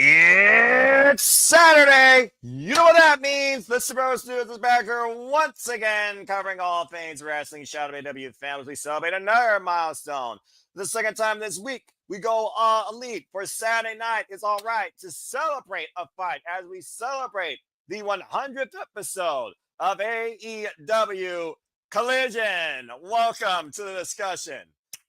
It's Saturday. You know what that means. The Super Studios is back here once again, covering all things wrestling. Shout out to AEW fans. We celebrate another milestone. The second time this week, we go elite for Saturday night. It's all right to celebrate a fight as we celebrate the 100th episode of AEW Collision. Welcome to the discussion.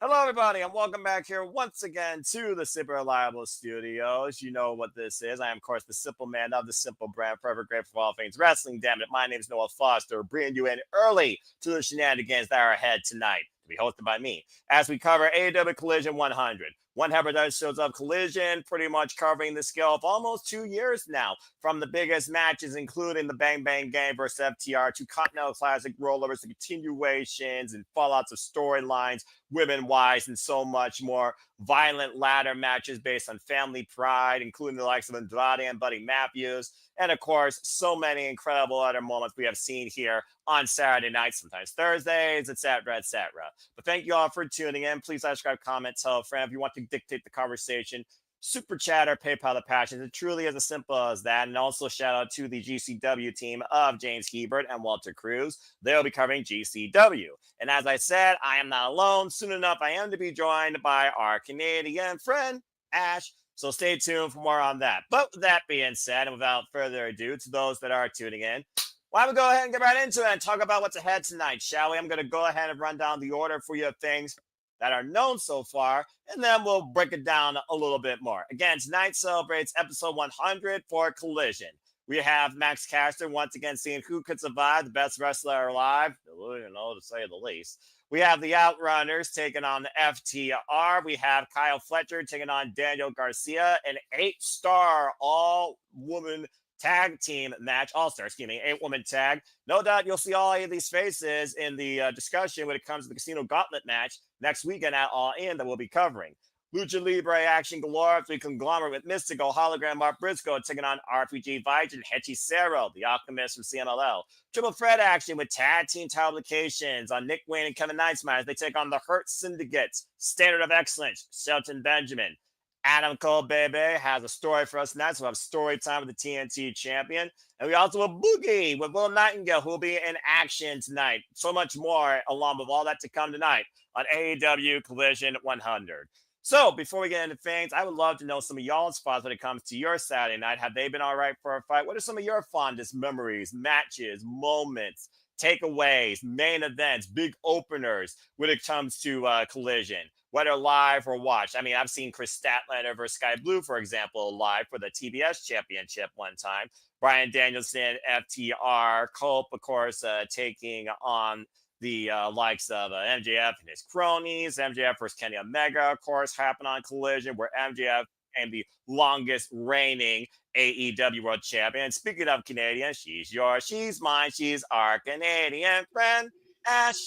Hello, everybody, and welcome back here once again to the Super Reliable Studios. You know what this is. I am, of course, the simple man of the simple brand, forever grateful for all things wrestling. Damn it, my name is Noah Foster, bringing you in early to the shenanigans that are ahead tonight, to be hosted by me, as we cover AEW Collision 100. 100 shows of Collision, pretty much covering the scale of almost 2 years now, from the biggest matches, including the Bang Bang Gang versus FTR, to Continental Classic rollovers, to continuations and fallouts of storylines, women-wise, and so much more. Violent ladder matches based on family pride, including the likes of Andrade and Buddy Matthews, and of course, so many incredible other moments we have seen here on Saturday nights, sometimes Thursdays, etc., etc. But thank you all for tuning in. Please subscribe, comment, tell a friend if you want to dictate the conversation. Super chat or PayPal the passions. It truly is as simple as that. And also shout out to the GCW team of James Hebert and Walter Cruz. They'll be covering GCW. And as I said, I am not alone. Soon enough, I am to be joined by our Canadian friend, Ash. So stay tuned for more on that. But with that being said, and without further ado, to those that are tuning in, why don't we go ahead and get right into it and talk about what's ahead tonight, shall we? I'm going to go ahead and run down the order for you of things that are known so far, and then we'll break it down a little bit more. Again, tonight celebrates episode 100 for Collision. We have Max Caster once again seeing who could survive, the best wrestler alive, to say the least. We have the Outrunners taking on the FTR. We have Kyle Fletcher taking on Daniel Garcia, an 8-star all-woman tag team match, all-star, 8-woman tag. No doubt you'll see all 8 of these faces in the discussion when it comes to the Casino Gauntlet match next weekend at All In that we'll be covering. Lucha Libre action galore, the conglomerate with Mistico, Hologram, Mark Briscoe taking on RPG Vite and Hechicero, the Alchemist from CMLL. Triple threat action with tag team title applications on Nick Wayne and Kevin Knightsmeyer as they take on the Hurt Syndicates. Standard of Excellence, Shelton Benjamin. Adam Cole Bebe has a story for us tonight, so we'll have Storytime with the TNT champion. And we also have Boogie with Willow Nightingale, who will be in action tonight. So much more, along with all that to come tonight on AEW Collision 100. So before we get into things, I would love to know some of y'all's thoughts when it comes to your Saturday night. Have they been all right for a fight? What are some of your fondest memories, matches, moments, takeaways, main events, big openers when it comes to Collision, whether live or watched? I mean, I've seen Chris Statlander versus Sky Blue, for example, live for the TBS championship one time. Brian Danielson, FTR, Culp, of course, taking on the likes of MJF and his cronies. MJF versus Kenny Omega, of course, happened on Collision, where MJF became the longest reigning AEW World Champion. And speaking of Canadian, she's yours, she's mine, she's our Canadian friend, Ash.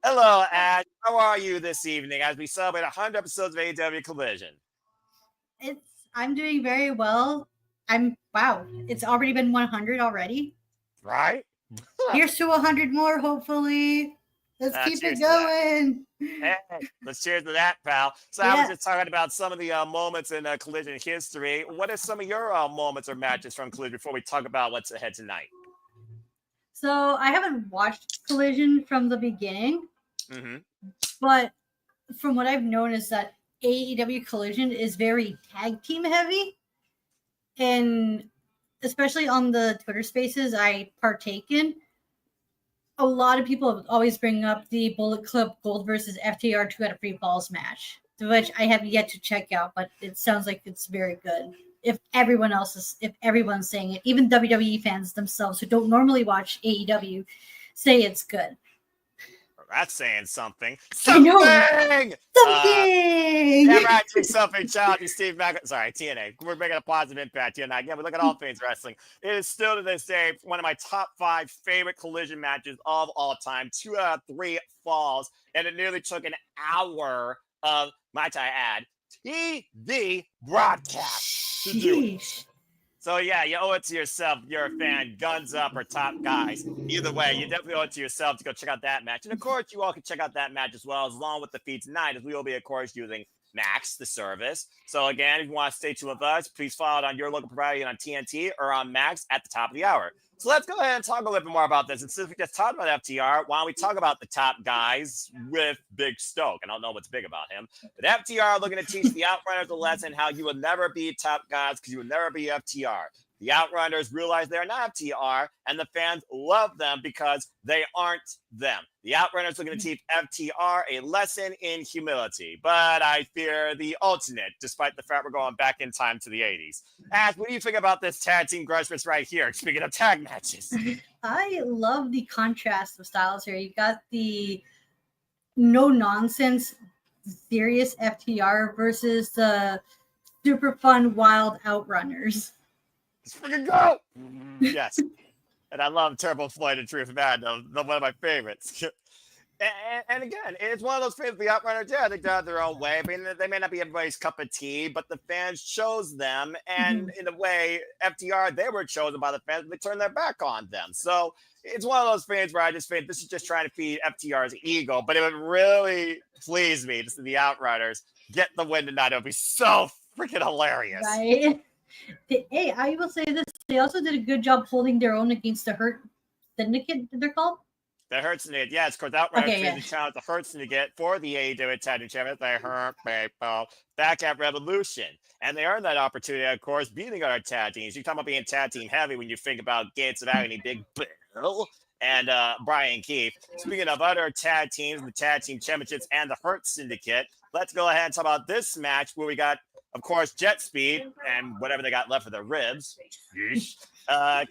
Hello, Ash. How are you this evening as we celebrate 100 episodes of AEW Collision? I'm doing very well. It's already been 100 already. Right? Here's to 100 more, hopefully. Let's keep it going. Hey, let's cheers to that, pal. So I was just talking about some of the moments in Collision history. What are some of your moments or matches from Collision before we talk about what's ahead tonight? So I haven't watched Collision from the beginning, but from what I've noticed, that AEW Collision is very tag team heavy, and especially on the Twitter spaces I partake in, a lot of people always bring up the Bullet Club Gold versus FTR 2 out of 3 falls match, which I have yet to check out, but it sounds like it's very good. If everyone's saying it, even WWE fans themselves who don't normally watch AEW say it's good. That's saying something. I know. Something. Shout out to Steve TNA. We're making a positive impact here. Now, again, we look at all things wrestling. It is still to this day one of my top 5 favorite Collision matches of all time. 2 out of 3 falls, and it nearly took an hour of, might I add, TV broadcast to do it. So, yeah, you owe it to yourself. You're a fan. Guns up or top guys. Either way, you definitely owe it to yourself to go check out that match. And, of course, you all can check out that match as well, along with the feed tonight, as we will be, of course, using Max, the service. So again, if you want to stay tuned with us, please follow it on your local provider on TNT or on Max at the top of the hour. So let's go ahead and talk a little bit more about this. And since we just talked about FTR, why don't we talk about the top guys with Big Stoke? I don't know what's big about him. But FTR looking to teach the Outrunners a lesson how you will never be top guys because you will never be FTR. The Outrunners realize they are not FTR, and the fans love them because they aren't them. The Outrunners are going to teach FTR a lesson in humility, but I fear the alternate, despite the fact we're going back in time to the 80s. Ash, what do you think about this tag team grudge right here? Speaking of tag matches. I love the contrast of styles here. You got the no-nonsense, serious FTR versus the super fun, wild Outrunners. Let's freaking go! Yes. And I love Turbo Floyd and Truth Magnum, one of my favorites. And again, it's one of those things the Outrunners did. They got their own way. I mean, they may not be everybody's cup of tea, but the fans chose them. And in a way, FTR, they were chosen by the fans, but they turned their back on them. So it's one of those things where I just think this is just trying to feed FTR's ego. But it would really please me to see the Outrunners get the win tonight. It would be so freaking hilarious. Right. Hey, I will say this. They also did a good job holding their own against the Hurt Syndicate, they're called? The Hurt Syndicate, yes, of course. Outrunners challenge the Hurt Syndicate for the AEW Tag Team Championship. They hurt people back at Revolution. And they earned that opportunity, of course, beating our tag teams. You talk about being tag team heavy when you think about Gates of Agony, Big Bill, and Brian Keith. Speaking of other tag teams, the Tag Team Championships and the Hurt Syndicate, let's go ahead and talk about this match where we got, of course, Jet Speed and whatever they got left for their ribs.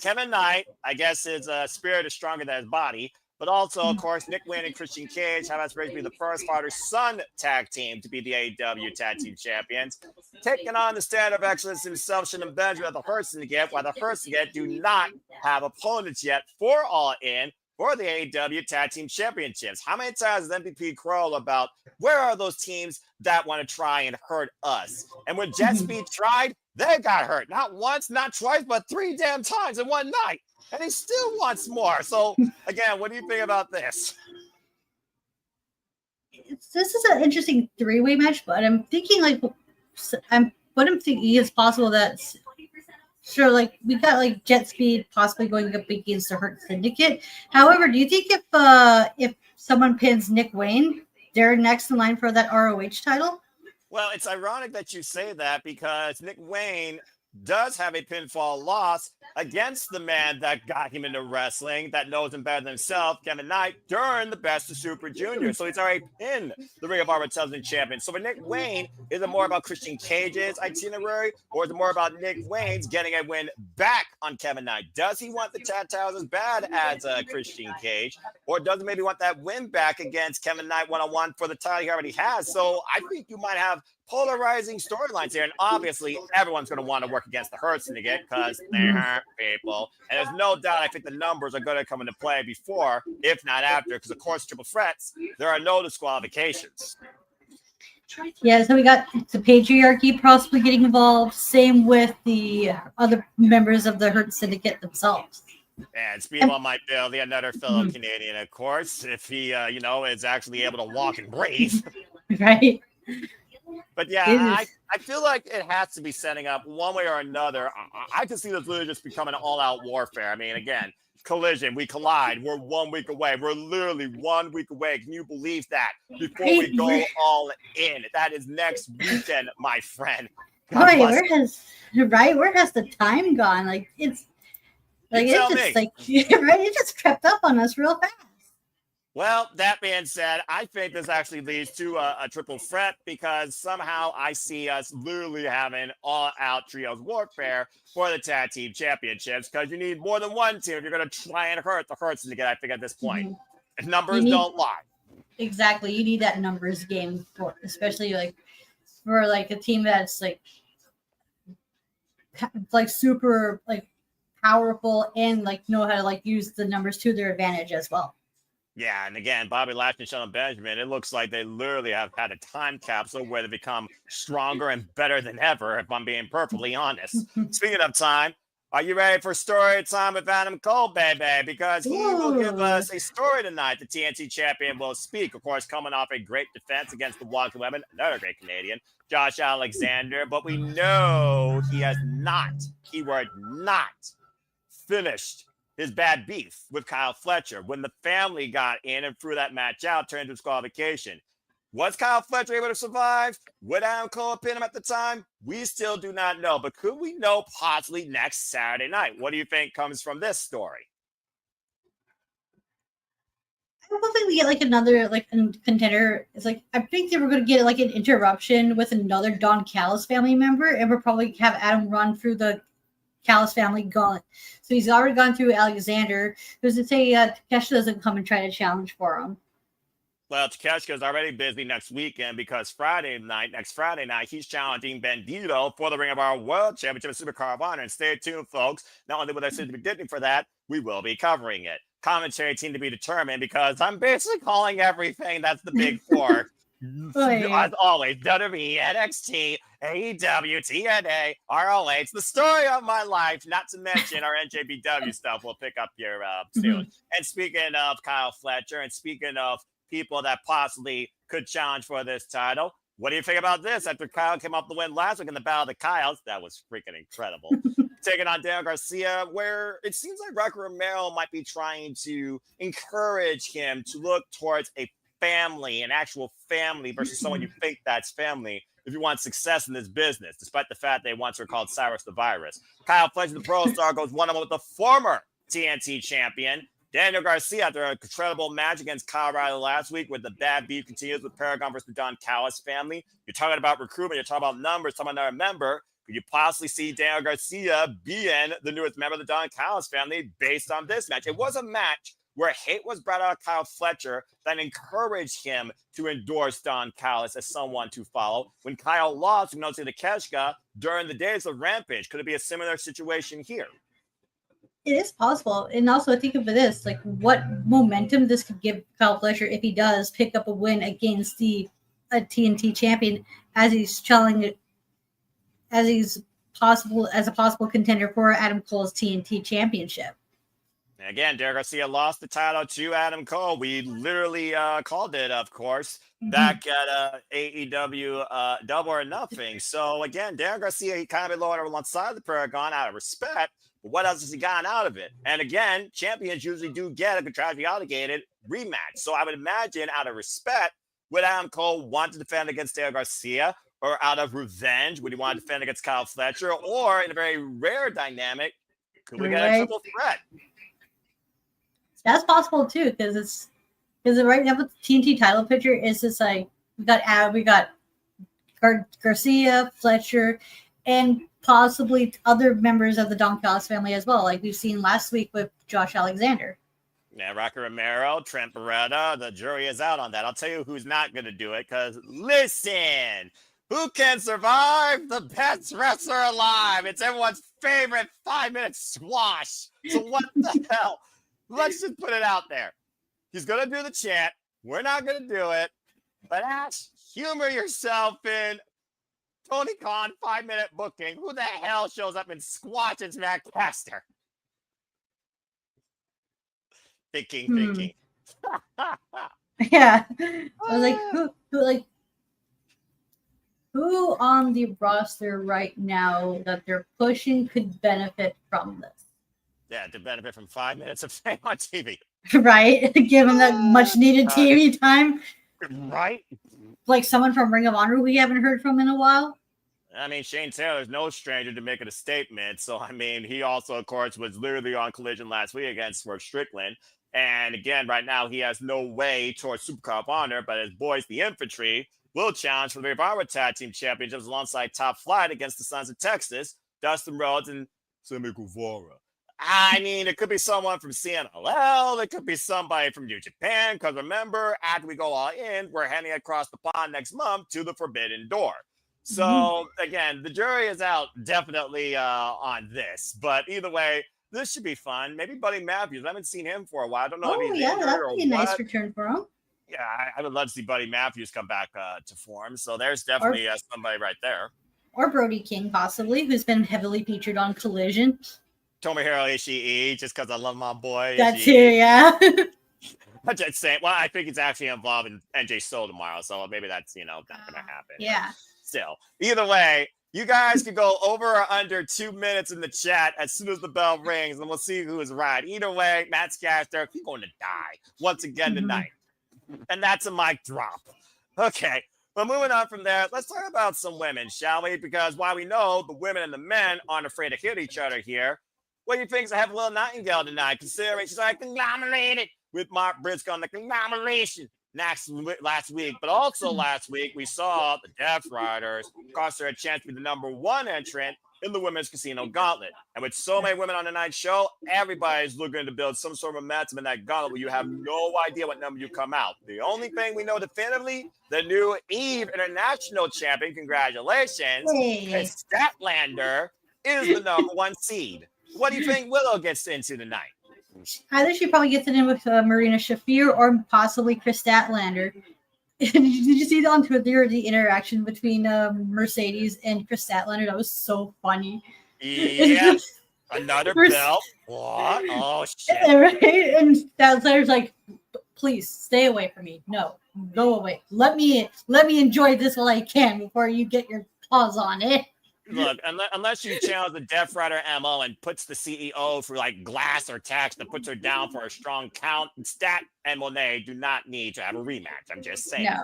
Kevin Knight, I guess his spirit is stronger than his body. But also, of course, Nick Wayne and Christian Cage have aspirations to be the first father-son tag team to be the AEW Tag Team Champions. Taking on the standard of excellence himself, Shelton Benjamin of the Hurt Syndicate, while the Hurt Syndicate do not have opponents yet for All In for the AEW Tag Team Championships. How many times has MVP crawled about where are those teams that want to try and hurt us? And when Jet Speed tried, they got hurt. Not once, not twice, but 3 damn times in one night. And he still wants more. So, again, what do you think about this? This is an interesting 3-way match, but I'm thinking I'm thinking is possible that sure, like we got like Jet Speed possibly going up against the Hurt Syndicate. However, do you think if someone pins Nick Wayne, they're next in line for that ROH title? Well, it's ironic that you say that because Nick Wayne does have a pinfall loss against the man that got him into wrestling, that knows him better than himself, Kevin Knight, during the Best of Super Junior. So he's already pinned the Ring of Honor Television Champion. So for Nick Wayne, is it more about Christian Cage's itinerary, or is it more about Nick Wayne's getting a win back on Kevin Knight? Does he want the tag titles as bad as Christian Cage, or does he maybe want that win back against Kevin Knight one-on-one for the title he already has? So I think you might have polarizing storylines here, and obviously everyone's going to want to work against the Hurt Syndicate because they hurt people, and there's no doubt I think the numbers are going to come into play before, if not after, because of course triple threats, there are no disqualifications. Yeah, so we got the patriarchy possibly getting involved, same with the other members of the Hurt Syndicate themselves. And Speedball might be another fellow Canadian, of course, if he is actually able to walk and breathe. Right. But yeah, I feel like it has to be setting up one way or another. I can see this literally just becoming an all-out warfare. I mean, again, collision, we collide. We're 1 week away. We're literally 1 week away. Can you believe that? Before we go all in. That is next weekend, my friend. Wait, where has the time gone? Like it's like it's just like right, it just crept up on us real fast. Well, that being said, I think this actually leads to a triple threat because somehow I see us literally having all-out trios warfare for the tag team championships because you need more than one team if you're going to try and hurt the Hurt Syndicate, I think, at this point. Numbers don't lie. Exactly. You need that numbers game, especially for a team that's super powerful and know how to use the numbers to their advantage as well. Yeah, and again, Bobby Lashley and Shelton Benjamin, it looks like they literally have had a time capsule where they become stronger and better than ever, if I'm being perfectly honest. Speaking of time, Are you ready for story time with Adam Cole, baby? Because he will give us a story tonight. The TNT champion will speak, of course, coming off a great defense against the Walking Women, another great Canadian, Josh Alexander. But we know he has not, keyword not, finished his bad beef with Kyle Fletcher when the family got in and threw that match out, turned to disqualification. Was Kyle Fletcher able to survive? Would Adam Cole pin him at the time? We still do not know. But could we know possibly next Saturday night? What do you think comes from this story? I don't think we get like another contender. It's like I think they were going to get like an interruption with another Don Callis family member, and we'll probably have Adam run through the Callis family gauntlet. So he's already gone through Alexander. Who's to say Takeshita doesn't come and try to challenge for him? Well, Takeshita is already busy next weekend because next Friday night, he's challenging Bandito for the Ring of Honor World Championship and Supercard of Honor. And stay tuned, folks. Not only will there seem to be Disney for that, we will be covering it. Commentary team to be determined because I'm basically calling everything that's the big four. As always, WWE, NXT, AEW, TNA, ROH, the story of my life, not to mention our NJPW stuff we'll pick up here soon. And speaking of Kyle Fletcher and speaking of people that possibly could challenge for this title. What do you think about this? After Kyle came off the win last week in the Battle of the Kyles, that was freaking incredible. Taking on Daniel Garcia, where it seems like Romero might be trying to encourage him to look towards a family, an actual family versus someone you think that's family if you want success in this business, despite the fact they once were called Cyrus the Virus. Kyle Fletcher, the Pro Star, goes one-on-one with the former TNT champion. Daniel Garcia, after a incredible match against Kyle Riley last week, with the bad beef continues with Paragon versus the Don Callis family. You're talking about recruitment. You're talking about numbers. Talking about another member. Could you possibly see Daniel Garcia being the newest member of the Don Callis family based on this match? It was a match where hate was brought out of Kyle Fletcher that encouraged him to endorse Don Callis as someone to follow. When Kyle lost to Takeshita during the days of Rampage, could it be a similar situation here? It is possible. And also think of this, like what momentum this could give Kyle Fletcher if he does pick up a win against the TNT champion as he's challenging as a possible contender for Adam Cole's TNT championship. And again, Daniel Garcia lost the title to Adam Cole. We literally called it, of course, back at AEW Double or Nothing. So again, Daniel Garcia, he kind of been lowered alongside the Paragon out of respect. But what else has he gotten out of it? And again, champions usually do get a contractually obligated rematch. So I would imagine out of respect, would Adam Cole want to defend against Daniel Garcia? Or out of revenge, would he want to defend against Kyle Fletcher? Or in a very rare dynamic, could we get a triple threat? That's possible too, because right now with the TNT title picture is just like we got Garcia, Fletcher, and possibly other members of the Don Callis family as well, like we've seen last week with Josh Alexander. Yeah, Rocky Romero, Trent Baretta, the jury is out on that. I'll tell you who's not going to do it, because listen, who can survive? The best wrestler alive. It's everyone's favorite 5-minute squash. So what the hell? Let's just put it out there. He's going to do the chant. We're not going to do it. But Ash, humor yourself in Tony Khan 5-minute booking. Who the hell shows up in squash and Smackcaster? Thinking. Yeah. I was like, who on the roster right now that they're pushing could benefit from this? Yeah, to benefit from 5 minutes of fame on TV. Right? Give him that much needed TV time. Right? Like someone from Ring of Honor we haven't heard from in a while. I mean, Shane Taylor's no stranger to making a statement. So, I mean, he also, of course, was literally on Collision last week against Swerve Strickland. And again, right now, he has no way towards Supercard of Honor, but his boys, the Infantry, will challenge for the Revival Tag Team Championships alongside Top Flight against the Sons of Texas, Dustin Rhodes, and Sammy Guevara. I mean, it could be someone from CNLL. It could be somebody from New Japan. Because remember, after we go all in, we're heading across the pond next month to the Forbidden Door. So, again, the jury is out definitely on this. But either way, this should be fun. Maybe Buddy Matthews. I haven't seen him for a while. I don't know if he's injured that'd or be a what. nice return for him. Yeah, I would love to see Buddy Matthews come back to form. So there's definitely somebody right there. Or Brody King, possibly, who's been heavily featured on Collision. Tomohiro Ishii, just because I love my boy. That Ishii. too, yeah. I'm just saying. Well, I think he's actually involved in NJ Soul tomorrow, so maybe that's not going to happen. Yeah. Still, either way, you guys can go over or under 2 minutes in the chat as soon as the bell rings, and we'll see who is right. Either way, Matt Scaster, he's going to die once again tonight. And that's a mic drop. Okay, but moving on from there, let's talk about some women, shall we? Because while we know the women and the men aren't afraid to hit each other here, what do you think? I have a little Nightingale tonight, considering she's like conglomerated with Mark Briscoe on the conglomeration last week. But also last week, we saw the Death Riders cost her a chance to be the number 1 entrant in the Women's Casino Gauntlet. And with so many women on the night show, everybody's looking to build some sort of momentum in that gauntlet where you have no idea what number you come out. The only thing we know definitively, the new Eve International Champion, congratulations, Chris Statlander, is the number 1 seed. What do you think Willow gets into tonight? Either she probably gets it in with Marina Shafir or possibly Chris Statlander. Did you see on Twitter the interaction between Mercedes and Chris Statlander? That was so funny. Yeah, another belt. What? Oh shit! Right? And Statlander's like, "Please stay away from me. No, go away. Let me enjoy this while I can before you get your paws on it." Look, unless you challenge the Death Rider MO and puts the CEO through like glass or text and puts her down for a strong count, Stat and Monet do not need to have a rematch. I'm just saying. No.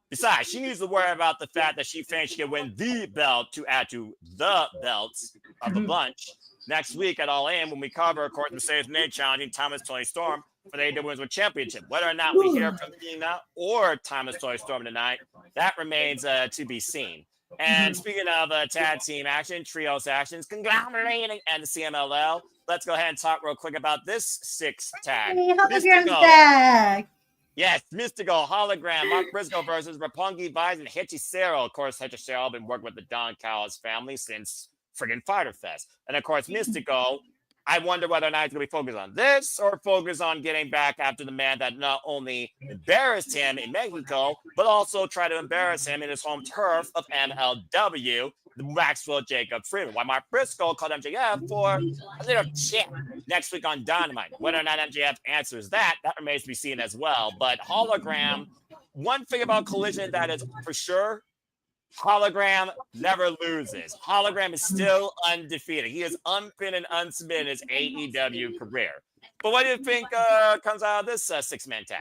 Besides, she needs to worry about the fact that she thinks she can win the belt to add to the belts of the bunch next week at All In when we cover, of course, Mercedes Moné challenging Thomas Tony Storm for the AEW Women's World Championship. Whether or not we hear from Tina or Thomas Tony Storm tonight, that remains to be seen. And speaking of tag team action, trios actions, conglomerating, and the CMLL, let's go ahead and talk real quick about this 6 tag. Hey, Hologram's back. Yes, Mistico, Hologram, Mark Briscoe versus Roppongi Vice and Hechicero. Of course, Hechicero been working with the Don Callis family since friggin' Fighter Fest. And of course, Mistico, I wonder whether or not he's going to be focused on this or focused on getting back after the man that not only embarrassed him in Mexico, but also tried to embarrass him in his home turf of MLW, the Maxwell Jacob Freeman. Why Mark Briscoe called MJF for a little shit next week on Dynamite. Whether or not MJF answers that remains to be seen as well. But Hologram, one thing about Collision that is for sure, Hologram never loses. Hologram is still undefeated. He is unpinned and unsubmitted in his AEW career. But what do you think comes out of this 6-man tag?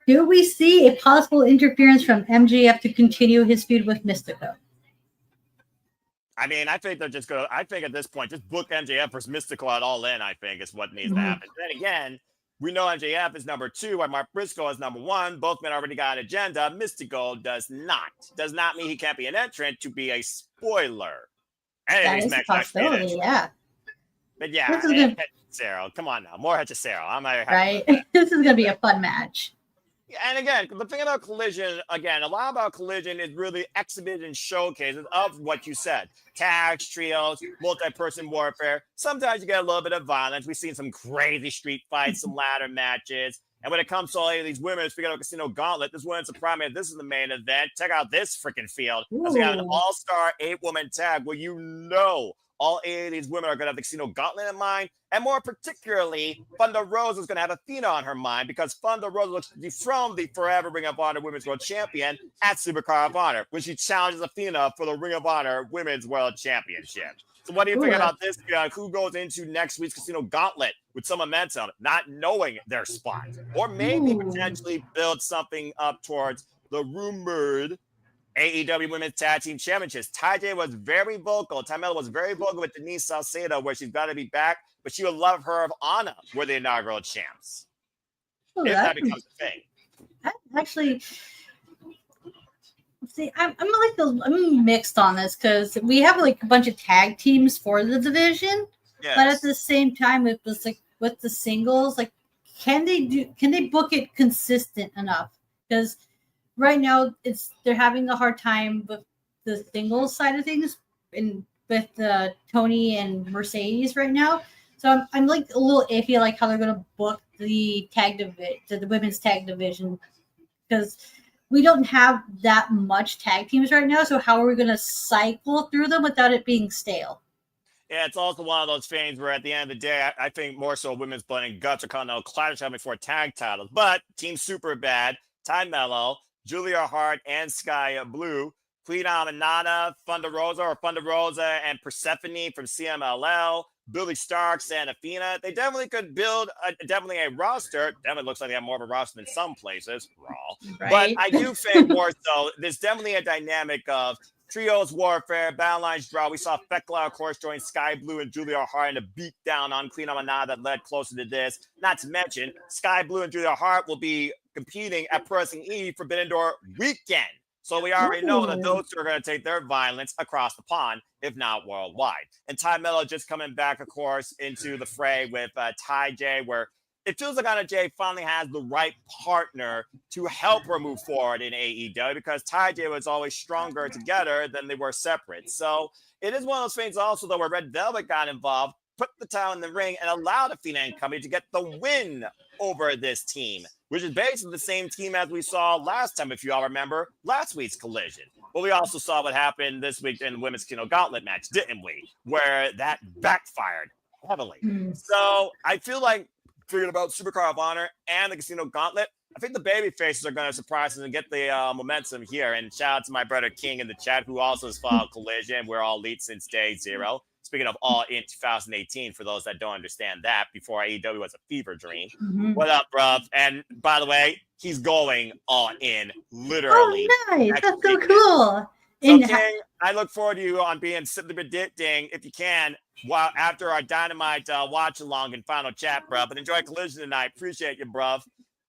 Do we see a possible interference from MJF to continue his feud with Mistico? I mean, I think they're just going to, I think at this point, just book MJF versus Mistico at All In, I think is what needs to happen. Then again, we know MJF is number 2, while Mark Briscoe is number 1. Both men already got an agenda. Mystico does not. Does not mean he can't be an entrant to be a spoiler. That is a possibility, yeah. But yeah, Hechicero. Come on now. More Hechicero. I'm right. This is going to be a fun match. And again, the thing about Collision, again, a lot about Collision is really exhibition showcases of what you said. Tags, trios, multi-person warfare. Sometimes you get a little bit of violence. We've seen some crazy street fights, some ladder matches. And when it comes to all of these women, speaking of Casino Gauntlet, this women's a primary. This is the main event. Check out this freaking field. As we have an all-star 8-woman tag where you know all 8 of these women are going to have the Casino Gauntlet in mind. And more particularly, Thunder Rosa is going to have Athena on her mind because Thunder Rosa looks to dethrone the forever Ring of Honor Women's World Champion at Supercard of Honor, when she challenges Athena for the Ring of Honor Women's World Championship. So what do you think about this? Who goes into next week's Casino Gauntlet with some momentum, not knowing their spot? Or maybe potentially build something up towards the rumored AEW Women's Tag Team Championships. TayJay was very vocal. Tamela was very vocal with Denise Salcedo, where she's got to be back, but she would love her if Anna were the inaugural champs. If that becomes a thing. Actually, see, I'm mixed on this because we have like a bunch of tag teams for the division, but at the same time, it was like with the singles, like can they book it consistent enough? Because right now, they're having a hard time with the singles side of things, and with Tony and Mercedes right now. So I'm like a little iffy, like how they're going to book the the women's tag division, because we don't have that much tag teams right now. So how are we going to cycle through them without it being stale? Yeah, it's also one of those things where at the end of the day, I think more so women's blood and guts are kind of clashing for tag titles. But Team Super Bad, Ty Mello, Julia Hart, and Sky Blue, Queen Aminata, Thunder Rosa, and Persephone from CMLL, Billy Starks and Athena. They definitely could build definitely a roster. Definitely looks like they have more of a roster than some places. Raw. Right. But I do think more so, there's definitely a dynamic of Trios Warfare, Battle Lines Draw. We saw Thekla, of course, join Sky Blue and Julia Hart in a beatdown on Queen Aminata that led closer to this. Not to mention, Sky Blue and Julia Hart will be competing at Pro Wrestling E Forbidden Door weekend. So we already know that those two are going to take their violence across the pond, if not worldwide. And Ty Mello just coming back, of course, into the fray with TayJay, where it feels like Anna Jay finally has the right partner to help her move forward in AEW, because TayJay was always stronger together than they were separate. So it is one of those things also, though, where Red Velvet got involved, put the title in the ring, and allowed Athena and company to get the win over this team, which is basically the same team as we saw last time, if you all remember, last week's Collision. But we also saw what happened this week in the Women's Gauntlet match, didn't we? Where that backfired heavily. So I feel like, figuring about Supercard of Honor and the Casino Gauntlet, I think the baby faces are going to surprise us and get the momentum here. And shout out to my brother King in the chat, who also has followed Collision. We're all elite since day zero. Speaking of all in 2018, for those that don't understand that, before AEW was a fever dream. What up, bruv? And by the way, he's going all in, literally. Oh, nice. That's so cool. So, King, I look forward to you on being simply predicting, if you can, while after our Dynamite watch along and final chat, bruv. But enjoy Collision tonight. Appreciate you, bruv.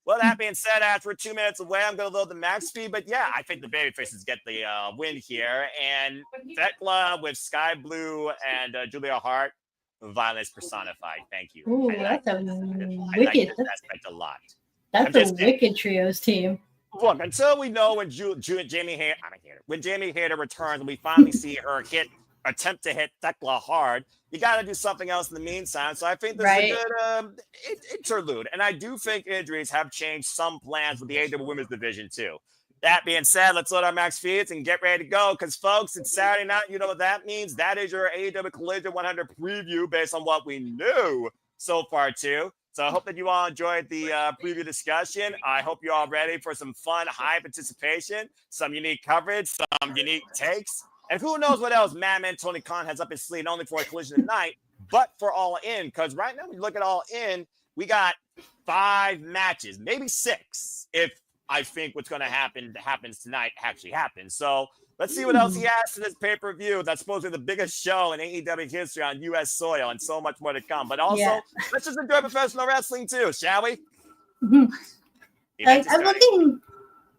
Well, that being said, after we're 2 minutes away, I'm going to load the max speed. But yeah, I think the babyfaces get the win here. And Thekla with Sky Blue and Julia Hart, violence personified. Thank you. Ooh, that's a wicked. I like this aspect a lot. That's a wicked trios team. Look, until we know when Jamie Hayter returns and we finally see her attempt to hit Thekla hard, you got to do something else in the meantime. So I think this is a good interlude. And I do think injuries have changed some plans with the AEW Women's Division too. That being said, let's load our max feeds and get ready to go. Because, folks, it's Saturday night. You know what that means. That is your AEW Collision 100 preview based on what we knew so far too. So I hope that you all enjoyed the preview discussion. I hope you're all ready for some fun, high participation, some unique coverage, some unique takes. And who knows what else Madman Tony Khan has up his sleeve, not only for a Collision tonight, but for All In. Because right now, when you look at All In, we got 5 matches, maybe 6, if I think what's going to happens tonight actually happens. So let's see what else he has to this pay-per-view. That's supposed to be the biggest show in AEW history on U.S. soil, and so much more to come. But also, let's just enjoy professional wrestling too, shall we?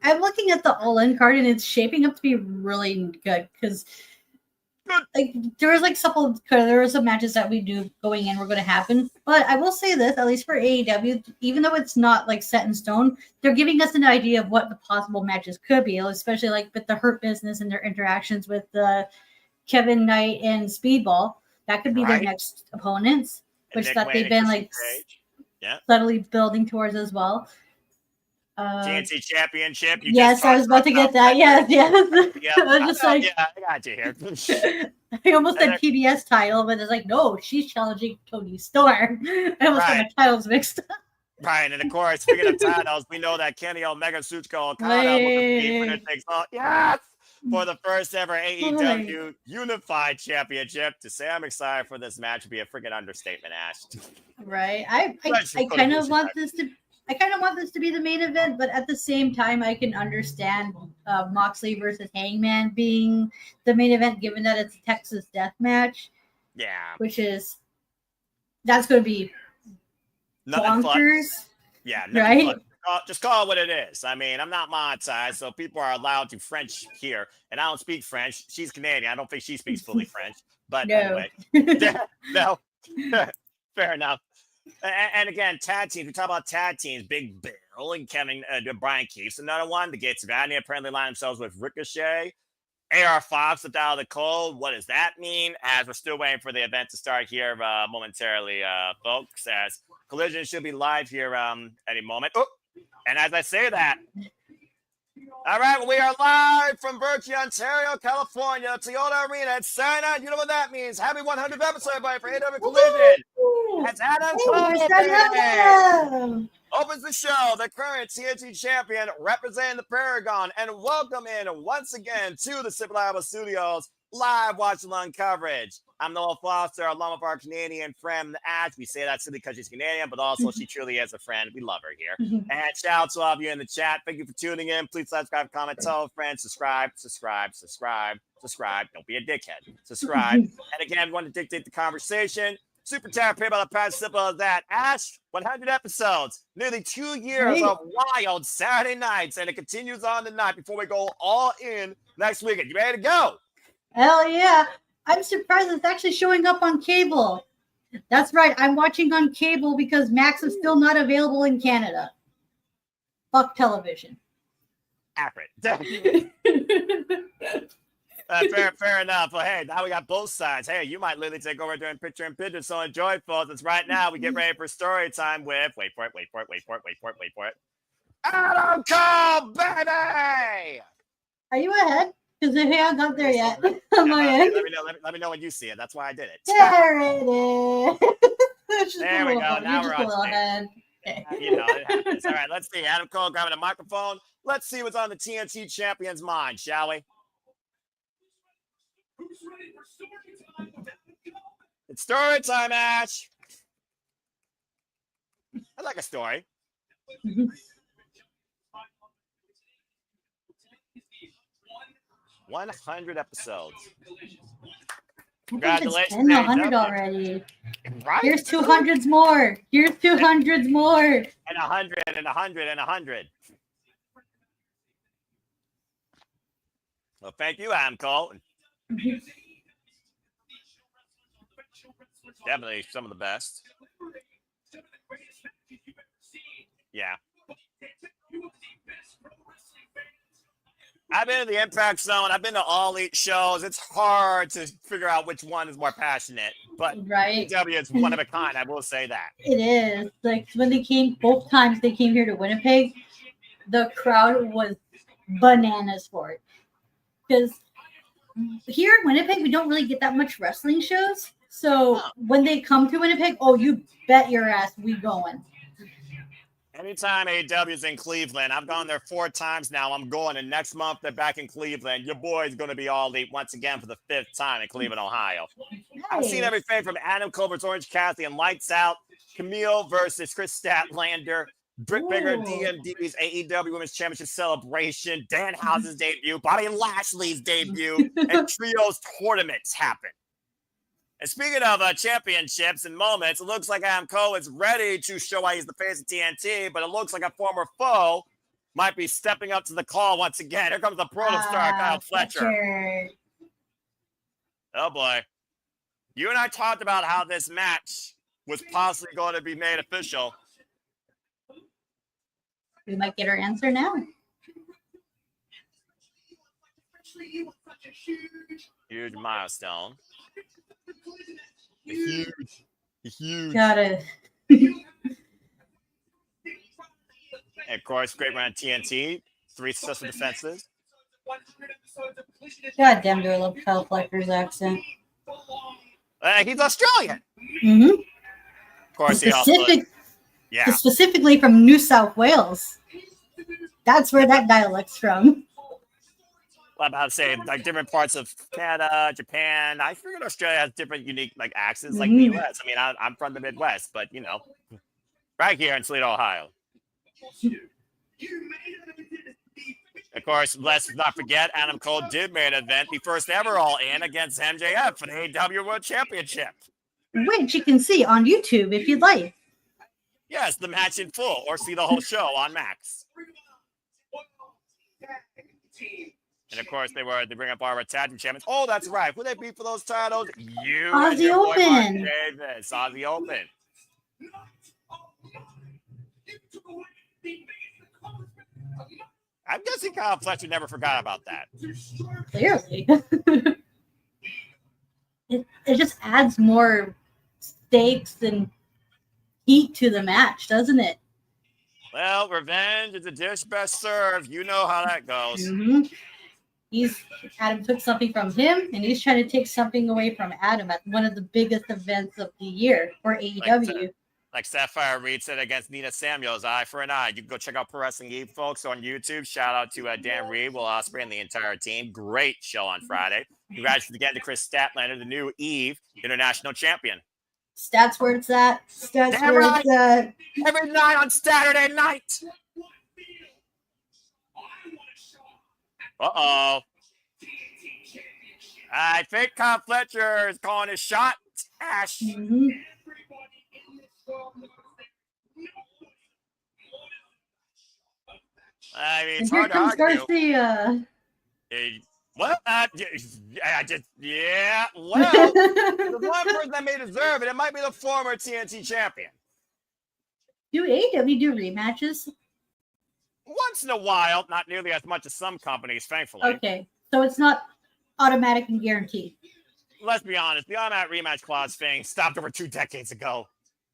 I'm looking at the All-In card, and it's shaping up to be really good because there was some matches that we knew going in were going to happen. But I will say this, at least for AEW, even though it's not like set in stone, they're giving us an idea of what the possible matches could be, especially like with the Hurt Business and their interactions with Kevin Knight and Speedball. That could be their next opponents, which that they've been subtly building towards as well. TNT Championship. Yes, I was about to get that. Yes. I was just like, I got you here. I almost said PBS title, but it's like, no, she's challenging Toni Storm. I almost got my titles mixed up. Right, and of course, speaking of titles, we know that Kenny Omega Tsuchika Okada will compete for the first ever AEW Unified Championship. To say I'm excited for this match would be a freaking understatement, Ash. Right. I kind of want this to be the main event, but at the same time, I can understand Moxley versus Hangman being the main event, given that it's a Texas death match. Yeah. That's going to be bonkers. Yeah. Right? Just call it what it is. I mean, I'm not monetized, so people are allowed to French here, and I don't speak French. She's Canadian. I don't think she speaks fully French. But anyway. No. Fair enough. And again, tag teams. We talk about tag teams. Big Bill and Brian Keith's another one. The Gates of Agony apparently line themselves with Ricochet. AR Fox left out of the cold. What does that mean? As we're still waiting for the event to start here momentarily, folks. As Collision should be live here any moment. Oh, and as I say that, All right, well, we are live from Birchie, Ontario, California, Toyota Arena at Saturday. You know what that means. Happy 100th episode, everybody, for AEW Collision. That's Adam Cole, baby. Opens the show, the current TNT champion, representing the Paragon, and welcome in once again to the Sip Live Studios, live watch-along coverage. I'm Noah Foster, along with our Canadian friend, Ash. We say that simply because she's Canadian, but also she truly is a friend. We love her here. And shout out to all of you in the chat. Thank you for tuning in. Please subscribe, comment, tell a friend, subscribe. Don't be a dickhead. Subscribe. And again, want to dictate the conversation. Super chat, pay by the price, simple as that. Ash, 100 episodes, nearly 2 years of wild Saturday nights, and it continues on tonight before we go all in next weekend. You ready to go? Hell yeah. I'm surprised it's actually showing up on cable. That's right. I'm watching on cable because Max is still not available in Canada. Fuck television. Accurate. Fair enough. Well, hey, now we got both sides. Hey, you might literally take over doing picture in picture. So enjoy, folks. It's right now. We get ready for story time with, wait for it. Adam Cole, baby! Are you ahead? Because I haven't got there yet. On my end. Let me know when you see it. That's why I did it. There it is. There we go. Now we're on ahead. You know, it happens. All right, let's see. Adam Cole grabbing a microphone. Let's see what's on the TNT champion's mind, shall we? It's story time, Ash. I like a story. 100 episodes. Congratulations. 100 already. Right? Here's 200s more. Here's 200s more. And 100 and 100 and 100. Well, thank you, Adam Cole. Definitely some of the best. Yeah. I've been in the Impact Zone. I've been to all elite shows. It's hard to figure out which one is more passionate. But AEW is one of a kind. I will say that. It is. Like when they came, both times they came here to Winnipeg, the crowd was bananas for it. Because here in Winnipeg, we don't really get that much wrestling shows. So when they come to Winnipeg, oh, you bet your ass we going. Anytime AEW is in Cleveland, I've gone there 4 times now. I'm going, and next month they're back in Cleveland. Your boy's going to be all elite once again for the 5th time in Cleveland, Ohio. Nice. I've seen everything from Adam Cole versus Orange Cassidy and Lights Out, Camille versus Chris Statlander, Britt Baker DMD's AEW Women's Championship Celebration, Danhausen's debut, Bobby Lashley's debut, and Trios tournaments happen. And speaking of championships and moments, it looks like Adam Cole is ready to show why he's the face of TNT, but it looks like a former foe might be stepping up to the call once again. Here comes the protostar, Kyle Fletcher. Oh, boy. You and I talked about how this match was possibly going to be made official. We might get our answer now. Huge milestone. Huge. Got it. And of course, great run on TNT. 3 successful defenses. God damn, do I love Kyle Fletcher's accent. He's Australian. Mm-hmm. Of course, he also... Yeah. Specifically from New South Wales. That's where that dialect's from. I'm about to say, like, different parts of Canada, Japan. I figured Australia has different unique, like, accents, like the U.S. I mean, I'm from the Midwest, but, you know, right here in Toledo, Ohio. Of course, let's not forget, Adam Cole did main event the first ever All-In against MJF for the AEW World Championship. Which you can see on YouTube if you'd like. Yes, the match in full, or see the whole show on Max. And of course, they bring up our tag team champions. Oh, that's right. Who they beat for those titles? You and your boy Mark Davis. Aussie Open. I'm guessing Kyle Fletcher never forgot about that. Clearly. it just adds more stakes and heat to the match, doesn't it? Well, revenge is a dish best served. You know how that goes. Adam took something from him, and he's trying to take something away from Adam at one of the biggest events of the year for AEW. Like Sapphire Reed said against Nina Samuels, eye for an eye. You can go check out Pro Wrestling Eve, folks, on YouTube. Shout out to Dan Reed, Will Ospreay, and the entire team. Great show on Friday. Congratulations again to Chris Statlander, the new Eve International Champion. Stats where it's at. Stats where it's at. Every night on Saturday night. Uh-oh. I think Fletcher is calling his shot. Ash. I mean, it's hard to argue. Garcia. Well, well, the one person that may deserve it might be the former TNT champion. Do AEW do rematches? Once in a while, not nearly as much as some companies, thankfully. Okay, so it's not automatic and guaranteed. Let's be honest, the automatic rematch clause thing stopped over 2 decades ago.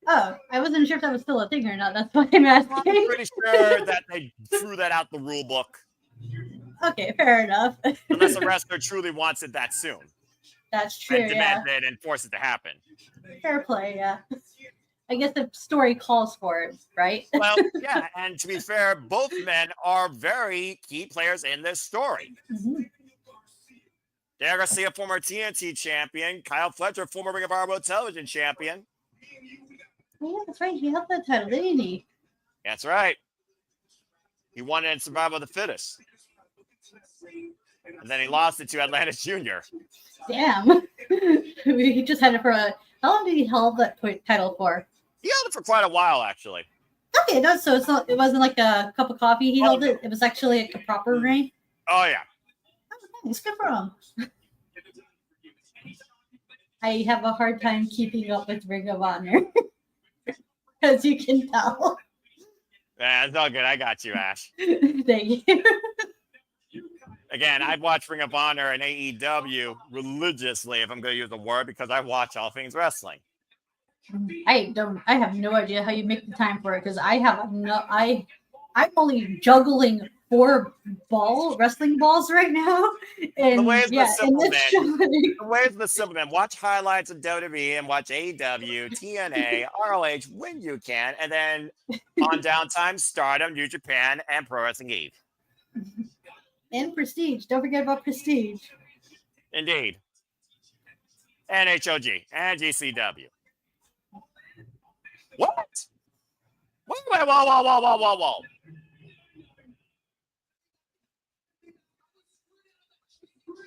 Oh, I wasn't sure if that was still a thing or not. That's why I'm asking. I'm pretty sure that they threw that out the rule book. Okay, fair enough. Unless a wrestler truly wants it that soon. That's true, and demand it and force it to happen. Fair play, yeah. I guess the story calls for it, right? Well, yeah, and to be fair, both men are very key players in this story. Dan Garcia, former TNT champion. Kyle Fletcher, former Ring of Honor World Television champion. Oh, yeah, that's right. He held that title, didn't he? That's right. He won it in Survival of the Fittest. And then he lost it to Atlantis Jr. Damn. He just had it for a... How long did he hold that title for? He held it for quite a while, actually. Okay, no, so it wasn't like a cup of coffee he held it. It was actually like a proper reign. Oh, yeah. Oh, nice. Good for him. I have a hard time keeping up with Ring of Honor. As you can tell. Yeah, it's all good. I got you, Ash. Thank you. Again, I've watched Ring of Honor and AEW religiously, if I'm going to use the word, because I watch all things wrestling. I have no idea how you make the time for it, because I'm only juggling 4 wrestling balls right now. And the way is the simple man. Watch highlights of WWE and watch AEW, TNA, ROH when you can, and then on downtime, Stardom, New Japan, and Pro Wrestling Eve. And Prestige. Don't forget about Prestige. Indeed. And HOG and GCW. What? Wait, whoa.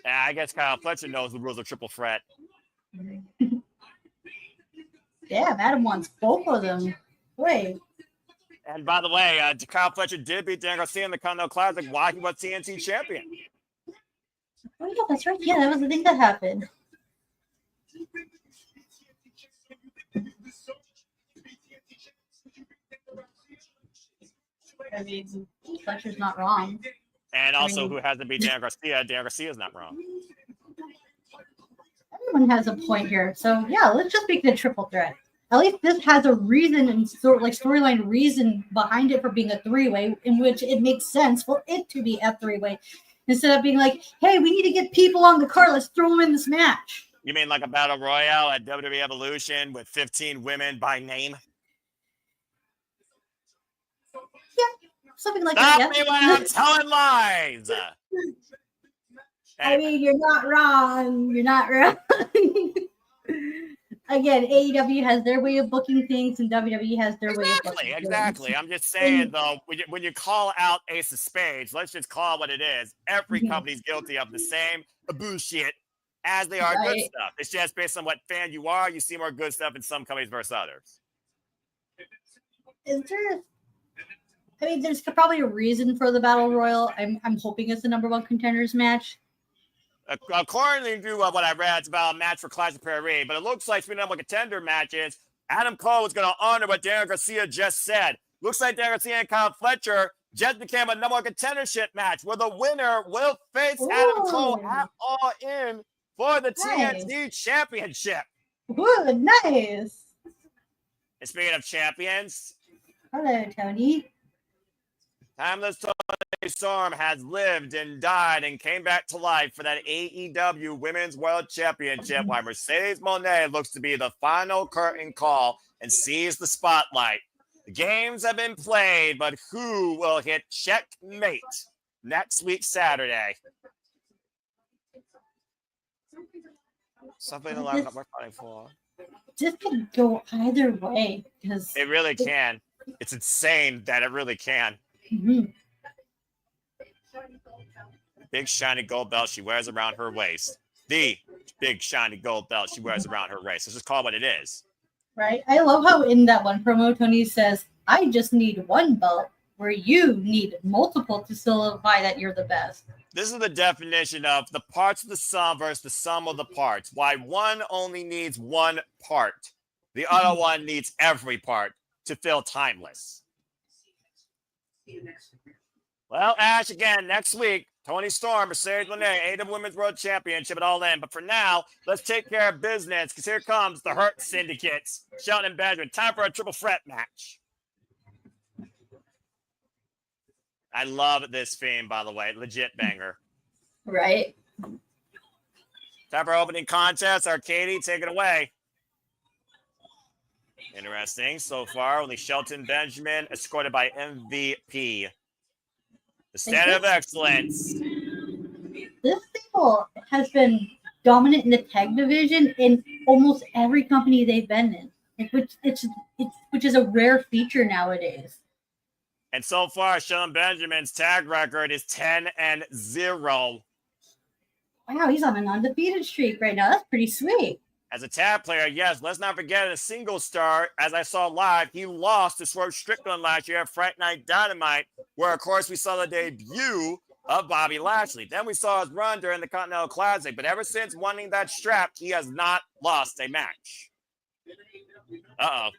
Yeah, I guess Kyle Fletcher knows the rules of triple threat. Yeah, Adam wants both of them. Wait. And by the way, Kyle Fletcher did beat Dan Garcia in the Continental Classic while he was TNT champion. Oh, yeah, that's right. Yeah, that was the thing that happened. I mean, Fletcher's not wrong. And also, who hasn't beat Dan Garcia? Dan Garcia's not wrong. Everyone has a point here. So, yeah, let's just make it a triple threat. At least this has a reason and storyline reason behind it for being a 3-way, in which it makes sense for it to be a 3-way. Instead of being like, hey, we need to get people on the card. Let's throw them in this match. You mean like a battle royale at WWE Evolution with 15 women by name? Yeah, something like Stop that. me when I'm telling lies. I mean, you're not wrong. You're not wrong. Again, AEW has their way of booking things, and WWE has their way of booking things. Exactly. I'm just saying, though, when you call out Ace of Spades, let's just call it what it is. Every company's guilty of the same bullshit as they are good stuff. It's just based on what fan you are. You see more good stuff in some companies versus others. Is there... I mean, there's probably a reason for the Battle Royal. I'm hoping it's the #1 contenders match. According to what I read, it's about a match for Clash of Prairie, but it looks like the #1 contender matches. Adam Cole is going to honor what Dan Garcia just said. Looks like Dan Garcia and Kyle Fletcher just became a #1 contendership match where the winner will face Adam Cole at All In for the TNT Championship. Ooh, nice. And speaking of champions, hello, Tony. Timeless Tony Storm has lived and died and came back to life for that AEW Women's World Championship, while Mercedes Moné looks to be the final curtain call and sees the spotlight. The games have been played, but who will hit checkmate next week, Saturday? Something the lineup we're fighting for. This could go either way. It really can. It's insane that it really can. Mm-hmm. Big shiny gold belt she wears around her waist. The big shiny gold belt she wears around her waist. Let's just call it what it is. Right. I love how in that one promo, Tony says, I just need one belt, where you need multiple to solidify that you're the best. This is the definition of the parts of the sum versus the sum of the parts. Why one only needs one part. The other one needs every part to feel timeless. Well, Ash, again, next week, Tony Storm, Mercedes Moné, AEW Women's World Championship at All In. But for now, let's take care of business, because here comes the Hurt Syndicates. Shelton and Benjamin, time for a triple threat match. I love this theme, by the way. Legit banger. Right. Time for opening contest. Arcady, take it away. Interesting. So far, only Shelton Benjamin, escorted by MVP. The standard of excellence. This stable has been dominant in the tag division in almost every company they've been in, which is a rare feature nowadays. And so far, Shelton Benjamin's tag record is 10-0. Wow, he's on an undefeated streak right now. That's pretty sweet. As a tag player, yes, let's not forget a single star. As I saw live, he lost to Swerve Strickland last year at Fright Night Dynamite, where, of course, we saw the debut of Bobby Lashley. Then we saw his run during the Continental Classic. But ever since winning that strap, he has not lost a match. Uh-oh.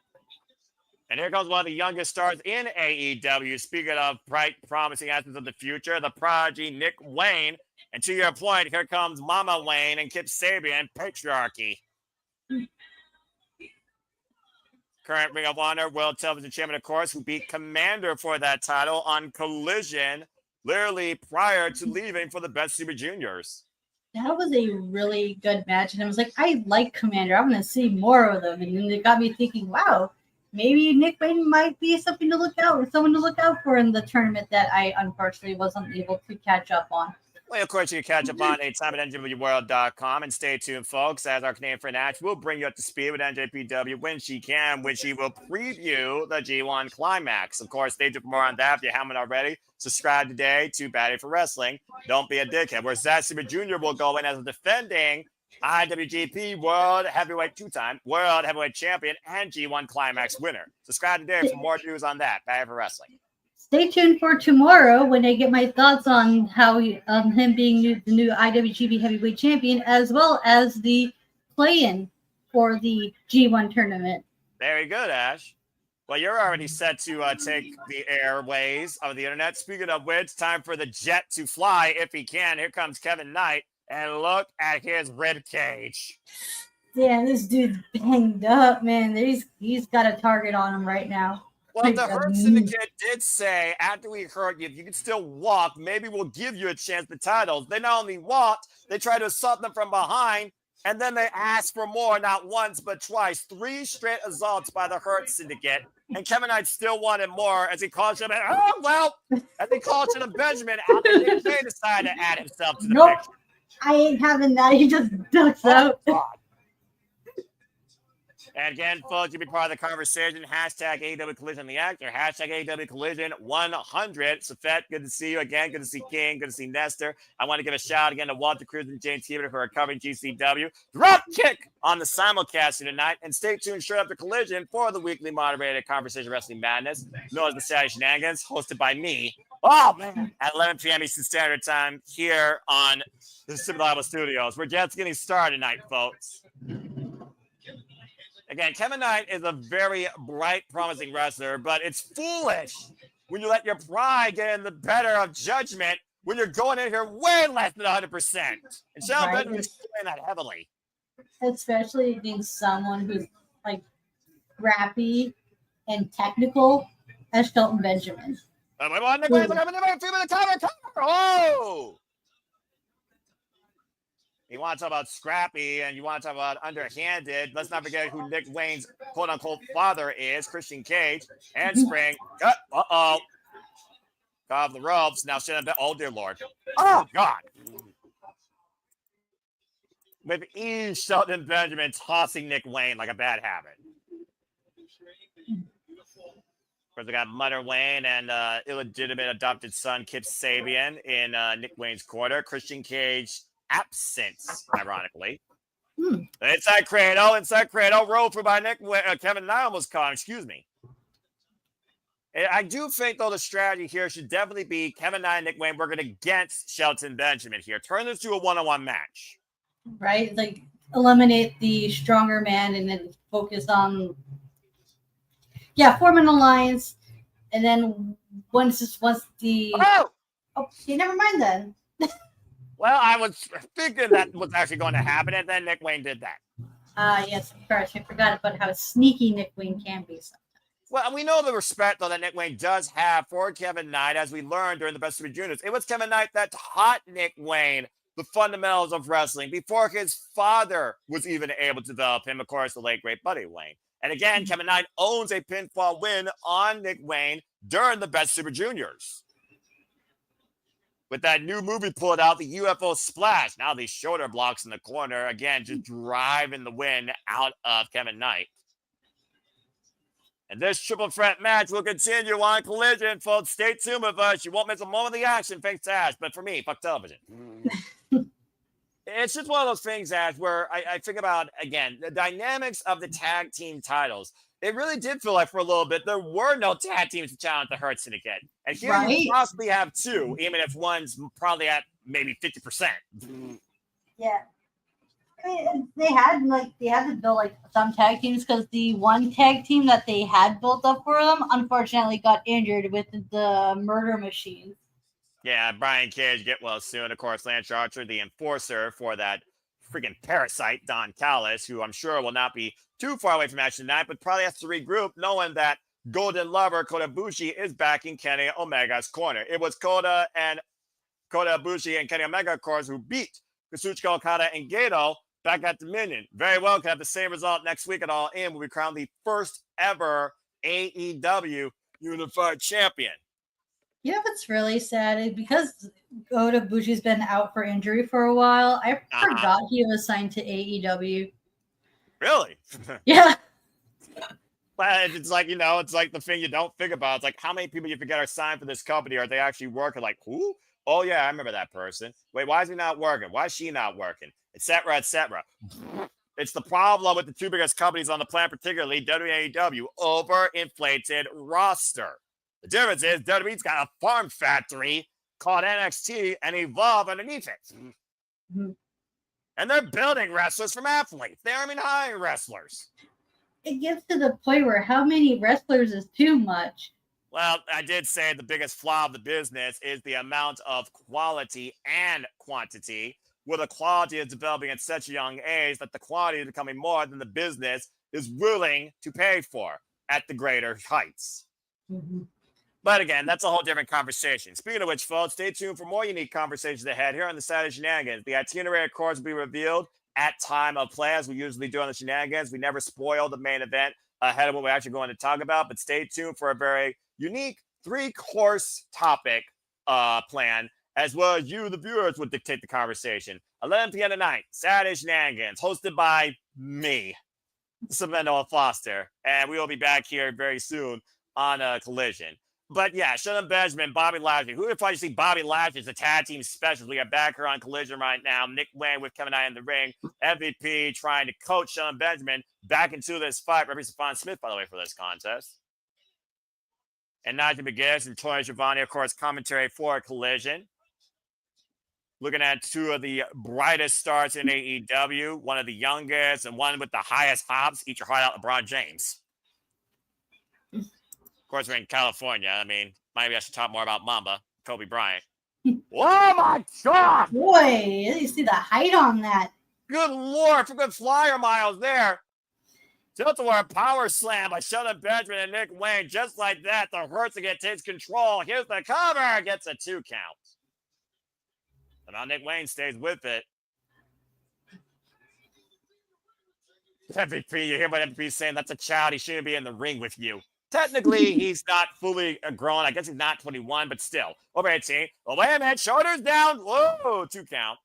And here comes one of the youngest stars in AEW. Speaking of bright, promising aspects of the future, the prodigy Nick Wayne. And to your point, here comes Mama Wayne and Kip Sabian, Patriarchy. Current Ring of Honor World Television Champion, of course, who beat Commander for that title on Collision, literally prior to leaving for the Best Super Juniors. That was a really good match. And I was like, I like Commander. I'm going to see more of them. And then it got me thinking, wow, maybe Nick Wayne might be something to look out, or someone to look out for in the tournament that I unfortunately wasn't able to catch up on. Well, of course, you can catch up on anytime at NJPWWorld.com. And stay tuned, folks, as our Canadian friend Ash will bring you up to speed with NJPW when she can, when she will preview the G1 Climax. Of course, stay tuned for more on that if you haven't already. Subscribe today to Batty for Wrestling. Don't be a dickhead. Where Zack Sabre Jr. will go in as a defending IWGP World Heavyweight two-time World Heavyweight Champion and G1 Climax winner. Subscribe today for more news on that. Batty for Wrestling. Stay tuned for tomorrow when I get my thoughts on how him being the new IWGP Heavyweight Champion, as well as the play-in for the G1 tournament. Very good, Ash. Well, you're already set to take the airways of the internet. Speaking of which, time for the jet to fly if he can. Here comes Kevin Knight, and look at his rib cage. Yeah, this dude's banged up, man. He's got a target on him right now. Well, the Hurt Syndicate did say, after we heard you, if you can still walk, maybe we'll give you a chance at the titles. They not only walked, they tried to assault them from behind, and then they asked for more, not once, but twice. 3 straight assaults by the Hurt Syndicate, and Kevin Knight still wanted more as he called him, as he called him Benjamin, after they decided to add himself to the picture. I ain't having that. He just ducks out. God. And again, folks, you'll be part of the conversation. Hashtag AEW Collision the Actor. Hashtag AEW Collision 100. Safet, good to see you again. Good to see King. Good to see Nestor. I want to give a shout out again to Walter Cruz and Jane Tieber who are covering GCW. Drop kick on the simulcast tonight. And stay tuned straight after Collision for the weekly moderated Conversation Wrestling Madness, known as the Saturday Shenanigans, hosted by me. Oh, man. At 11 p.m. Eastern Standard Time here on the Super Live Studios. We're just getting started tonight, folks. Again, Kevin Knight is a very bright, promising wrestler, but it's foolish when you let your pride get in the better of judgment when you're going in here way less than 100%. And Shelton Benjamin is doing that heavily. Especially against someone who's like scrappy and technical as Shelton Benjamin. Oh! You want to talk about scrappy and you want to talk about underhanded. Let's not forget who Nick Wayne's quote-unquote father is, Christian Cage. Handspring. Uh-oh. Got off the ropes. Now shit. Oh, dear Lord. Oh, God. With Shelton Benjamin tossing Nick Wayne like a bad habit. Of course, we got Mudder Wayne and illegitimate adopted son Kip Sabian in Nick Wayne's corner. Christian Cage absent, ironically. Inside Cradle, roll through by Kevin Knight almost caught him. Excuse me. I do think, though, the strategy here should definitely be Kevin Knight and Nick Wayne working against Shelton Benjamin here. Turn this to a one-on-one match. Right? Like, eliminate the stronger man and then focus on, form an alliance. And then once the... Oh, okay, never mind then. Well, I was thinking that was actually going to happen, and then Nick Wayne did that. Yes, of course. I forgot about how sneaky Nick Wayne can be sometimes. Well, we know the respect, though, that Nick Wayne does have for Kevin Knight, as we learned during the Best Super Juniors. It was Kevin Knight that taught Nick Wayne the fundamentals of wrestling before his father was even able to develop him, of course, the late, great Buddy Wayne. And again, Kevin Knight owns a pinfall win on Nick Wayne during the Best Super Juniors. With that new movie pulled out, the UFO Splash. Now these shoulder blocks in the corner, again, just driving the win out of Kevin Knight. And this triple threat match will continue on Collision, folks. Stay tuned with us. You won't miss a moment of the action, thanks to Ash. But for me, fuck television. It's just one of those things, Ash, where I think about, again, the dynamics of the tag team titles. It really did feel like for a little bit there were no tag teams to challenge the Hurt Syndicate. And here you possibly have two, even if one's probably at maybe 50%. Yeah. I mean, they had to build like some tag teams because the one tag team that they had built up for them unfortunately got injured with the murder machines. Yeah, Brian Cage get well soon. Of course, Lance Archer, the enforcer for that freaking parasite, Don Callis, who I'm sure will not be too far away from action tonight, but probably has to regroup, knowing that Golden Lover Kota Ibushi is back in Kenny Omega's corner. It was Kota Ibushi and Kenny Omega, of course, who beat Kazuchika Okada and Gato back at Dominion. Very well, could have the same result next week at All In, will be crowned the first ever AEW Unified Champion. You know what's really sad is because Kota Ibushi's been out for injury for a while, I forgot he was signed to AEW. Really? Yeah. But it's like, it's like the thing you don't think about. It's like, how many people you forget are signed for this company? Are they actually working? Like, who? Oh, yeah, I remember that person. Wait, why is he not working? Why is she not working? Et cetera, et cetera. It's the problem with the two biggest companies on the planet, particularly WWE and AEW, overinflated roster. The difference is WWE's got a farm factory called NXT and Evolve underneath it. Mm-hmm. And they're building wrestlers from athletes. They aren't even hiring wrestlers. It gets to the point where how many wrestlers is too much? Well, I did say the biggest flaw of the business is the amount of quality and quantity, where the quality is developing at such a young age that the quality is becoming more than the business is willing to pay for at the greater heights. Mm-hmm. But again, that's a whole different conversation. Speaking of which, folks, stay tuned for more unique conversations ahead here on the Saturday Shenanigans. The itinerary, of course, will be revealed at time of play, as we usually do on the Shenanigans. We never spoil the main event ahead of what we're actually going to talk about, but stay tuned for a very unique 3-course topic plan, as well as you, the viewers, would dictate the conversation. 11 p.m. tonight, Saturday Shenanigans, hosted by me, Samantha Foster, and we will be back here very soon on Collision. But yeah, Shelton Benjamin, Bobby Lashley. Who would probably see Bobby Lashley as a tag team specialist? We got back here on Collision right now. Nick Wayne with Kevin Knight in the ring. MVP trying to coach Shelton Benjamin back into this fight. Referee Stephon Smith, by the way, for this contest. And Nigel McGuinness and Tony Schiavone, of course, commentary for Collision. Looking at two of the brightest stars in AEW. One of the youngest and one with the highest hops. Eat your heart out, LeBron James. Of course, we're in California. I mean, maybe I should talk more about Mamba, Kobe Bryant. Oh, my God! Boy, you see the height on that. Good Lord, for good flyer miles there. Tilt-a-whirl power slam by Shelton Benjamin and Nick Wayne. Just like that, the Hurts again takes control. Here's the cover. Gets a 2 count. And now Nick Wayne stays with it. MVP, you hear what MVP is saying? That's a child. He shouldn't be in the ring with you. Technically, he's not fully grown. I guess he's not 21, but still. Over 18. Oh, wait a minute. Shoulders down. Whoa, 2 count.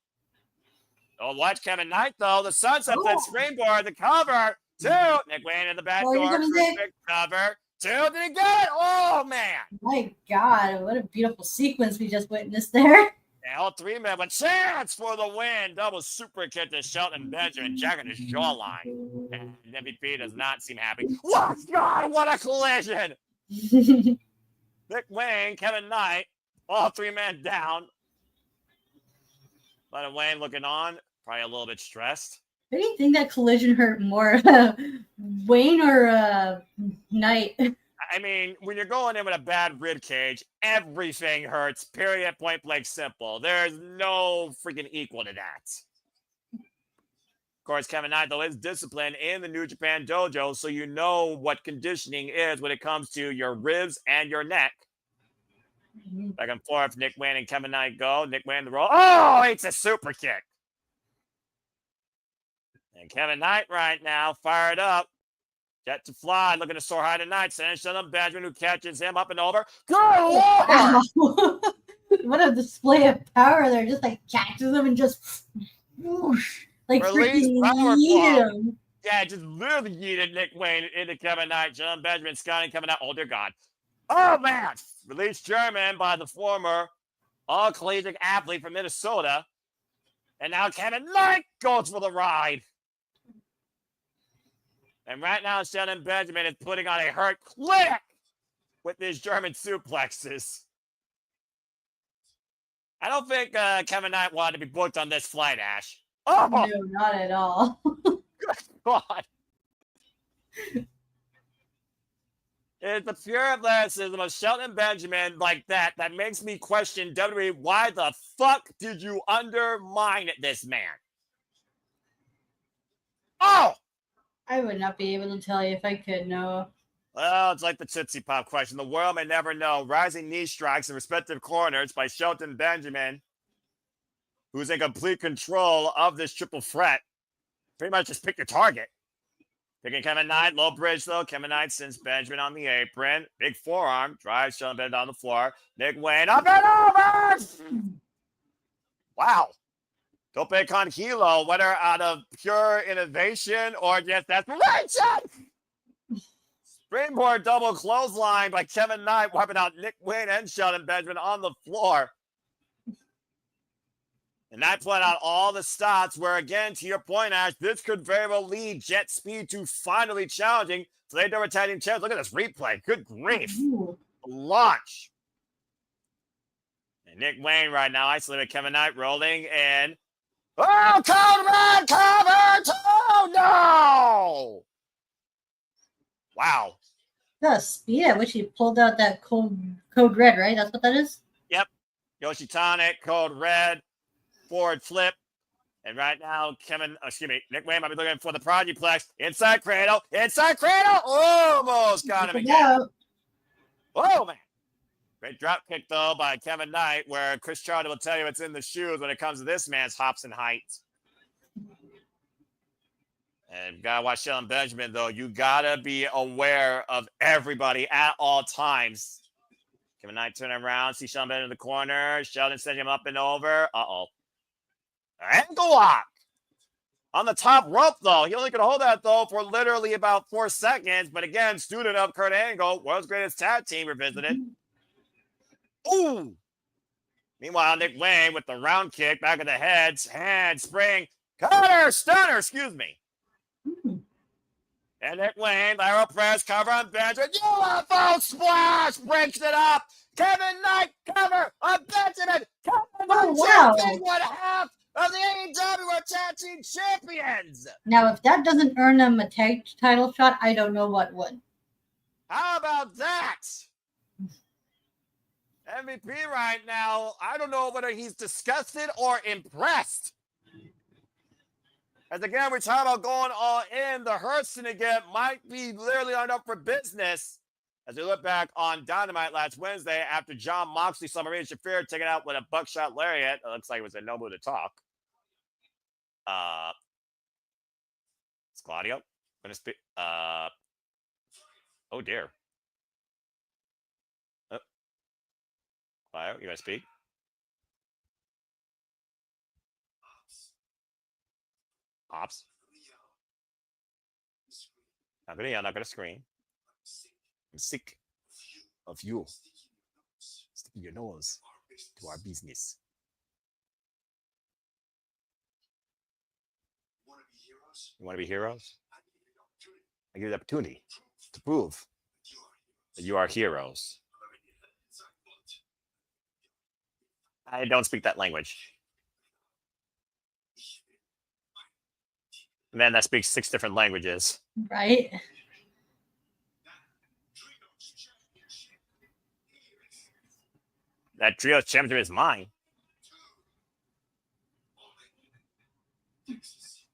Oh, watch Kevin Knight, though. The sunset that springboard. The cover. 2. Nick Wayne in the back door. Perfect cover. 2. Did he get it? Oh, man. My God. What a beautiful sequence we just witnessed there. And all 3 men, but chance for the win. Double super kick to Shelton Benjamin, jacking his jawline. And MVP does not seem happy. Oh, God, what a collision. Nick Wayne, Kevin Knight, all 3 men down. But Wayne looking on, probably a little bit stressed. Who do you think that collision hurt more, Wayne or Knight? I mean, when you're going in with a bad rib cage, everything hurts. Period. Point blank. Simple. There's no freaking equal to that. Of course, Kevin Knight, though, is disciplined in the New Japan Dojo, so you know what conditioning is when it comes to your ribs and your neck. Back and forth, Nick Wayne and Kevin Knight go. Nick Wayne the roll. Oh, it's a super kick. And Kevin Knight right now fired up. Jet to fly, looking to soar high tonight. Sends Shelton Benjamin, who catches him up and over. Good Lord! What a display of power there. Just like catches him and just whoosh, like freaking yeeted him. Yeah, just literally yeeted Nick Wayne into Kevin Knight. Shelton Benjamin, Scott, and Kevin Knight. Oh, dear God. Oh, man. Released German by the former all-collegiate athlete from Minnesota. And now Kevin Knight goes for the ride. And right now, Shelton Benjamin is putting on a hurt clinic with his German suplexes. I don't think Kevin Knight wanted to be booked on this flight, Ash. Oh! No, not at all. Good God. It's the pure athleticism of Shelton Benjamin like that makes me question WWE, why the fuck did you undermine this man? Oh! I would not be able to tell you if I could, no. Well, it's like the Tootsie Pop question. The world may never know. Rising knee strikes in respective corners by Shelton Benjamin, who's in complete control of this triple threat. Pretty much just pick your target. Picking Kevin Knight, low bridge though. Kevin Knight sends Benjamin on the apron. Big forearm, drives Shelton Benjamin down the floor. Nick Wayne up and over! Wow. Tope con hilo, whether out of pure innovation or just desperation. Springboard double clothesline by Kevin Knight, wiping out Nick Wayne and Shelton Benjamin on the floor. And that played out all the stops where, again, to your point, Ash, this could very well lead Jet Speed to finally challenging for the AEW Tag Team Champions. Look at this replay. Good grief. Launch. And Nick Wayne right now isolated Kevin Knight rolling in. Oh, code red cover! Oh, no! Wow. The speed at which he pulled out that code red, right? That's what that is? Yep. Yoshitonic, code red, forward flip. And right now, Nick Wayne might be looking for the Prodigyplex. Inside cradle. Almost got him again. Oh, man. Great drop kick, though, by Kevin Knight, where Chris Charlie will tell you it's in the shoes when it comes to this man's hops and heights. And you gotta watch Shelton Benjamin, though. You gotta be aware of everybody at all times. Kevin Knight turning around, see Shelton Benjamin in the corner. Shelton sending him up and over. Uh-oh. Ankle lock. On the top rope, though. He only could hold that, though, for literally about 4 seconds. But again, student of Kurt Angle, world's greatest tag team revisited. Ooh. Meanwhile, Nick Wayne with the round kick, back of the head, handspring, cutter, stunner, excuse me. And Nick Wayne, lateral press, cover on Benjamin, UFO splash, breaks it up. Kevin Knight, cover on Benjamin. Kevin Knight, one half of the AEW World Tag Team Champions. Now, if that doesn't earn them a tag title shot, I don't know what would. How about that? MVP right now, I don't know whether he's disgusted or impressed. As again, we're talking about going all in. The Hurt Syndicate might be literally on up for business. As we look back on Dynamite last Wednesday after Jon Moxley saw Marina Shafir taken out with a buckshot lariat. It looks like it was a no move to talk. It's Claudio gonna speak. Oh dear. Claudio, you gonna speak? Pops. I'm not gonna scream. I'm sick of you sticking your nose to our business. You want to be heroes? I give you the opportunity to prove that you are heroes. I don't speak that language. Man that speaks 6 different languages. Right? That Trios Championship is mine.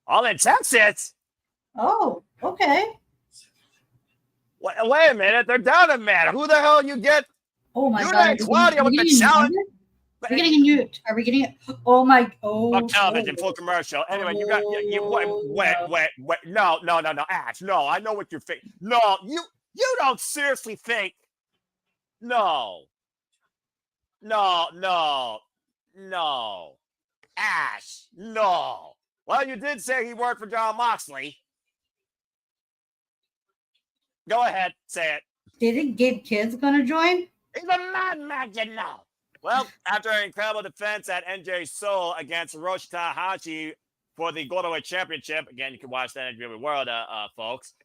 All in Texas? Oh, okay. Wait a minute. They're down a man. Who the hell you get? Oh my you God. and Claudia with the challenge. Are we getting a new? Are we getting it? Oh my! Oh. Television, full commercial. Anyway, you got wait. No, Ash. No, I know what you're thinking. No, you don't seriously think. No. Ash, no. Well, you did say he worked for Jon Moxley. Go ahead, say it. Do you think Gabe Kidd's gonna join? He's a madman, you know. Well, after an incredible defense at NJ Soul against Hiroshi Tanahashi for the Goldweight Championship, again, you can watch that in the world, folks.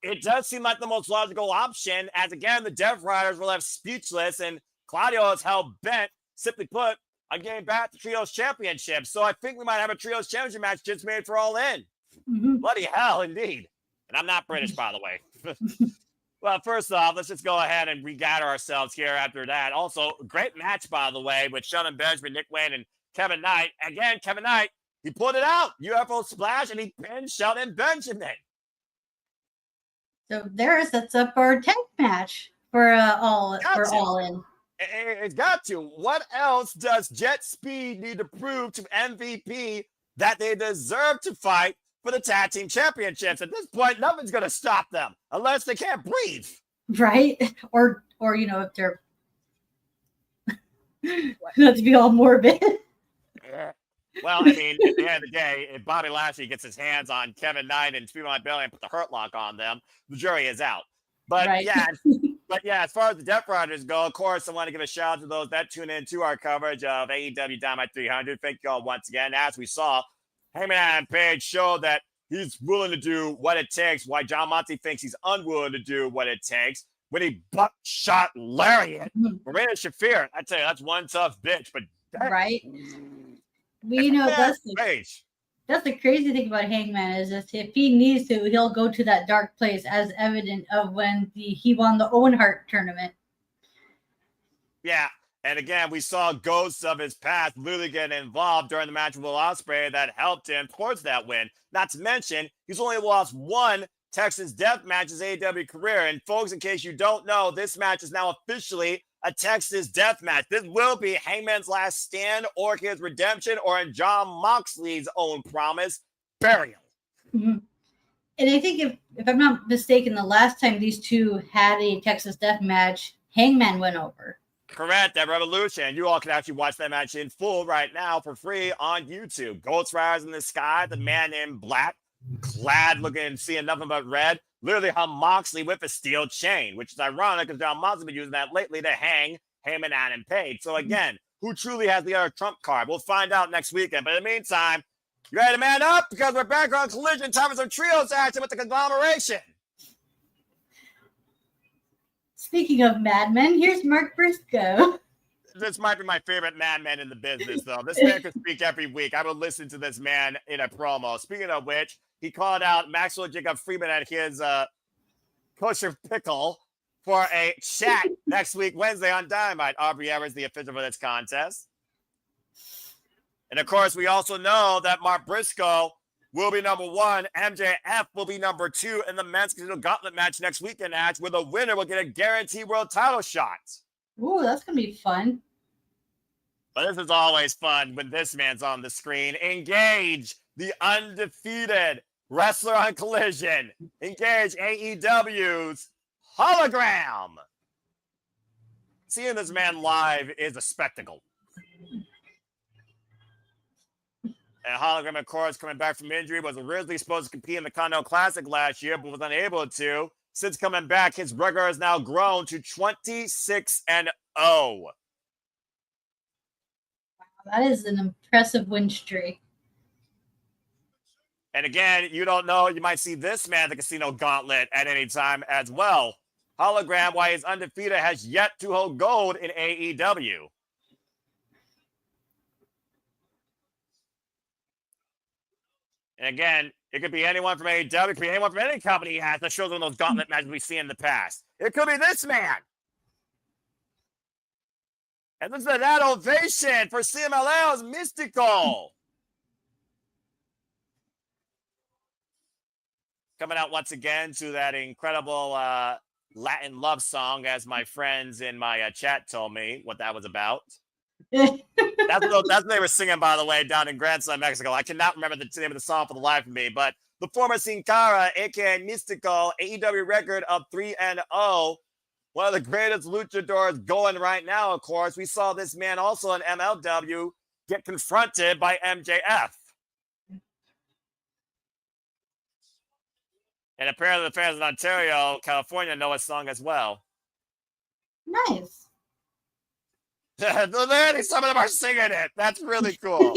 It does seem like the most logical option, as again, the Death Riders were left speechless, and Claudio is hell bent, simply put, on getting back to Trios Championship. So I think we might have a Trios Championship match just made for All In. Mm-hmm. Bloody hell, indeed. And I'm not British, by the way. Well, first off, let's just go ahead and regather ourselves here after that. Also, great match, by the way, with Shelton Benjamin, Nick Wayne, and Kevin Knight. Again, Kevin Knight, he pulled it out. UFO splash, and he pinned Shelton Benjamin. So there sets up our tag match for All In. It's got to. What else does Jet Speed need to prove to MVP that they deserve to fight for the tag team championships? At this point, nothing's going to stop them unless they can't breathe. Right? Or if they're not to be all morbid. Well, I mean, at the end of the day, if Bobby Lashley gets his hands on Kevin Knight and Speed My Belly and put the Hurt Lock on them, the jury is out. But right. yeah, as far as the Death Riders go, of course, I want to give a shout out to those that tune in to our coverage of AEW Dynamite 300. Thank you all once again. As we saw, Heyman and Page showed that he's willing to do what it takes, why Jon Moxley thinks he's unwilling to do what it takes. When he buckshot lariat, Marina Shafir, I tell you, that's one tough bitch. But right. That's the crazy thing about Hangman is that if he needs to, he'll go to that dark place, as evident of when he won the Owen Hart tournament. Yeah, and again, we saw ghosts of his past literally getting involved during the match with Will Ospreay that helped him towards that win. Not to mention, he's only lost one Texas Death Match his AEW career. And folks, in case you don't know, this match is now officially a Texas Death Match. This will be Hangman's last stand, or his redemption, or in Jon Moxley's own promise, burial. Mm-hmm. And I think if I'm not mistaken, the last time these two had a Texas Death Match, Hangman went over. Correct, at Revolution. You all can actually watch that match in full right now for free on YouTube. Ghost Riders in the Sky, the man in black, clad looking, seeing nothing but red. Literally hung Moxley with a steel chain, which is ironic because Jon Moxley's been using that lately to hang Heyman and Page. So again, who truly has the other trump card? We'll find out next weekend. But in the meantime, you ready to man up? Because we're back on Collision. Time for some trios action with the conglomeration. Speaking of madmen, here's Mark Briscoe. This might be my favorite madman in the business, though. This man could speak every week. I would listen to this man in a promo. Speaking of which, he called out Maxwell Jacob Freeman at his kosher pickle for a chat next week, Wednesday on Dynamite. Aubrey Evers, the official for this contest. And of course, we also know that Mark Briscoe will be number 1. MJF will be number 2 in the men's gauntlet match next weekend, where the winner will get a guaranteed world title shot. Ooh, that's going to be fun. But this is always fun when this man's on the screen. Engage, the undefeated wrestler on Collision. Engage AEW's Hologram. Seeing this man live is a spectacle. And Hologram, of course, coming back from injury, was originally supposed to compete in the Continental Classic last year, but was unable to. Since coming back, his record has now grown to 26-0. That is an impressive win streak. And again, you don't know, you might see this man at the Casino Gauntlet at any time as well. Hologram, while he's undefeated, has yet to hold gold in AEW. And again, it could be anyone from AEW, it could be anyone from any company he has that shows them those gauntlet matches we've seen in the past. It could be this man. And listen to that ovation for CMLL's Mistico. Coming out once again to that incredible Latin love song, as my friends in my chat told me what that was about. That's what they were singing, by the way, down in Grand Slam, Mexico. I cannot remember the name of the song for the life of me, but the former Sin Cara, aka Mistico, AEW record of 3-0. One of the greatest luchadors going right now, of course. We saw this man also in MLW get confronted by MJF. And apparently the fans in Ontario, California know his song as well. Nice. Some of them are singing it. That's really cool.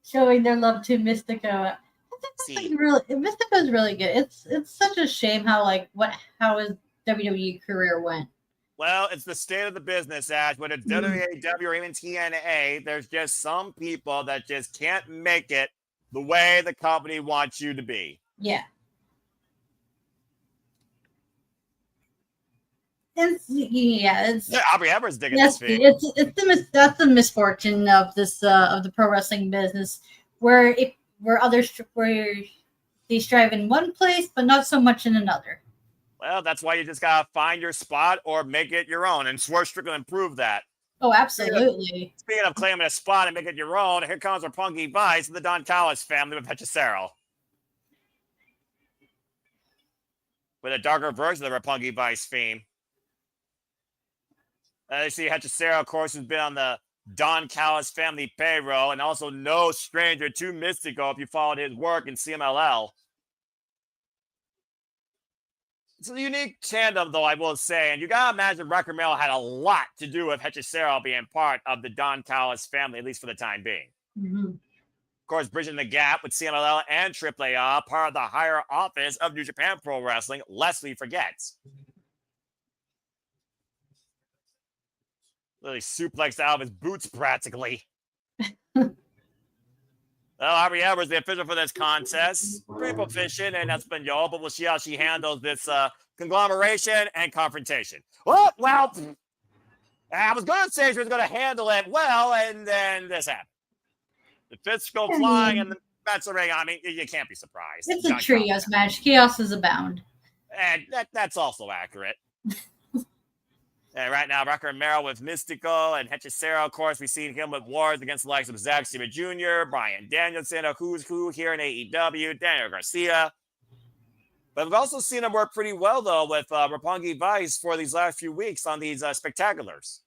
Showing their love to Mistico. Mistico is really good. It's such a shame how his WWE career went. Well, it's the state of the business, Ash. Whether it's WWE or even TNA, there's just some people that just can't make it the way the company wants you to be. Yeah. Aubrey Everett's digging this feed. That's the misfortune of this of the pro wrestling business, where they strive in one place but not so much in another. Well, that's why you just gotta find your spot or make it your own, and Swerve Strickland proved that. Oh, absolutely. Speaking of claiming a spot and make it your own, here comes our Punky Vice and the Don Callis family with Hechicero. With a darker version of our Punky Vice theme. You see Hechicero, of course, has been on the Don Callis family payroll and also no stranger to Mistico if you followed his work in CMLL. It's a unique tandem, though, I will say, and you gotta imagine Romero had a lot to do with Hechicero being part of the Don Callis family, at least for the time being. Mm-hmm. Of course, bridging the gap with CMLL and AAA, part of the higher office of New Japan Pro Wrestling, lest we forget. Literally suplexed out of his boots, practically. Well, Aubrey Edwards, the official for this contest, pretty proficient in Espanol, but we'll see how she handles this conglomeration and confrontation. Well, I was going to say she was going to handle it well, and then this happened. The fists go flying, and the bats are ring. I mean, you can't be surprised. It's a trios match. Chaos is abound. And that's also accurate. And right now, Romero with Mistico and Hechicero, of course, we've seen him with wars against the likes of Zack Sabre Jr., Bryan Danielson, a who's who here in AEW, Daniel Garcia. But we've also seen him work pretty well, though, with Roppongi Vice for these last few weeks on these spectaculars.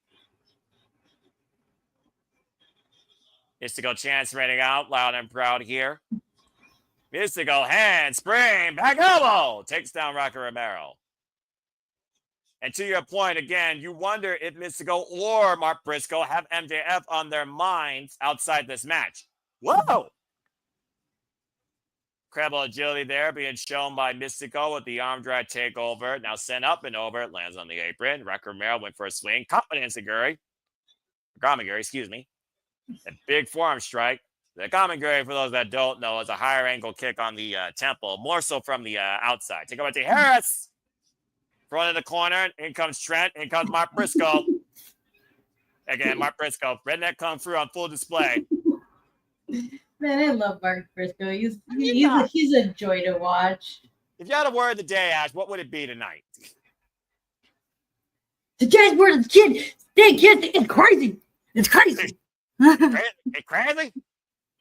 Mistico chance running out loud and proud here. Mistico, hand, spring, back elbow, takes down Rocky Romero. And to your point, again, you wonder if Mistico or Mark Briscoe have MJF on their minds outside this match. Whoa! Incredible agility there being shown by Mistico with the arm drag takeover. Now sent up and over. It lands on the apron. Rocky Romero went for a swing. Confidence Gamaguri, excuse me. A big forearm strike. The Gamaguri, for those that don't know, is a higher angle kick on the temple, more so from the outside. Take over to Harris. Front of the corner, in comes Trent, in comes Mark Briscoe. Again, Mark Briscoe, redneck kung fu on full display. Man, I love Mark Briscoe. He's a joy to watch. If you had a word of the day, Ash, what would it be tonight? Today's word of the kid. It's crazy. It's crazy. Crazy?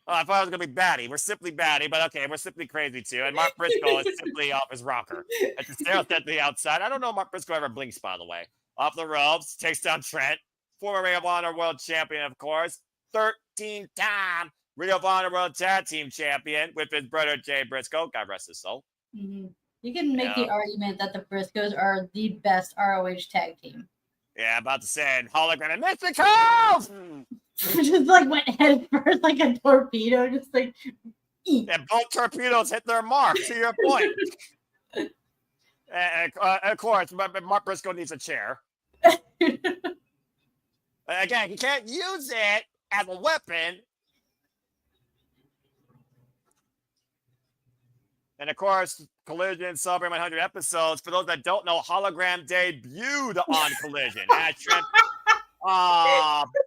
Oh, I thought it was going to be batty. We're simply batty, but okay, we're simply crazy too. And Mark Briscoe is simply off his rocker. At the stair at the outside. I don't know if Mark Briscoe ever blinks, by the way. Off the ropes, takes down Trent. Former Ring of Honor World Champion, of course. 13-time Ring of Honor World Tag Team Champion with his brother Jay Briscoe. God rest his soul. Mm-hmm. You can make the argument that the Briscoes are the best ROH tag team. Yeah, about to say it. Hologram and Mistico! Just like went head first like a torpedo, just like. And both torpedoes hit their mark, to your point. And of course, Mark Briscoe needs a chair. Again, he can't use it as a weapon. And of course, Collision celebrating 100 episodes. For those that don't know, Hologram debuted on Collision. Trent.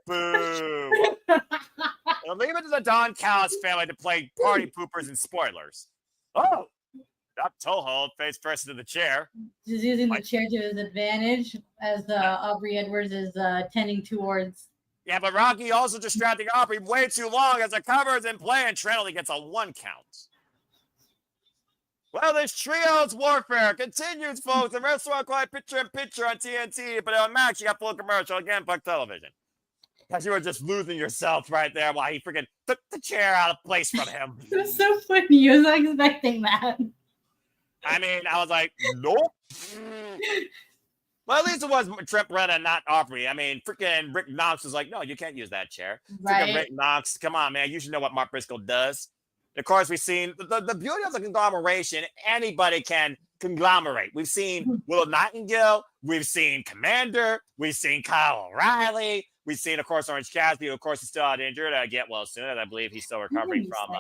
Boo. We'll leave it to the Don Callis family to play party poopers and spoilers. Oh, up Toho face first into the chair. Just using the chair to his advantage as Aubrey Edwards is tending towards. Yeah, but Rocky also distracting Aubrey way too long as the cover is in play and Trent only gets a 1 count. Well, this trios warfare continues, folks. The restaurant quite picture-in-picture on TNT, but on Max, you got full commercial again, Puck Television. Because you were just losing yourself right there while he freaking took the chair out of place from him. It was so funny. I was not expecting that. I mean, I was like, nope. Well, at least it was Trent Baretta, not Aubrey. I mean, freaking Rick Knox was like, no, you can't use that chair. Right. Freaking Rick Knox, come on, man. You should know what Mark Briscoe does. Of course, we've seen the beauty of the conglomeration. Anybody can conglomerate. We've seen Willow Nightingale. We've seen Commander. We've seen Kyle O'Reilly. We've seen, of course, Orange Cassidy. Of course, he's still out injured. Get well soon. And I believe he's still recovering from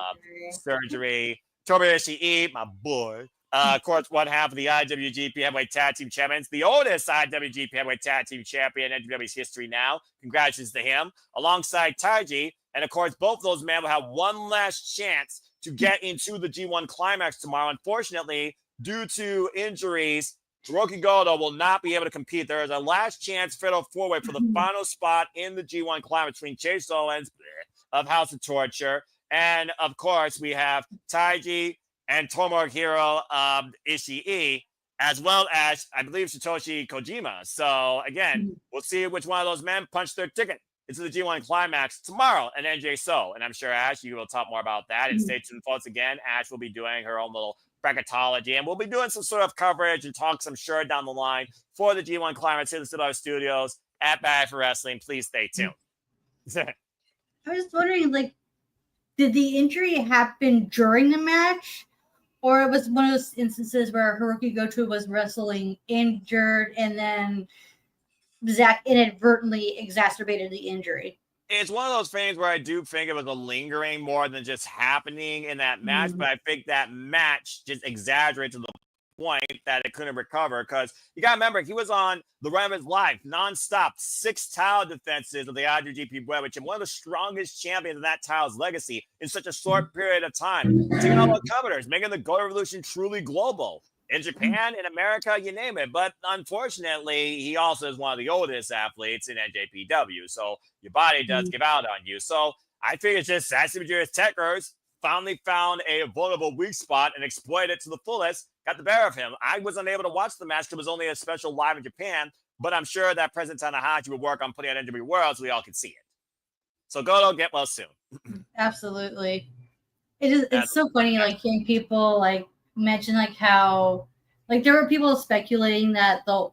surgery. Tomohiro Ishii, my boy. Of course, one half of the IWGP Heavyweight Tag Team Champions, the oldest IWGP Heavyweight Tag Team Champion in NWW's history now. Congratulations to him. Alongside TayJay. And, of course, both those men will have one last chance to get into the G1 Climax tomorrow. Unfortunately, due to injuries, Hiroki Goto will not be able to compete. There is a last chance fatal four-way for the final spot in the G1 Climax between Chase Owens of House of Torture. And, of course, we have TayJay and Tomohiro Ishii, as well as, I believe, Satoshi Kojima. So, again, we'll see which one of those men punched their ticket into the G1 Climax tomorrow at NJ So. And I'm sure, Ash, you will talk more about that. And stay tuned, folks. Again, Ash will be doing her own little bracketology. And we'll be doing some sort of coverage and talks, I'm sure, down the line for the G1 Climax here at our studios at Bad for Wrestling. Please stay tuned. I was wondering, like, did the injury happen during the match? Or it was one of those instances where Hiroki Goto was wrestling injured and then Zach inadvertently exacerbated the injury? It's one of those things where I do think it was a lingering more than just happening in that match, but I think that match just exaggerated to the point that it couldn't recover because you got to remember, he was on the run of his life, nonstop, 6 title defenses of the IWGP World, and one of the strongest champions of that title's legacy in such a short period of time. Taking all the competitors, making the Gold Revolution truly global. In Japan, in America, you name it. But unfortunately, he also is one of the oldest athletes in NJPW. So your body does give out on you. So I think it's just Sassy Majority's Techers finally found a vulnerable weak spot and exploited it to the fullest, got the better of him. I was unable to watch the match because it was only a special live in Japan, but I'm sure that President Tanahashi would work on putting it on NW World so we all can see it. So Goto, get well soon. Absolutely. It's so funny, like, hearing people, like, mention, like, how, like, there were people speculating that the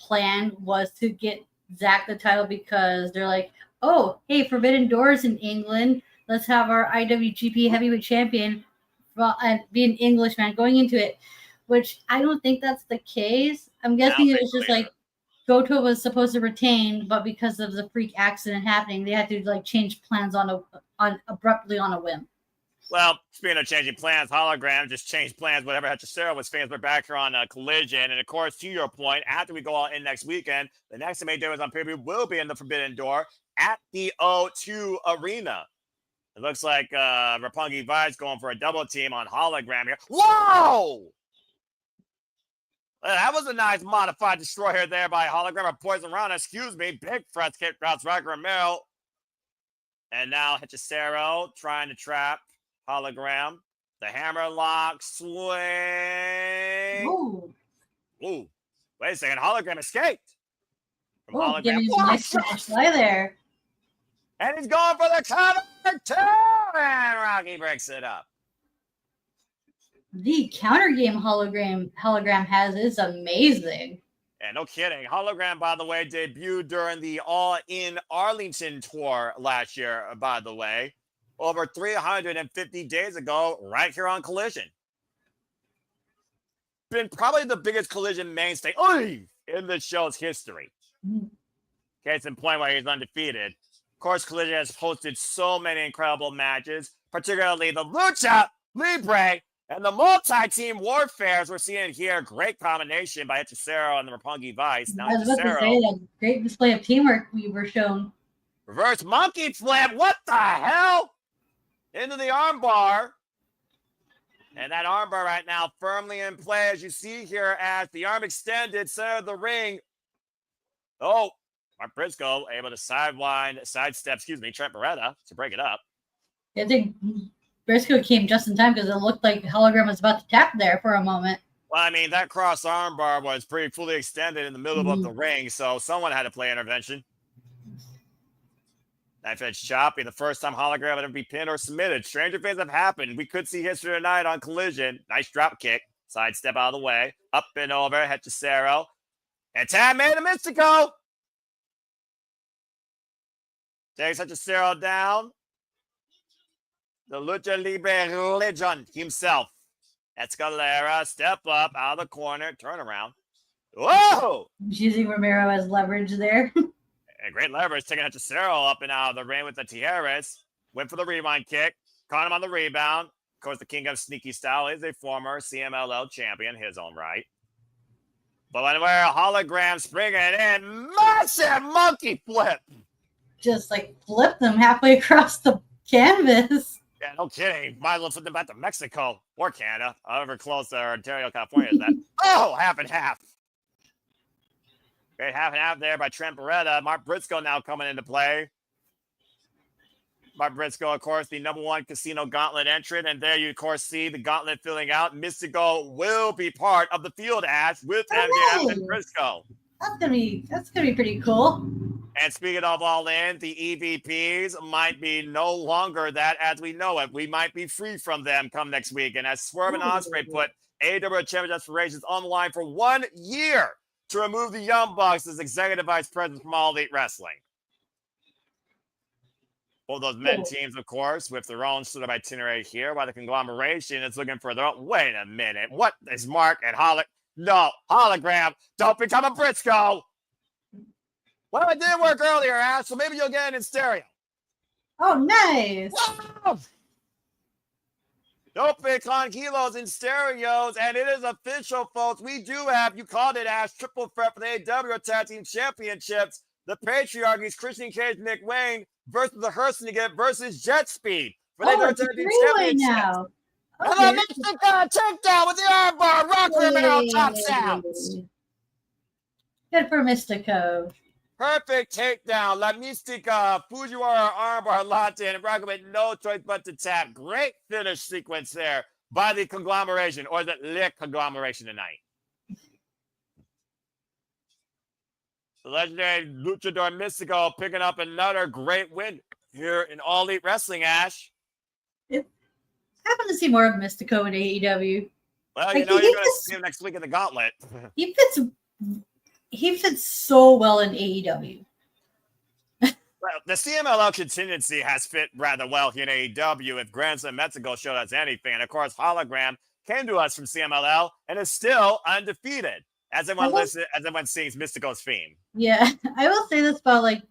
plan was to get Zach the title because they're like, oh, hey, Forbidden Doors in England. Let's have our IWGP Heavyweight Champion be an Englishman going into it, which I don't think that's the case. I'm guessing it was just like Goto was supposed to retain, but because of the freak accident happening, they had to, like, change plans abruptly on a whim. Well, speaking of changing plans, Hologram just changed plans. Whatever Hechicero was fans, we're back here on Collision. And of course, to your point, after we go all in next weekend, the next time AEW is on pay-per-view will be in the Forbidden Door. at the O2 Arena. It looks like Roppongi Vice going for a double team on Hologram here. Whoa! That was a nice modified destroyer there by Hologram or Poison Rana. Excuse me. Big front kick routes right Romero. And now Hechicero trying to trap Hologram. The hammer lock swing. Ooh. Ooh. Wait a second. Hologram escaped. From Hologram. Giving him a nice smash fly there. And he's going for the cover too. And Rocky breaks it up. The counter game hologram has is amazing. Yeah, no kidding. Hologram, by the way, debuted during the All In Arlington tour last year, by the way. Over 350 days ago, right here on Collision. Been probably the biggest Collision mainstay in the show's history. Case in point where he's undefeated. Of course, Collision has hosted so many incredible matches, particularly the Lucha Libre and the multi-team warfares we're seeing here. Great combination by Hechicero and the Roppongi Vice. Now I was about to say that great display of teamwork we were shown. Reverse monkey flip. What the hell? Into the armbar. And that armbar right now firmly in play, as you see here, as the arm extended, center of the ring. Oh, Mark Briscoe able to sidestep, Trent Baretta to break it up. I think Briscoe came just in time because it looked like Hologram was about to tap there for a moment. Well, I mean, that cross armbar was pretty fully extended in the middle of the ring, so someone had to play intervention. Knife edge chop, the first time Hologram would ever be pinned or submitted. Stranger things have happened. We could see history tonight on Collision. Nice drop kick. Sidestep out of the way. Up and over. Hechicero. And tag made a Mistico. Takes Hechicero down. The Lucha Libre legend himself. Escalera. Step up out of the corner. Turn around. Whoa! He's using Romero as leverage there. A great leverage, taking Hechicero up and out of the ring with the Tijeras. Went for the rewind kick. Caught him on the rebound. Of course, the king of sneaky style is a former CMLL champion, his own right. But anyway, Hologram springing in. Massive monkey flip. Just like flipped them halfway across the canvas. Yeah, no kidding. Might as well flip them back to Mexico or Canada. However close to Ontario, California is that. Oh, half and half. Great half and half there by Trent Baretta. Mark Briscoe now coming into play. Mark Briscoe, of course, the #1 Casino Gauntlet entrant. And there you, of course, see the gauntlet filling out. Mistico will be part of the field, Ash, with MJF and Briscoe. That's gonna be pretty cool. And speaking of All In, the EVPs might be no longer that as we know it. We might be free from them come next week. And as Swerve and Ospreay put AEW Championship aspirations on the line for 1 year to remove the Young Bucks as executive vice president from All Elite Wrestling. Both those men teams, of course, with their own sort of itinerary here, while the conglomeration is looking for their own. Wait a minute. What is Mark and No, Hologram. Don't become a Briscoe. Well, it didn't work earlier, Ash, so maybe you'll get it in stereo. Oh, nice. Wow. Don't pick on kilos in stereos, and it is official, folks. We do have, you called it, Ash, triple threat for the AEW Tag Team Championships. The Patriarchies, Christian Cage, Nick Wayne versus the Hersenigate versus Jet Speed for the AEW Tag Team Championships. Now. Okay. And then Mistico takedown with the armbar. Rock Romero tops out. Good for Mistico. Perfect takedown. La Mistica, Fujiwara armbar latte, and Rock with no choice but to tap. Great finish sequence there by the conglomeration, or the Lick conglomeration tonight. The legendary Luchador Mistico picking up another great win here in All Elite Wrestling, Ash. It happened to see more of Mistico in AEW. Well, like, you're going to see him next week in the Gauntlet. He fits so well in AEW. Well, the CMLL contingency has fit rather well here in AEW if Grandson Mexico showed us anything. And of course, Hologram came to us from CMLL and is still undefeated. As everyone sings Mystico's theme. Yeah, I will say this about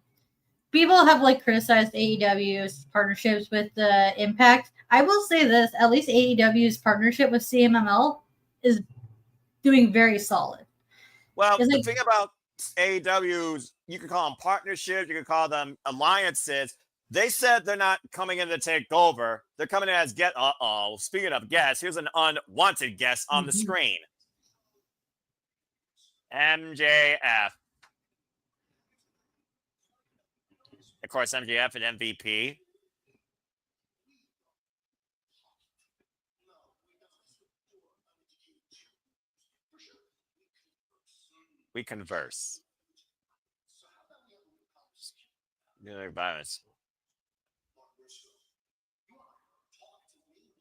people have criticized AEW's partnerships with Impact. I will say this: at least AEW's partnership with CMLL is doing very solid. Well, the thing about AEW's, you can call them partnerships, you can call them alliances. They said they're not coming in to take over. They're coming in as guests. Speaking of guests, here's an unwanted guest on the screen. MJF. Of course, MJF and MVP. We converse. Violence.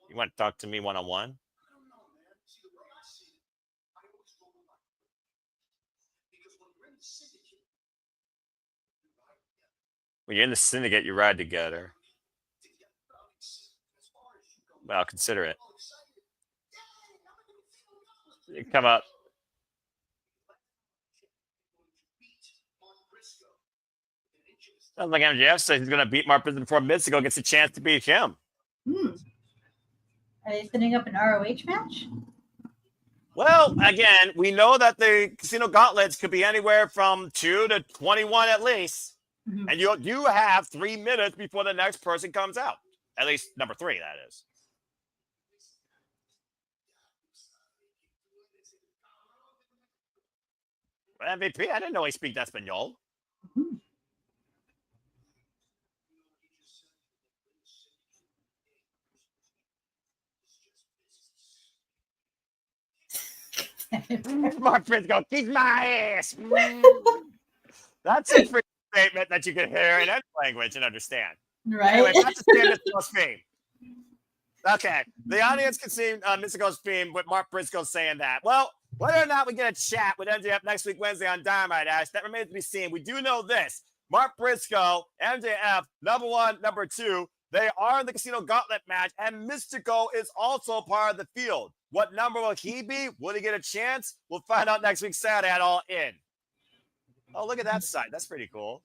You want to talk to me one-on-one? When you're in the syndicate, you ride together. Well, consider it. You come up. Sounds like MJF says he's going to beat Mark Briscoe before Mistico gets a chance to beat him. Are they setting up an ROH match? Well, again, we know that the Casino Gauntlets could be anywhere from 2 to 21 at least. And you have 3 minutes before the next person comes out. At least number 3, that is. MVP, I didn't know he speaks Espanol. Mark Briscoe, kick my ass. That's a free statement that you can hear in any language and understand. Right. Anyway, that's a stand Mystico's theme. Okay, the audience can see Mystico's theme with Mark Briscoe saying that. Well, whether or not we get a chat with MJF next week, Wednesday on Dynamite, Ash, that remains to be seen. We do know this. Mark Briscoe, MJF, number 1, number 2, they are in the Casino Gauntlet match, and Mistico is also part of the field. What number will he be? Will he get a chance? We'll find out next week Saturday at All In. Oh, look at that side. That's pretty cool.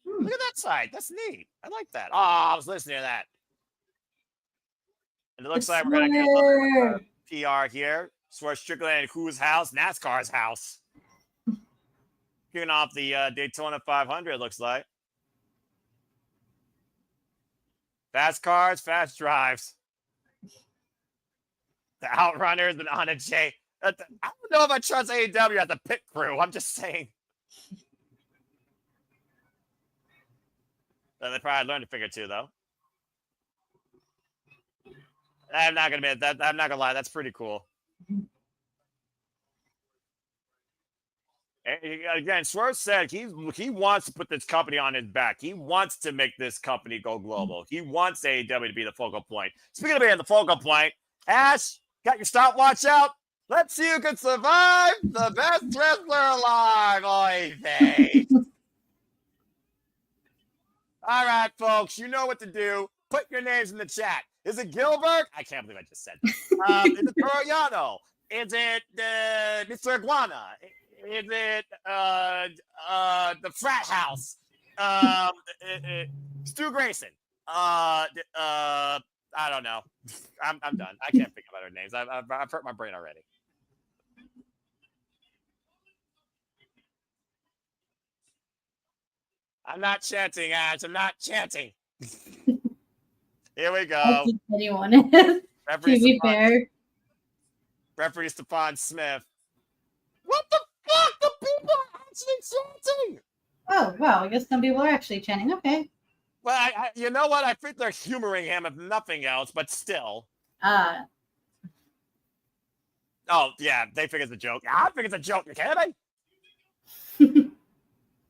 Look at that side. That's neat. I like that. Oh, I was listening to that. And it looks like we're going to get a little PR here. Swerve Strickland, whose house? NASCAR's house. Kicking off the Daytona 500, it looks like. Fast cars, fast drives. The Outrunners and Anna J. I don't know if I trust AEW as a pit crew. I'm just saying. They probably learned a figure too, though. I'm not gonna admit that. I'm not gonna lie. That's pretty cool. Again, Swerve said he wants to put this company on his back. He wants to make this company go global. He wants AEW to be the focal point. Speaking of being the focal point, Ash, got your stopwatch out? Let's see who can survive the best wrestler alive. Oy vey. All right, folks, you know what to do. Put your names in the chat. Is it Gilbert? I can't believe I just said that. Is it Toriano? Is it Mr. Iguana? Is it the frat house? Stu Grayson? I don't know. I'm done. I can't think of other names. I've hurt my brain already. I'm not chanting, Ash. I'm not chanting. Here we go. I think anyone is. Referee to be fair. Referee Stephon Smith. What the fuck? The people are actually chanting. Oh, wow. I guess some people are actually chanting. Okay. Well, you know what? I think they're humoring him, if nothing else, but still. Oh, yeah. They think it's a joke. I think it's a joke. Can I?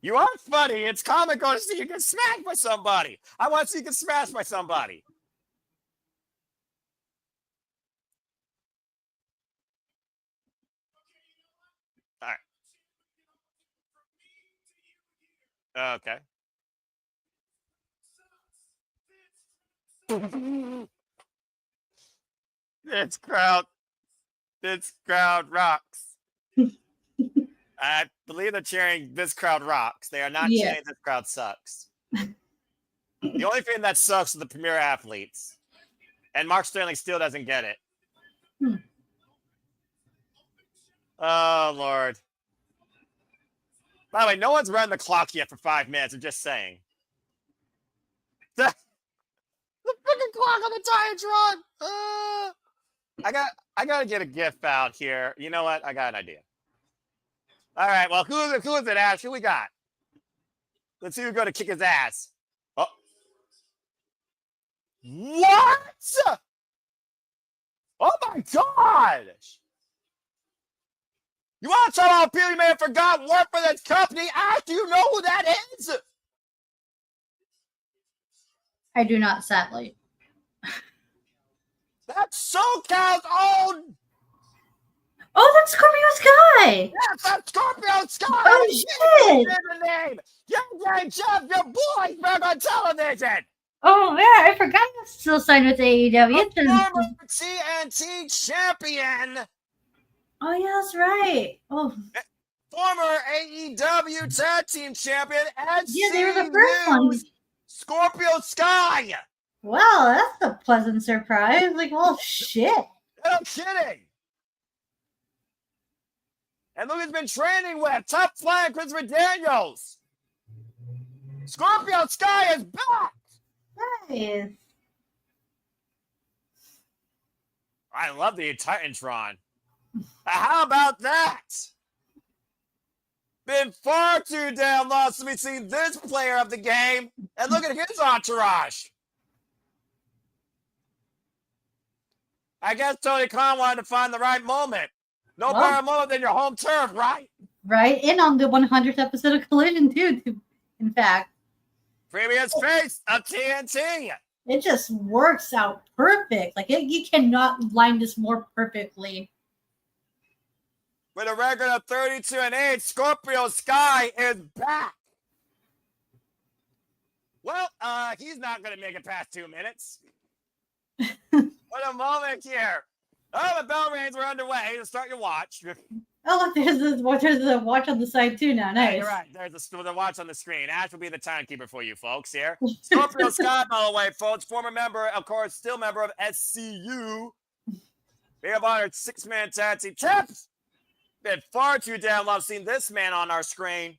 You are funny. It's comical to see you get smashed by somebody. I want to see you get smashed by somebody. All right. Okay. This crowd rocks. I believe they're cheering "This crowd rocks." They are not cheering "This crowd sucks." The only thing that sucks is the premier athletes, and Mark Sterling still doesn't get it. Oh, Lord. By the way, no one's run the clock yet for 5 minutes. I'm just saying. The freaking clock on the Titantron. I gotta get a GIF out here. You know what? I got an idea. All right. Well, who is it, Ash? Who we got? Let's see who's going to kick his ass. Oh. What? Oh, my gosh. You want to talk about people you may have forgotten work for this company? Ash, do you know who that is? I do not, sadly. That's SoCal's own. Oh, that's Scorpio Sky. Yes, that's Scorpio Sky. Oh, shit. The name. Young Jeff, your boy's back on television. Oh, yeah, I forgot he was still signed with AEW. Former TNT champion. Oh, yeah, that's right. Oh, former AEW tag team champion. Yeah, they were the first one. Scorpio Sky. Wow, that's a pleasant surprise. Like, oh, shit. No kidding. And look, he's been training with top flying Christopher Daniels. Scorpio Sky is back. Nice. I love the Titantron. How about that? Been far too damn long since we've seen this player of the game. And look at his entourage. I guess Tony Khan wanted to find the right moment. No better moment than your home turf, right? Right, and on the 100th episode of Collision, too, in fact. Previous face of TNT. It just works out perfect. Like, you cannot line this more perfectly. With a record of 32-8, Scorpio Sky is back. Well, he's not going to make it past 2 minutes. What a moment here. Oh, the bell rings are underway. To start your watch. Oh, look, there's a watch on the side, too, now. Nice. Yeah, you're right. There's the watch on the screen. Ash will be the timekeeper for you folks here. Scorpio Sky, by the way, folks, former member, of course, still member of SCU. We have honored 6-man tag team champs. Been far too damn long seeing this man on our screen.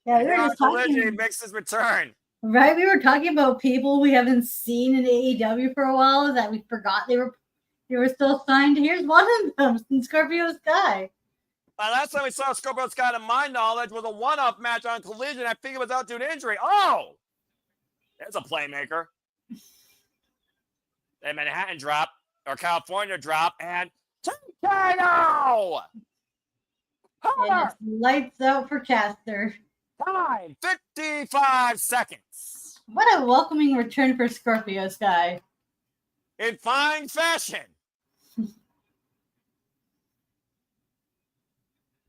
Yeah, we were just talking. Makes his return. Right, we were talking about people we haven't seen in AEW for a while that we forgot they were still signed. Here's one of them, in Scorpio Sky. Last time we saw Scorpio Sky, to my knowledge, was a one-off match on Collision. I think it was out due to injury. Oh, there's a playmaker. A Manhattan drop or California drop and TayJay. And it's lights out for Caster. Time 55 seconds. What a welcoming return for Scorpio Sky. In fine fashion.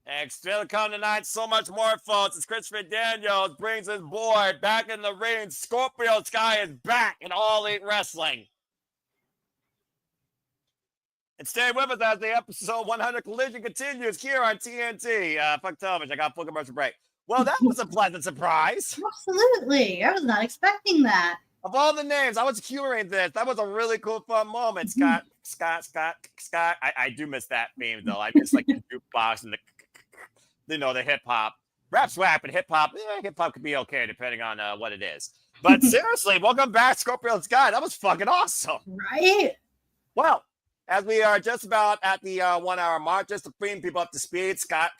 And still to come tonight, so much more, folks. As Christopher Daniels brings his boy back in the ring. Scorpio Sky is back in All Elite Wrestling. And stay with us as the episode 100 Collision continues here on TNT. Fuck television. I got a full commercial break. Well, that was a pleasant surprise. Absolutely. I was not expecting that. Of all the names, I was curating this. That was a really cool, fun moment. Scott. I do miss that theme, though. I miss, like, the jukebox and the hip-hop. Rap swap and hip-hop. Hip-hop could be okay, depending on what it is. But seriously, welcome back, Scorpio Sky. That was fucking awesome. Right? Well, as we are just about at the 1 hour mark, just to bring people up to speed, Scott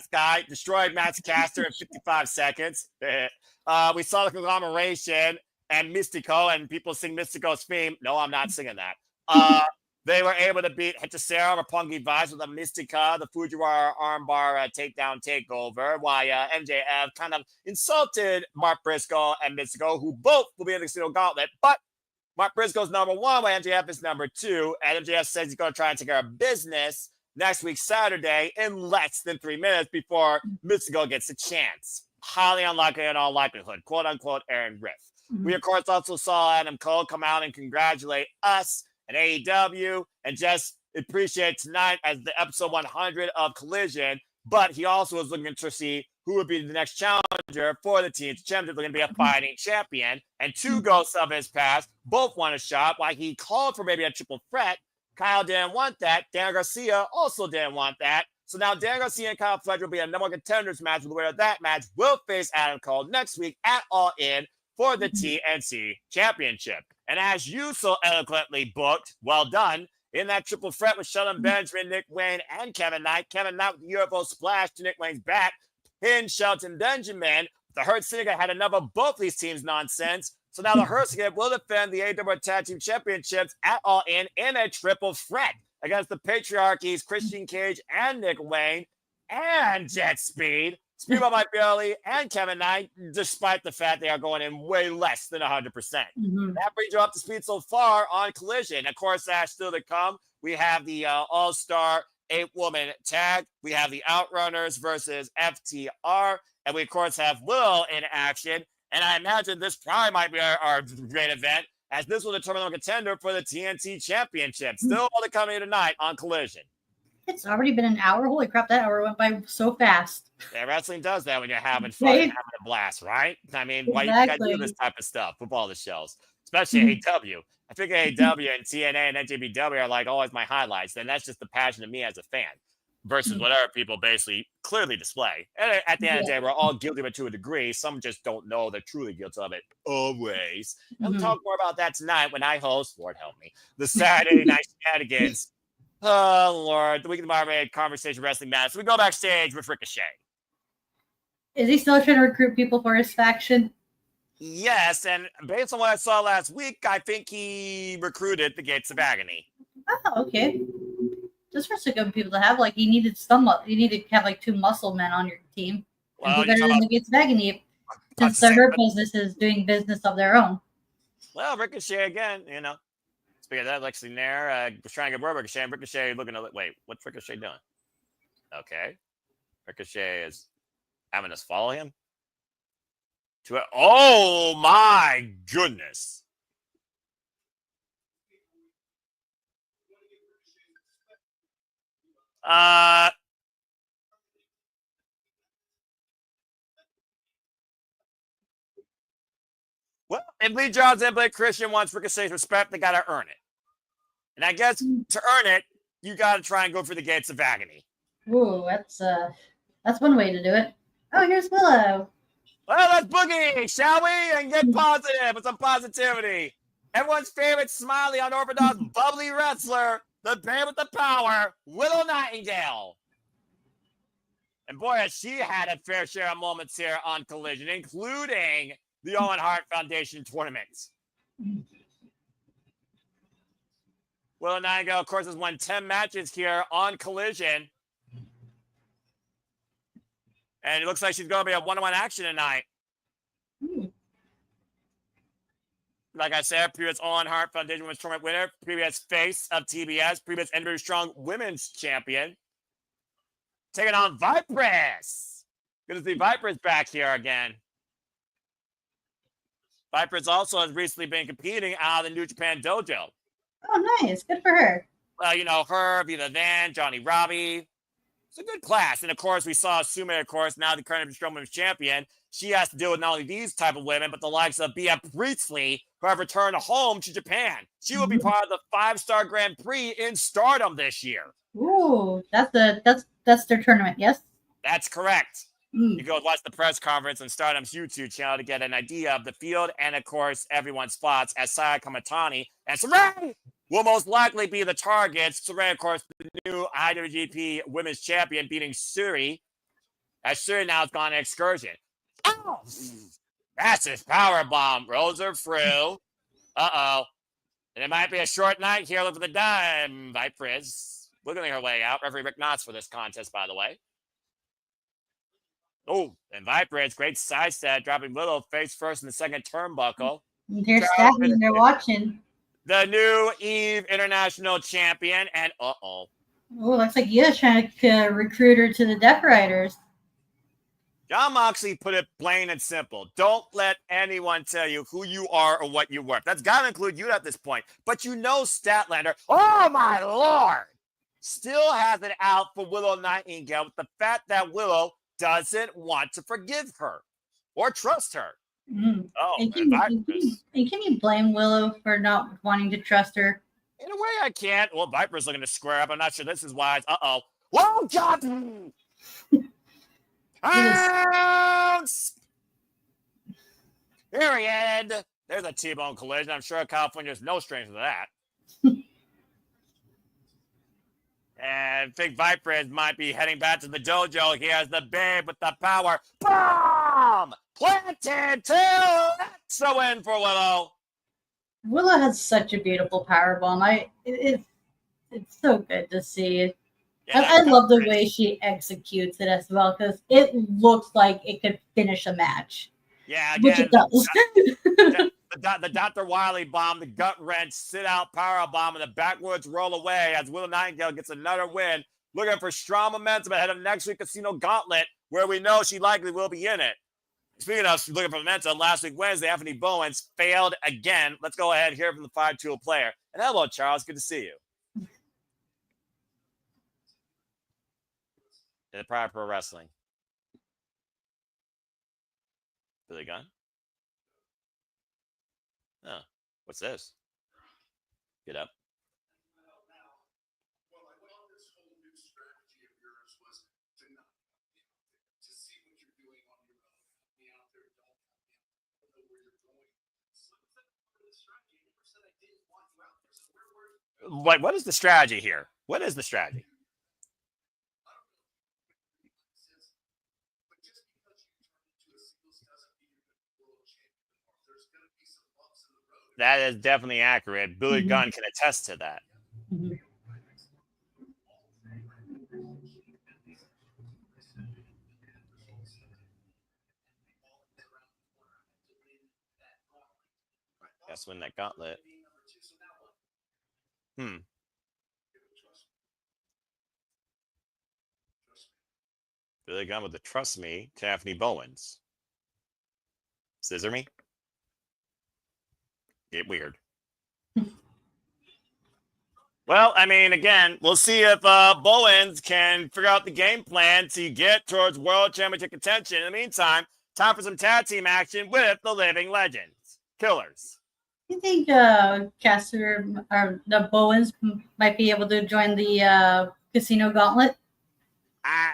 Sky destroyed Max Caster in 55 seconds. We saw the conglomeration and Mistico, and people sing Mistico's theme. No, I'm not singing that. They were able to beat Hechicero, Roppongi Vice with a Mistica, the Fujiwara armbar takedown takeover, while MJF kind of insulted Mark Briscoe and Mistico, who both will be in the single gauntlet, but Mark Briscoe's number 1, while MJF is number 2, and MJF says he's going to try and take care of business next week, Saturday, in less than 3 minutes before Mistico gets a chance. Highly unlikely in all likelihood, quote unquote, Aaron Riff. Mm-hmm. We, of course, also saw Adam Cole come out and congratulate us and AEW and just appreciate tonight as the episode 100 of Collision. But he also was looking to see who would be the next challenger for the team's championship. They're going to be a fighting champion. And 2 ghosts of his past both won a shot while he called for maybe a triple threat Kyle didn't want that. Dan Garcia also didn't want that. So now Dan Garcia and Kyle Fletcher will be a number one contenders match. The winner of that match will face Adam Cole next week at All In for the TNT Championship. And as you so eloquently booked, well done, in that triple threat with Shelton Benjamin, Nick Wayne, and Kevin Knight. Kevin Knight with the UFO splash to Nick Wayne's back, pinned Shelton Benjamin. The Hurt Syndicate had enough of both these teams' nonsense. So now the Hurt Syndicate will defend the AEW Tag Team Championships at All In a triple threat against the Patriarchies, Christian Cage and Nick Wayne, and Jet Speed, Speedball Mike Bailey, and Kevin Knight, despite the fact they are going in way less than 100%. That brings you up to speed so far on Collision. Of course, that's still to come. We have the All-Star 8-woman tag. We have the Outrunners versus FTR. And we, of course, have Willow in action. And I imagine this probably might be our great event, as this will determine the contender for the TNT Championship. Still all to come here tonight on Collision. It's already been an hour. Holy crap, that hour went by so fast. Yeah, wrestling does that when you're having fun and having a blast, right? I mean, why you got to do this type of stuff with all the shows, especially AEW. I think AEW and TNA and NJPW are like always my highlights, and that's just the passion of me as a fan versus whatever people basically clearly display. And at the end of the day, we're all guilty of it to a degree. Some just don't know they're truly guilty of it always. And we'll talk more about that tonight when I host, Lord help me, the Saturday Night Shenanigans. Oh, Lord. The Week of the Marmaid Conversation Wrestling Match. So we go backstage with Ricochet. Is he still trying to recruit people for his faction? Yes, and based on what I saw last week, I think he recruited the Gates of Agony. Oh, okay. Just for some good people to have, like, you need to have, like, 2 muscle men on your team. Well, and be better than the Gates of Agony, since their business is doing business of their own. Well, Ricochet again, you know. Speaking of that, Lexi Nair was trying to get Ricochet. Ricochet looking to wait. What's Ricochet doing? Okay, Ricochet is having us follow him. Oh my goodness! Well, if Lee Johnson and Blake Christian wants Ricochet's respect, they got to earn it. And I guess to earn it, you got to try and go for the Gates of Agony. Ooh, that's one way to do it. Oh, here's Willow. Well, let's boogie, shall we? And get positive with some positivity. Everyone's favorite smiley unorthodox bubbly wrestler, the man with the power, Willow Nightingale. And boy, has she had a fair share of moments here on Collision, including the Owen Hart Foundation tournament. Willow Nightingale, of course, has won 10 matches here on Collision. And it looks like she's going to be a one-on-one action tonight. Like I said, previous Owen Hart Foundation Women's Tournament winner, previous face of TBS, previous NW Strong Women's Champion. Taking on Vipress. Good to see Vipress back here again. Vipress also has recently been competing out of the New Japan Dojo. Oh, nice. Good for her. Well, you know, her, Viva Van, Johnny Robbie. It's a good class. And, of course, we saw Sume, of course, now the current Strong Women's Champion. She has to deal with not only these type of women, but the likes of Bea Priestley, who have returned home to Japan. She will be part of the 5-star Grand Prix in Stardom this year. Ooh, that's their tournament, yes? That's correct. You go watch the press conference on Stardom's YouTube channel to get an idea of the field and, of course, everyone's thoughts, as Saya Kamatani and Sarai will most likely be the targets. Sarai, of course, the new IWGP Women's Champion, beating Suri, as Suri now has gone on an excursion. Oh! Massive power bomb. Rosa through. Uh-oh. And it might be a short night here. Look for the dime. Vipress wiggling her way out. Referee Rick Knotts for this contest, by the way. Oh, and Vipress, great side set, dropping Willow face first in the second turnbuckle. They're stacking, they're watching. The new Eve International Champion, and Oh, looks like you're trying to recruit her to the Death Riders. Jon Moxley put it plain and simple. Don't let anyone tell you who you are or what you're worth. That's got to include you at this point. But you know Statlander, oh my Lord, still has it out for Willow Nightingale with the fact that Willow doesn't want to forgive her or trust her. Oh, and can you blame Willow for not wanting to trust her? In a way, I can't. Well, Viper's looking to square up. I'm not sure this is wise. Uh-oh. Whoa, God! Pounce! Period. There's a T-bone collision. I'm sure California's no stranger to that. And Big Viper might be heading back to the dojo. He has the babe with the power. Bomb! Planted two! That's a win for Willow. Willow has such a beautiful power bomb. It's so good to see. Yeah, I love the way she executes it as well, because it looks like it could finish a match. Yeah, again, which it does. the Dr. Wiley bomb, the gut wrench, sit out power bomb, and the backwards roll away as Willow Nightingale gets another win. Looking for strong momentum ahead of next week's Casino Gauntlet, where we know she likely will be in it. Speaking of looking for momentum, last week Wednesday, Anthony Bowens failed again. Let's go ahead and hear from the 5-tool player. And hello, Charles. Good to see you. In the Pride Pro Wrestling. Billy Gunn? Oh, what's this? Get up. Well, I thought this whole new strategy of yours was to see what you're doing on your own. Be out there, don't know where you're going. So part of the strategy. I never said I didn't want you out there. So where were you? What is the strategy here? What is the strategy? That is definitely accurate. Billy Gunn can attest to that. Mm-hmm. Guess win that gauntlet. Billy Gunn with the trust me to Anthony Bowens. Scissor me. Get weird. Well, I mean, again, we'll see if Bowens can figure out the game plan to get towards World Championship contention. In the meantime, time for some tag team action with the Living Legends. Killers. You think Caster or the Bowens might be able to join the Casino Gauntlet?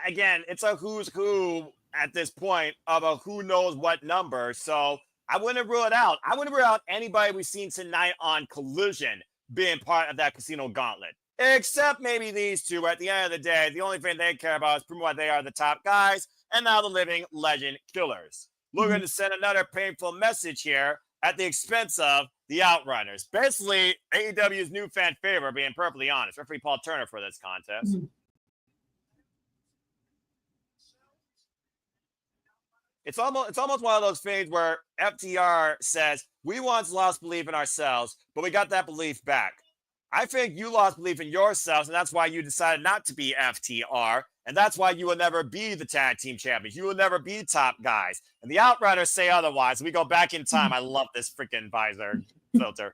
Again, it's a who's who at this point of a who knows what number, so I wouldn't rule it out. I wouldn't rule out anybody we've seen tonight on Collision being part of that Casino Gauntlet, except maybe these two. At the end of the day, the only thing they care about is proving why they are the top guys, and now the Living Legend Killers. Looking to send another painful message here at the expense of the Outrunners. Basically, AEW's new fan favorite, being perfectly honest. Referee Paul Turner for this contest. It's almost one of those things where FTR says, we once lost belief in ourselves, but we got that belief back. I think you lost belief in yourselves, and that's why you decided not to be FTR, and that's why you will never be the tag team champions. You will never be top guys. And the Outrunners say otherwise. We go back in time. I love this freaking visor filter.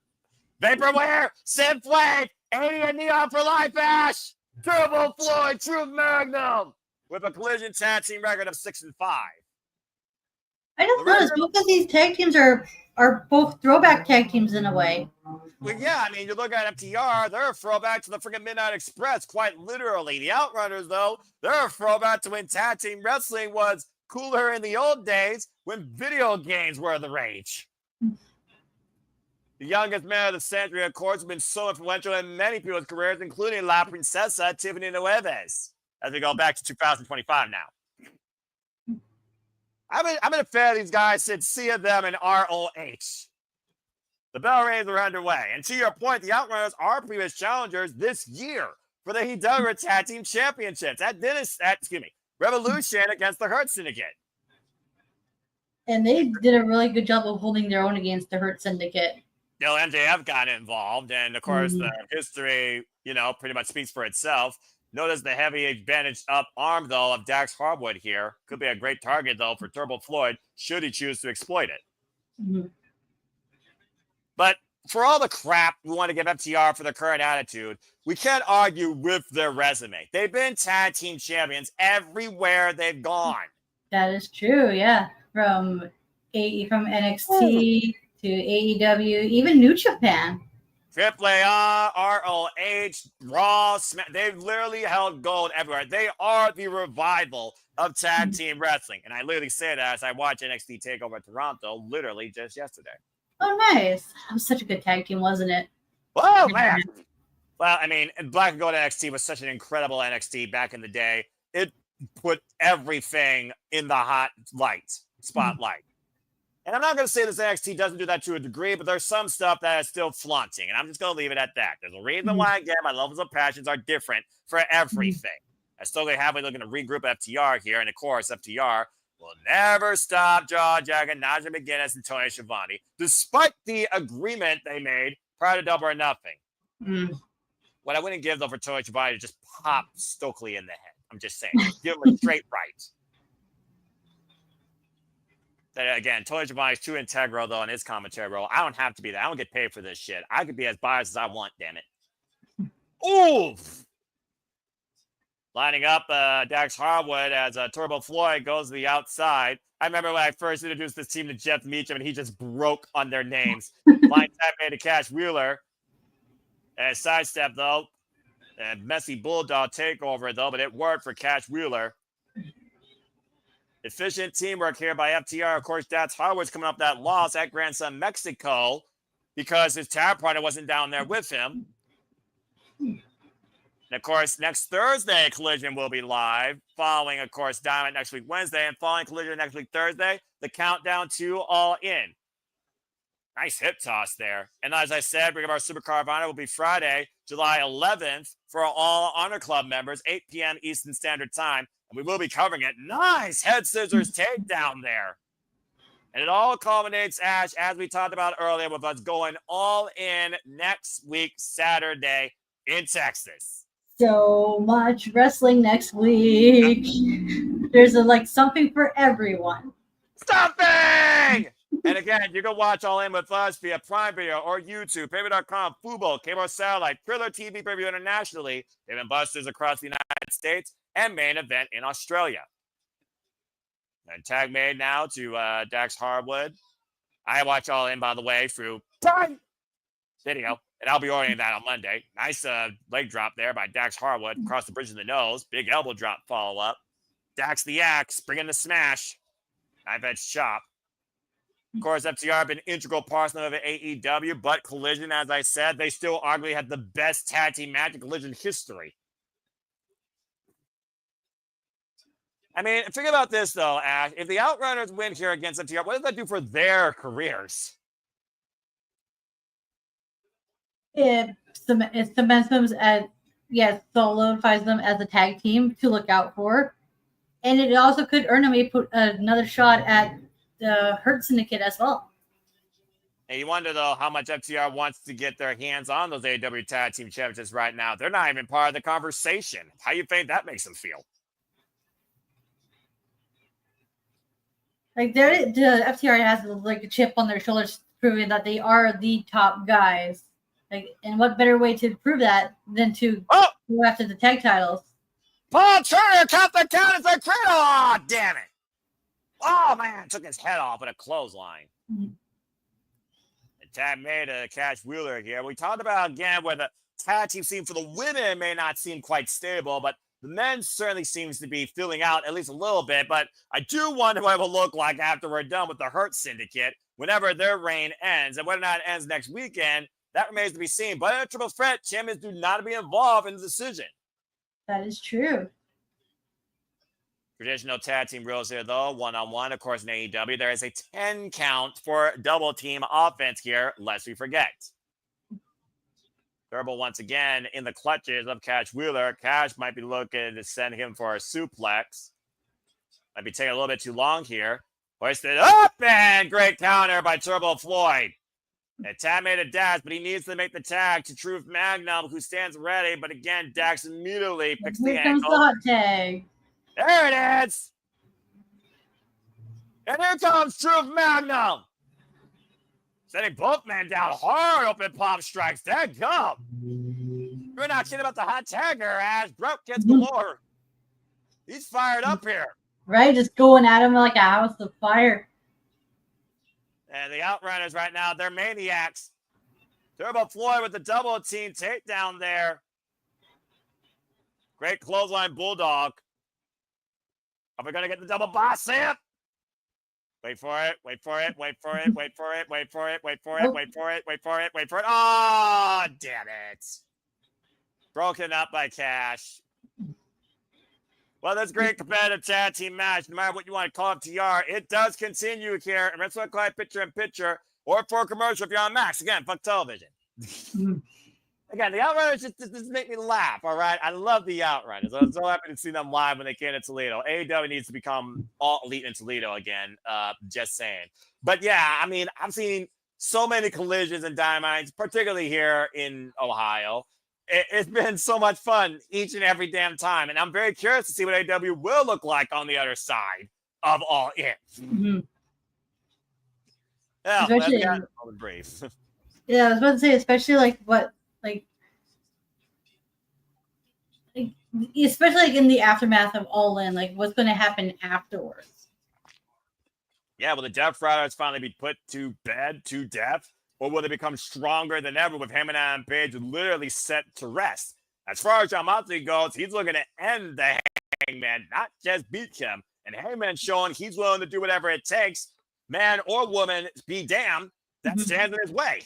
Vaporware, Synthwave, 80 and Neon for Life Ash, Turbo Floyd, True Magnum, with a Collision tag team record of 6-5. I just noticed both of these tag teams are both throwback tag teams in a way. Well, yeah, I mean, you look at FTR, they're a throwback to the freaking Midnight Express, quite literally. The Outrunners, though, they're a throwback to when tag team wrestling was cooler in the old days when video games were the rage. The youngest man of the century, of course, has been so influential in many people's careers, including La Princesa Tiffany Nueves, as we go back to 2025 now. I've been a fan of these guys since seeing them in ROH. The bell rings are underway. And to your point, the Outrunners are previous challengers this year for the AEW Tag Team Championships at Revolution against the Hurt Syndicate. And they did a really good job of holding their own against the Hurt Syndicate. You know, MJF got involved, and of course, the history, pretty much speaks for itself. Notice the heavy bandaged up arm, though, of Dax Harwood here. Could be a great target, though, for Turbo Floyd, should he choose to exploit it. But for all the crap we want to give FTR for their current attitude, we can't argue with their resume. They've been tag team champions everywhere they've gone. That is true, yeah. From NXT to AEW, even New Japan. AAA, ROH, Raw, they've literally held gold everywhere. They are the revival of tag team wrestling. And I literally say that as I watch NXT TakeOver Toronto literally just yesterday. Oh, nice. That was such a good tag team, wasn't it? Oh, man. Well, I mean, Black and Gold NXT was such an incredible NXT back in the day. It put everything in the hot spotlight. And I'm not going to say this NXT doesn't do that to a degree, but there's some stuff that is still flaunting. And I'm just going to leave it at that. There's a reason why, again, my levels of passions are different for everything. I still halfway looking to regroup FTR here. And of course, FTR will never stop jaw-jacking Naja McGuinness and Tony Schiavone, despite the agreement they made prior to Double or Nothing. What I wouldn't give, though, for Tony Schiavone is just pop Stokely in the head. I'm just saying. Give him a straight right. That, again, Tony Schiavone is too integral, though, in his commentary role. I don't have to be that. I don't get paid for this shit. I could be as biased as I want, damn it. Oof! Lining up Dax Harwood as Turbo Floyd goes to the outside. I remember when I first introduced this team to Jeff Meacham, and he just broke on their names. Line tap made to Cash Wheeler. And sidestep, though. And messy Bulldog takeover, though, but it worked for Cash Wheeler. Efficient teamwork here by FTR. Of course, Dax Harwood's coming up that loss at Grandson, Mexico, because his tag partner wasn't down there with him. And, of course, next Thursday, Collision will be live, following, of course, Diamond next week Wednesday, and following Collision next week Thursday, the countdown to All In. Nice hip toss there. And as I said, Ring of Our Supercard of Honor will be Friday, July 11th, for all Honor Club members, 8 p.m. Eastern Standard Time. And we will be covering it. Nice head scissors takedown there. And it all culminates, Ash, as we talked about earlier, with us going all in next week, Saturday, in Texas. So much wrestling next week. There's something for everyone. Stuffing! And again, you can watch All In with us via Prime Video or YouTube, Paper.com, Fubo, Cable Satellite, Thriller TV Preview internationally, Dave & Buster's across the United States, and Main Event in Australia. And tag made now to Dax Harwood. I watch All In, by the way, through Prime Video, and I'll be ordering that on Monday. Nice leg drop there by Dax Harwood across the bridge of the nose. Big elbow drop follow-up. Dax the Axe, bringing the smash. Knife edge chop. Of course, FTR have been integral parts of AEW, but Collision, as I said, they still arguably have the best tag team match in Collision history. I mean, think about this, though, Ash. If the Outrunners win here against FTR, what does that do for their careers? It cements them solidifies them as a tag team to look out for. And it also could earn them another shot at the Hurt Syndicate as well. And you wonder, though, how much FTR wants to get their hands on those AEW Tag Team Championships right now. They're not even part of the conversation. How do you think that makes them feel? The FTR has a chip on their shoulders, proving that they are the top guys. And what better way to prove that than to go after the tag titles? Paul Turner cut the count as a cradle. Oh, damn it. Oh, man. Took his head off with a clothesline. And tag made a Cash Wheeler here. We talked about, again, where the tag team scene for the women may not seem quite stable, but the men certainly seems to be filling out at least a little bit. But I do wonder what it will look like after we're done with the Hurt Syndicate, whenever their reign ends. And whether or not it ends next weekend, that remains to be seen. But in a triple threat, champions do not be involved in the decision. That is true. Traditional tag team rules here, though. One-on-one, of course, in AEW. There is a 10 count for double team offense here, lest we forget. Turbo once again in the clutches of Cash Wheeler. Cash might be looking to send him for a suplex. Might be taking a little bit too long here. Hoisted up, and great counter by Turbo Floyd. And tag made a dash, but he needs to make the tag to Truth Magnum, who stands ready. But again, Dax immediately picks the Here comes ankle. the hot tag. There it is. And here comes Truth Magnum. Sending both men down hard. Open palm strikes. Dead gum. We're not kidding about the hot tagger, Ash. Broke gets galore. He's fired up here. Right? Just going at him like a house of fire. And the Outrunners right now, they're maniacs. Turbo Floyd with the double team takedown there. Great clothesline bulldog. Are we going to get the double boss slam? Wait for it. Wait for it. Wait for it. Wait for it. Wait for it. Wait for it. Wait for it. Wait for it. Wait for it. Oh, damn it. Broken up by Cash. Well, that's a great competitive tag team match. No matter what you want to call it, TR, it does continue here. And let's look like picture-in-picture or for a commercial if you're on Max. Again, fuck television. Again, the Outrunners just make me laugh, all right? I love the Outrunners. I'm so happy to see them live when they came to Toledo. AEW needs to become all elite in Toledo again, just saying. But yeah, I mean, I've seen so many collisions and dynamites, particularly here in Ohio. It's been so much fun each and every damn time. And I'm very curious to see what AEW will look like on the other side of All In. Mm-hmm. Yeah, especially, brief. Yeah, I was about to say, especially especially like in the aftermath of All In, like what's going to happen afterwards. Yeah, will the Death Riders finally be put to bed to death? Or will they become stronger than ever with Heyman and Page literally set to rest? As far as John Moxley goes, he's looking to end the Hangman, not just beat him. And Heyman showing he's willing to do whatever it takes, man or woman, be damned, that stands in his way.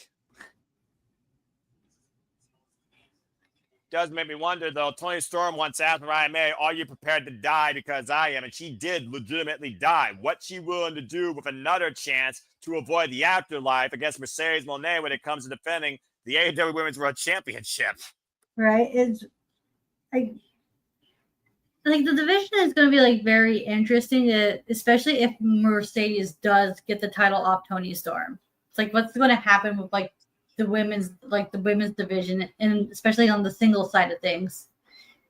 Does make me wonder, though. Tony Storm once asked Ryan May, are you prepared to die because I am? And she did legitimately die. What's she willing to do with another chance to avoid the afterlife against Mercedes Moné when it comes to defending the AEW Women's World Championship? Right. It's like the division is going to be like very interesting, especially if Mercedes does get the title off Tony Storm. It's like what's going to happen with like the women's division, and especially on the single side of things.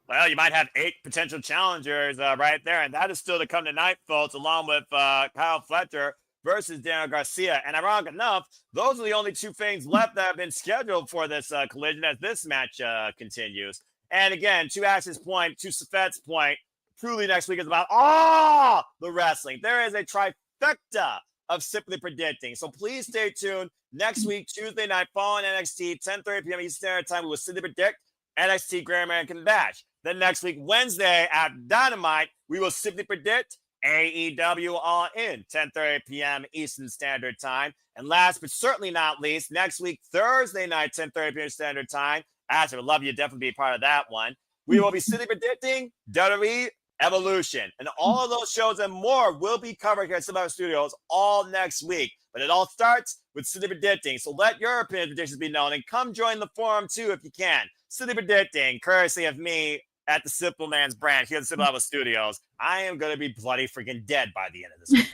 Well, you might have 8 potential challengers right there, and that is still to come tonight, folks, along with Kyle Fletcher versus Daniel Garcia. And ironic enough, those are the only 2 things left that have been scheduled for this collision as this match continues. And again, to Ash's point, to Safet's point, truly next week is about all the wrestling. There is a trifecta of Simply Predicting. So please stay tuned. Next week, Tuesday night, following NXT, 10:30 p.m. Eastern Standard Time, we will Simply Predict NXT Great American Bash. Then next week, Wednesday at Dynamite, we will Simply Predict AEW All In, 10:30 p.m. Eastern Standard Time. And last but certainly not least, next week, Thursday night, 10:30 p.m. Standard Time. Ash, I would love you to definitely be a part of that one. We will be Simply Predicting WWE Evolution. And all of those shows and more will be covered here at Survivor Studios all next week. But it all starts with Simply Predicting. So let your opinion predictions be known and come join the forum too if you can. Simply Predicting, courtesy of me at the Simple Man's brand here at the Survivor Studios. I am going to be bloody freaking dead by the end of this week.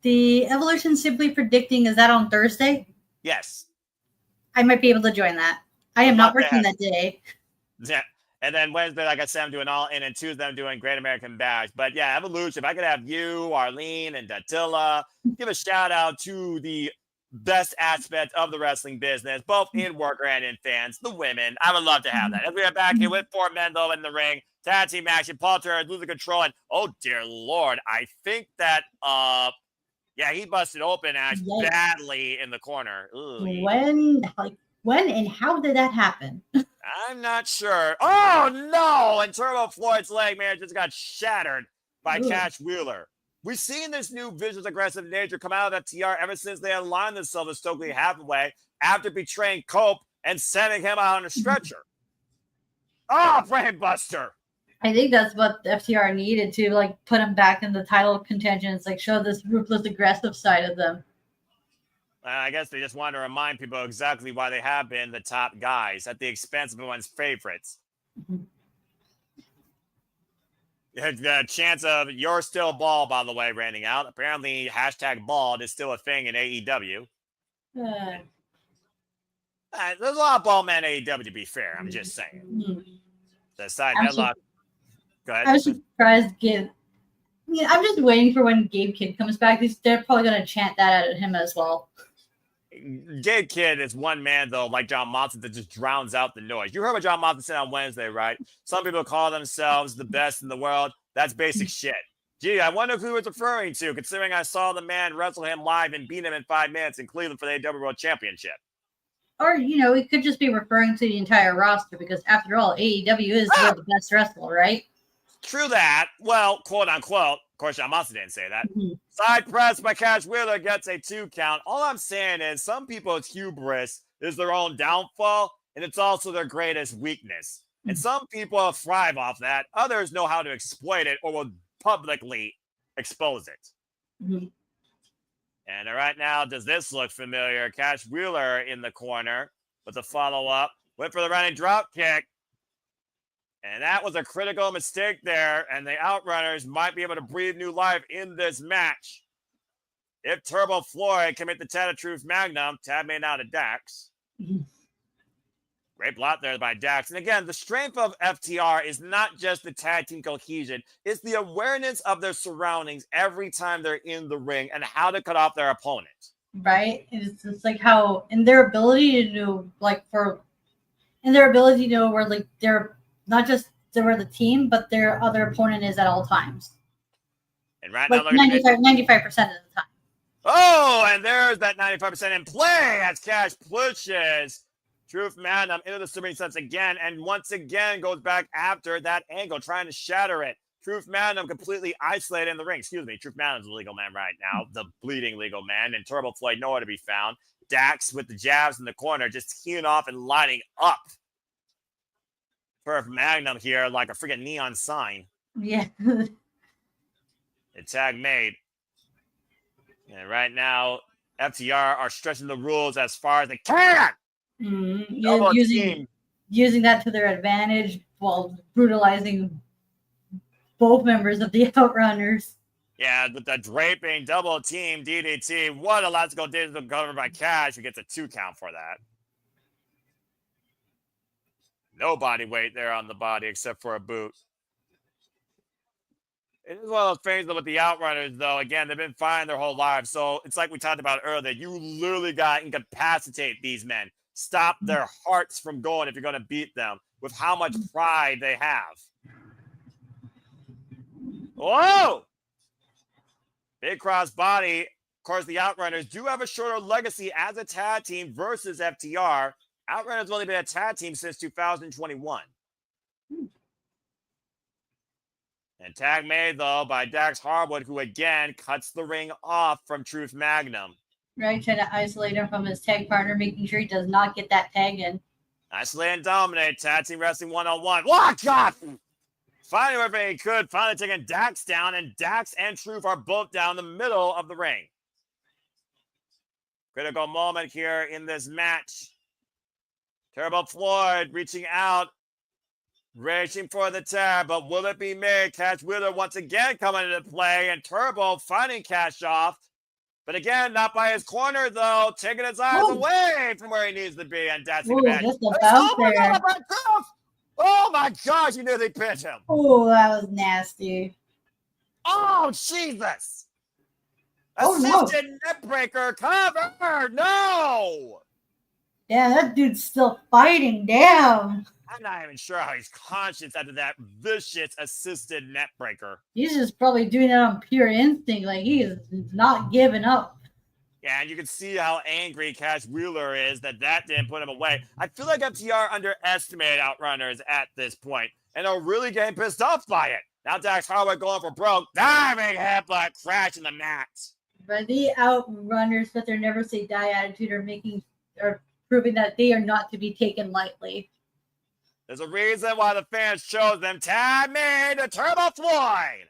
The Evolution Simply Predicting, is that on Thursday? Yes. I might be able to join that. I am not working that day. Yeah. And then Wednesday, like I said, I'm doing All In, and Tuesday, I'm doing Great American Bash. But yeah, Evolution, if I could have you, Arlene, and Datilla, give a shout out to the best aspect of the wrestling business, both in worker and in fans, the women. I would love to have that. As we are back here with 4 men, though, in the ring, tag team action, Paul Turner losing control, and oh, dear Lord, I think that, he busted open Ash badly in the corner. Ooh. When and how did that happen? I'm not sure. Oh, no! And Turbo Floyd's leg, man, just got shattered by Cash Wheeler. We've seen this new vicious, aggressive nature come out of that TR ever since they aligned themselves with Stokely Hathaway after betraying Cope and sending him out on a stretcher. Oh, brainbuster! I think that's what the FTR needed to put him back in the title contention. It's show this ruthless, aggressive side of them. I guess they just want to remind people exactly why they have been the top guys at the expense of everyone's favorites. Mm-hmm. The chance of you're still bald, by the way, raining out. Apparently, #bald is still a thing in AEW. There's a lot of bald men in AEW, to be fair. I'm just saying. Mm-hmm. The side headlock. Go ahead. I was surprised Gabe. I'm just waiting for when Gabe Kidd comes back. They're probably going to chant that at him as well. Gabe Kidd is one man, though, like John Moxley, that just drowns out the noise. You heard what John Moxley said on Wednesday, right? Some people call themselves the best in the world. That's basic shit. Gee, I wonder who he was referring to, considering I saw the man wrestle him live and beat him in 5 minutes in Cleveland for the AEW World Championship. Or, it could just be referring to the entire roster because, after all, AEW is where the best wrestler, right? True that. Well, quote unquote. Of course, Yamasa didn't say that. Mm-hmm. Side press by Cash Wheeler gets a 2 count. All I'm saying is some people's hubris is their own downfall, and it's also their greatest weakness. And some people thrive off that. Others know how to exploit it or will publicly expose it. Mm-hmm. And right now, does this look familiar? Cash Wheeler in the corner with a follow-up. Went for the running drop kick. And that was a critical mistake there. And the Outrunners might be able to breathe new life in this match. If Turbo Floyd can make the Tad of Truth Magnum, Tad made out of Dax. Mm-hmm. Great block there by Dax. And again, the strength of FTR is not just the tag team cohesion. It's the awareness of their surroundings every time they're in the ring and how to cut off their opponent. Right? It's just like how, in their ability to know, in their ability to know where, they're not just where the team, but their other opponent is at all times. And right now, 95% of the time. Oh, and there's that 95% in play as Cash pushes Truth Magnum into the submitting sets again, and once again goes back after that angle, trying to shatter it. Truth Magnum completely isolated in the ring. Excuse me, Truth Magnum's the legal man right now, the bleeding legal man, and Turbo Floyd nowhere to be found. Dax with the jabs in the corner, just teeing off and lining up Truth Magnum here like a freaking neon sign. Yeah. The tag made. And right now, FTR are stretching the rules as far as they can. Using that to their advantage while brutalizing both members of the Outrunners. Yeah, with the draping double team DDT. What a Let's Go digital covered by Cash, who gets a 2 count for that. No body weight there on the body except for a boot. It is one of those things with the Outrunners, though. Again, they've been fine their whole lives. So it's like we talked about earlier. You literally got to incapacitate these men. Stop their hearts from going if you're going to beat them with how much pride they have. Whoa! Big cross body. Of course, the Outrunners do have a shorter legacy as a tag team versus FTR. Outrunners have only been a tag team since 2021. And tag made, though, by Dax Harwood, who again cuts the ring off from Truth Magnum. Right, trying to isolate him from his tag partner, making sure he does not get that tag in. Isolate and dominate. Tag team wrestling 1-on-1. What? God! Finally, everything he could. Finally taking Dax down, and Dax and Truth are both down the middle of the ring. Critical moment here in this match. Turbo Floyd reaching out. Racing for the tab, but will it be made? Cash Wheeler once again coming into play, and Turbo finding Cash off. But again, not by his corner, though. Taking his eyes away from where he needs to be, and that's Oh my gosh, you nearly pinned him. Oh, that was nasty. Oh, Jesus. Assisted neckbreaker cover. No. Yeah, that dude's still fighting. Damn. I'm not even sure how he's conscious after that vicious assisted neckbreaker. He's just probably doing it on pure instinct. Like, he is not giving up. Yeah, and you can see how angry Cash Wheeler is that didn't put him away. I feel like FTR underestimated Outrunners at this point, and are really getting pissed off by it. Now Dax Harwood going for broke. Diving headbutt, crashing the mat. But the Outrunners, with their never say die attitude, are proving that they are not to be taken lightly. There's a reason why the fans chose them. Tag made to Turbo Floyd.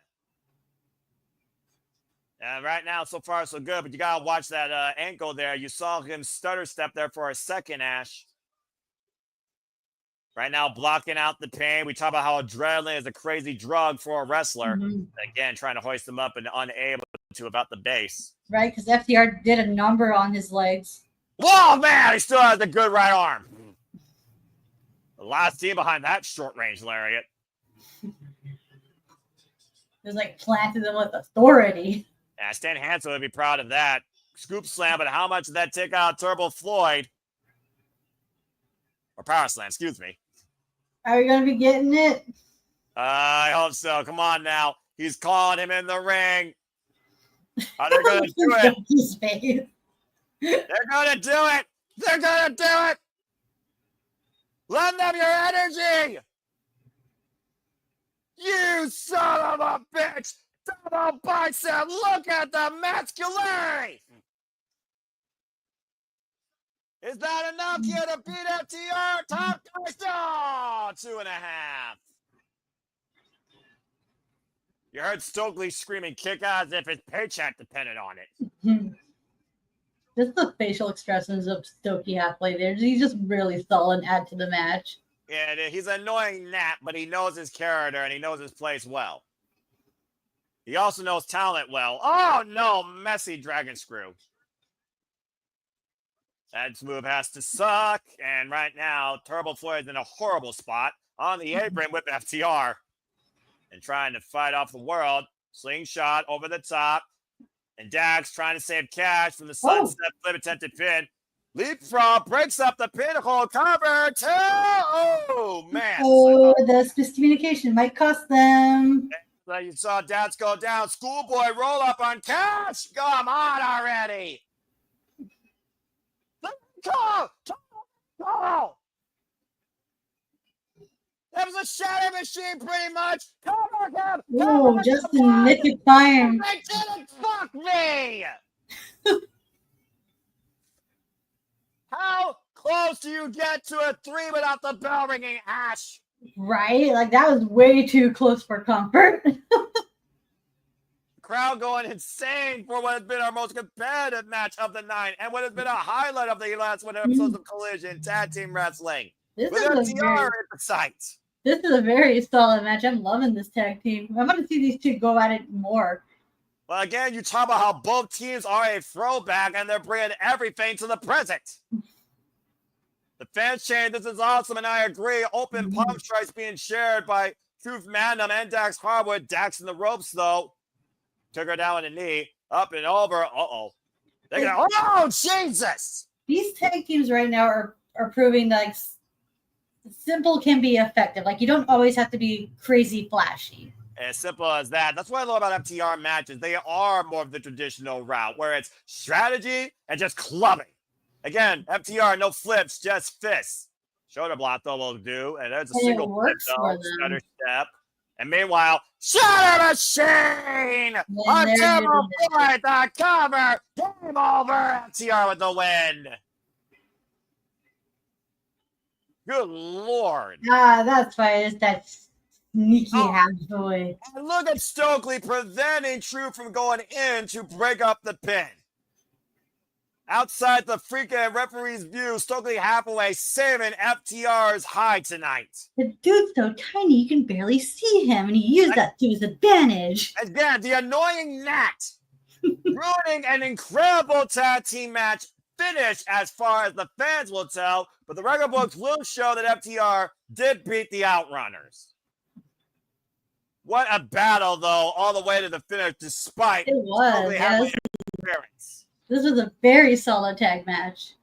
And right now, so far, so good. But you got to watch that ankle there. You saw him stutter step there for a second, Ash. Right now, blocking out the pain. We talk about how adrenaline is a crazy drug for a wrestler. Mm-hmm. Again, trying to hoist him up and unable to about the base. Right, because FTR did a number on his legs. Whoa, man, he still has a good right arm. The last team behind that short-range lariat. Just like planted them with authority. Yeah, Stan Hansen would be proud of that. Scoop slam, but how much did that take out Turbo Floyd? Or power slam, excuse me. Are we going to be getting it? I hope so. Come on now. He's calling him in the ring. Are they going to do it? They're going to do it. They're gonna do it! Lend them your energy! You son of a bitch! Double bicep! Look at the masculinity! Is that enough here to beat FTR? Top guys, oh, 2.5. You heard Stokely screaming kick out as if his paycheck depended on it. Just the facial expressions of Stokely halfway there. He's just really solid add to the match. Yeah, he's an annoying gnat, but he knows his character and he knows his place well. He also knows talent well. Oh, no, messy dragon screw. That move has to suck. And right now, Turbo Floyd is in a horrible spot on the apron with FTR. And trying to fight off the world. Slingshot over the top. And Dax trying to save cash from the sunset flip attempted pin. Leapfrog breaks up the pinnacle cover. Oh, man. Oh, this miscommunication might cost them. So you saw Dax go down. Schoolboy roll up on Cash. Come on already. Go! That was a shatter machine, pretty much. Come on, Oh, Justin mythic fire. They didn't fuck me. How close do you get to a 3 without the bell ringing, Ash? Right? Like, that was way too close for comfort. Crowd going insane for what has been our most competitive match of the night and what has been a highlight of the last 100 episodes of Collision Tag Team Wrestling. This With FTR at the site. This is a very solid match. I'm loving this tag team. I want to see these two go at it more. Well, again, you talk about how both teams are a throwback and they're bringing everything to the present. The fans chant, this is awesome, and I agree. Open palm strikes being shared by Truth Magnum and Dax Harwood. Dax in the ropes, though. Took her down with a knee. Up and over. Uh-oh. They go, oh, Jesus! These tag teams right now are proving that simple can be effective. Like, you don't always have to be crazy flashy. As simple as that. That's what I love about FTR matches. They are more of the traditional route where it's strategy and just clubbing. Again, FTR, no flips, just fists. Shoulder block, though, will do. And there's a single flip, though. Stutter step. And meanwhile, Shatter Machine! On Turbo Floyd, the cover! Game over! FTR with the win! Good Lord. That's fine. It's that sneaky halfway. And look at Stokely preventing True from going in to break up the pin. Outside the freaking referee's view, Stokely Hathaway saving FTR's high tonight. The dude's so tiny you can barely see him, and he used that to his advantage. Again, the annoying gnat ruining an incredible tag team match finish as far as the fans will tell, but the record books will show that FTR did beat the Outrunners. What a battle, though, all the way to the finish, despite it was. Yes. Appearance. This was a very solid tag match.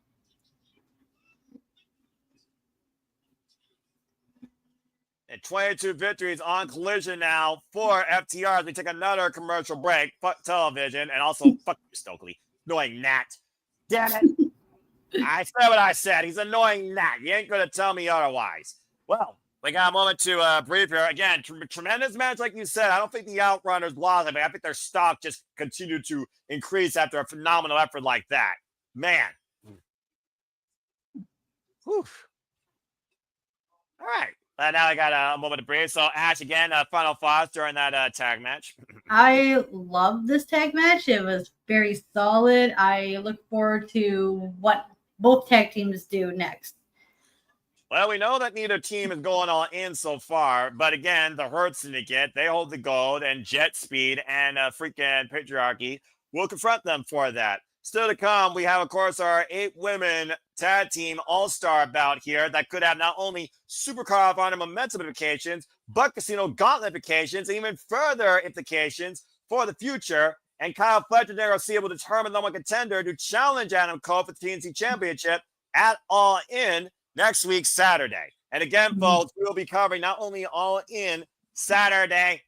And 22 victories on Collision now for FTR as we take another commercial break. Fuck television and also fuck Stokely. Annoying gnat. Damn it. I said what I said. He's annoying gnat. You ain't going to tell me otherwise. Well, we got a moment to breathe here. Again, tremendous match, like you said. I don't think the Outrunners lost. I think their stock just continued to increase after a phenomenal effort like that. Man. Whew. All right. Now I got a moment to breathe. So, Ash, again, final thoughts during that tag match. I love this tag match. It was very solid. I look forward to what both tag teams do next. Well, we know that neither team is going all in so far, but again, the Hurt Syndicate, they hold the gold, and Jet Speed and freaking Patriarchy will confront them for that. Still to come, we have, of course, our 8-women tag team all-star bout here that could have not only Supercar of Honor momentum implications, but Casino Gauntlet implications, and even further implications for the future. And Kyle Fletcher and Garcia will determine the one contender to challenge Adam Cole for the TNT Championship at All In next week, Saturday. And again, folks, we will be covering not only All In Saturday,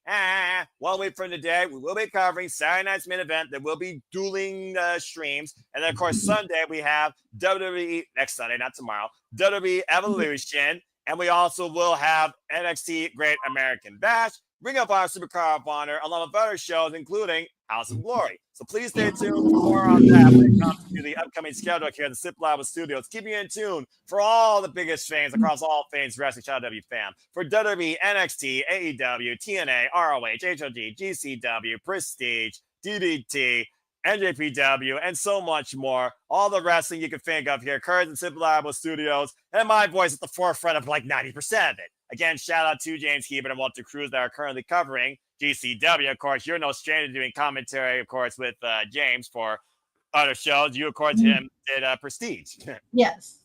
1 week from today, we will be covering Saturday night's main event. There will be dueling streams. And then, of course, Sunday, we have WWE, next Sunday, not tomorrow, WWE Evolution. And we also will have NXT Great American Bash, Ring of Honor, Supercard of Honor, along with other shows, including House of Glory. So please stay tuned for more on that when it comes to the upcoming schedule here at the Sip Lab Studios. Keeping you in tune for all the biggest things across all things wrestling, Shadow W fam. For WWE, NXT, AEW, TNA, ROH, HOG, GCW, Prestige, DDT, NJPW, and so much more. All the wrestling you can think of here. Current and Simple Lab Studios, and my voice at the forefront of like 90% of it. Again, shout out to James Hebert and Walter Cruz that are currently covering GCW. Of course, you're no stranger doing commentary, of course, with James for other shows. You, of course, him did Prestige. Yes.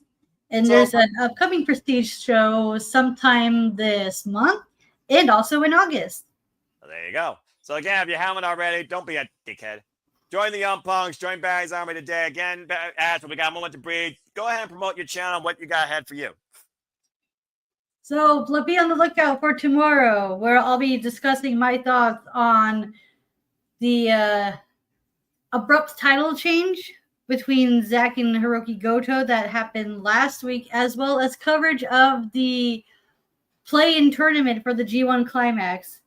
And there's an upcoming Prestige show sometime this month and also in August. Well, there you go. So again, if you haven't already, don't be a dickhead. Join the Young Punks. Join Barry's Army today. Again, as we got a moment to breathe, go ahead and promote your channel and what you got ahead for you. So be on the lookout for tomorrow, where I'll be discussing my thoughts on the abrupt title change between Zack and Hiroki Goto that happened last week, as well as coverage of the play-in tournament for the G1 Climax.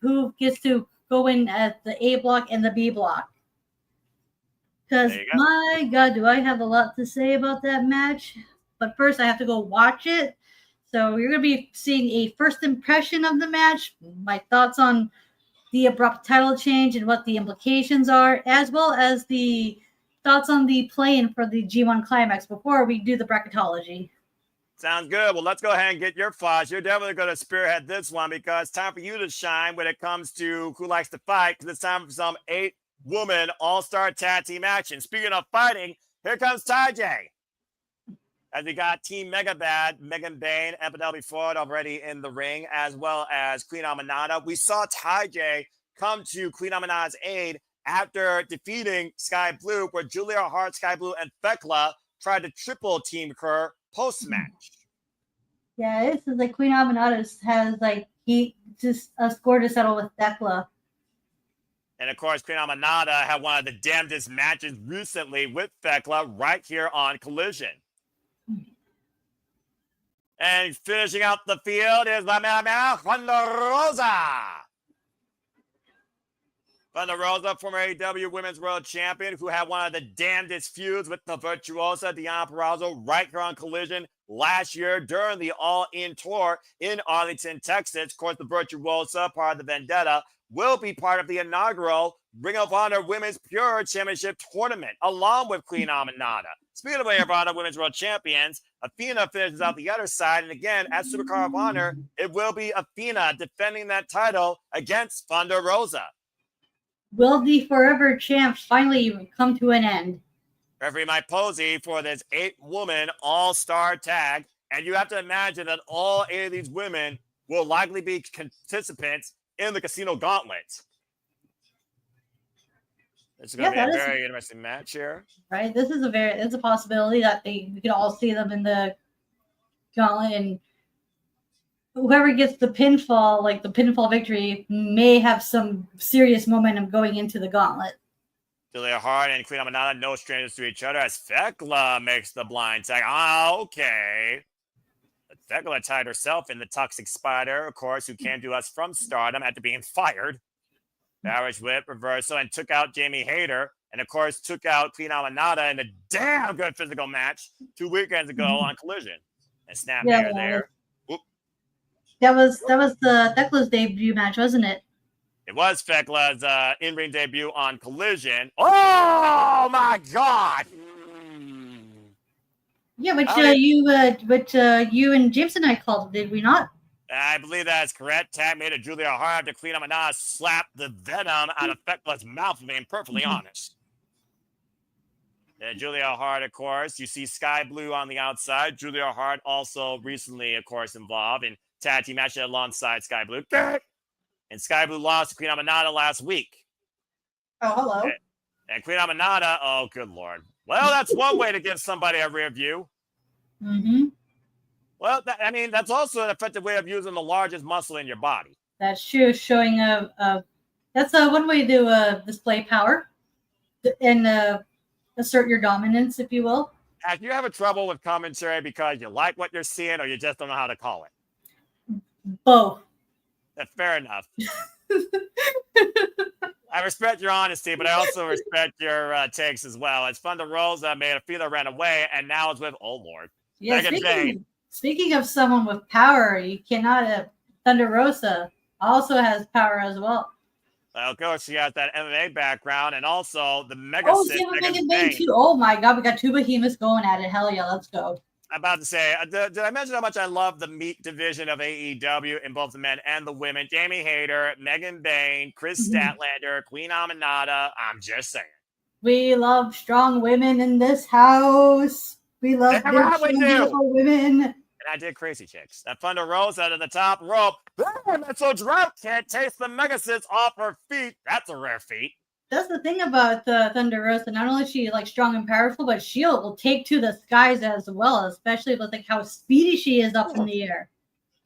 Who gets to go in at the A block and the B block. Because, my God, do I have a lot to say about that match. But first, I have to go watch it. So you're going to be seeing a first impression of the match, my thoughts on the abrupt title change and what the implications are, as well as the thoughts on the play-in for the G1 Climax before we do the bracketology. Sounds good. Well, let's go ahead and get your thoughts. You're definitely going to spearhead this one because it's time for you to shine when it comes to who likes to fight, because it's time for some 8-woman all-star tag team action. Speaking of fighting, here comes TayJay. As we got Team Mega Bad, Megan Bayne, and Penelope Floyd already in the ring, as well as Queen Aminata. We saw TayJay come to Queen Aminata's aid after defeating Sky Blue, where Julia Hart, Sky Blue, and Thekla tried to triple team her post-match. Yeah, this is like Queen Aminata has a score to settle with Thekla. And of course, Queen Aminata had one of the damnedest matches recently with Thekla right here on Collision. And finishing out the field is Thunder Rosa. Thunder Rosa, former AEW Women's World Champion, who had one of the damnedest feuds with the Virtuosa, Deonna Purrazzo, right here on Collision last year during the All-In Tour in Arlington, Texas. Of course, the Virtuosa, part of the Vendetta, will be part of the inaugural Ring of Honor Women's Pure Championship Tournament, along with Queen Aminata. Speaking of Ring of Honor Women's World Champions, Athena finishes out the other side. And again, at Supercard of Honor, it will be Athena defending that title against Thunder Rosa. Will the Forever Champ finally come to an end? Referee Mike Posey for this 8-woman all-star tag. And you have to imagine that all 8 of these women will likely be participants in the Casino Gauntlet. This is going to be a very interesting match here. Right. This is it's a possibility that we could all see them in the Gauntlet, and whoever gets the pinfall, like the pinfall victory, may have some serious momentum going into the Gauntlet. Julia Hart and Queen Aminata, no strangers to each other, as Thekla makes the blind tag. Okay. Thekla tied herself in the Toxic Spider, of course, who came to us from Stardom after being fired. Barrage Whip, reversal, and took out Jamie Hayter. And, of course, took out Queen Aminata in a damn good physical match 2 weekends ago on Collision. And snap there. Oop. That was the Thekla's debut match, wasn't it? It was Thekla's in-ring debut on Collision. Oh, my God! Yeah, which you and James and I called, did we not? I believe that's correct. Tag made a Julia Hart after Queen Aminata slapped the venom out of Thekla's mouth, being perfectly honest. And Julia Hart, of course, you see Sky Blue on the outside. Julia Hart also recently, of course, involved in tag team match alongside Sky Blue. And Sky Blue lost to Queen Aminata last week. Oh, hello. And Queen Aminata, oh, good Lord. Well, that's one way to give somebody a rear view. Mm-hmm. Well, that's also an effective way of using the largest muscle in your body. That's true. Showing that's one way to display power and assert your dominance, if you will. If you have trouble with commentary because you like what you're seeing or you just don't know how to call it. Both. That's fair enough. I respect your honesty, but I also respect your takes as well. It's Thunder Rosa made Athena ran away, and now it's with, oh Lord, Yeah, Megan Bayne. speaking of someone with power, you cannot. Thunder Rosa also has power as well. Well, of course, she has that MMA background, and also the mega. Oh, same with Megan Bayne too. Oh my God, we got two behemoths going at it. Hell yeah, let's go. I'm about to say, did I mention how much I love the meat division of AEW in both the men and the women? Jamie Hayter, Megan Bayne, Chris Statlander, Queen Aminata. I'm just saying. We love strong women in this house. We love beautiful women. And I did crazy chicks. That Thunder Rosa to the top rope. Damn, that's so drunk. Can't taste the megacysts off her feet. That's a rare feat. That's the thing about Thunder Rosa. Not only is she like strong and powerful, but she will take to the skies as well, especially with like how speedy she is up in the air.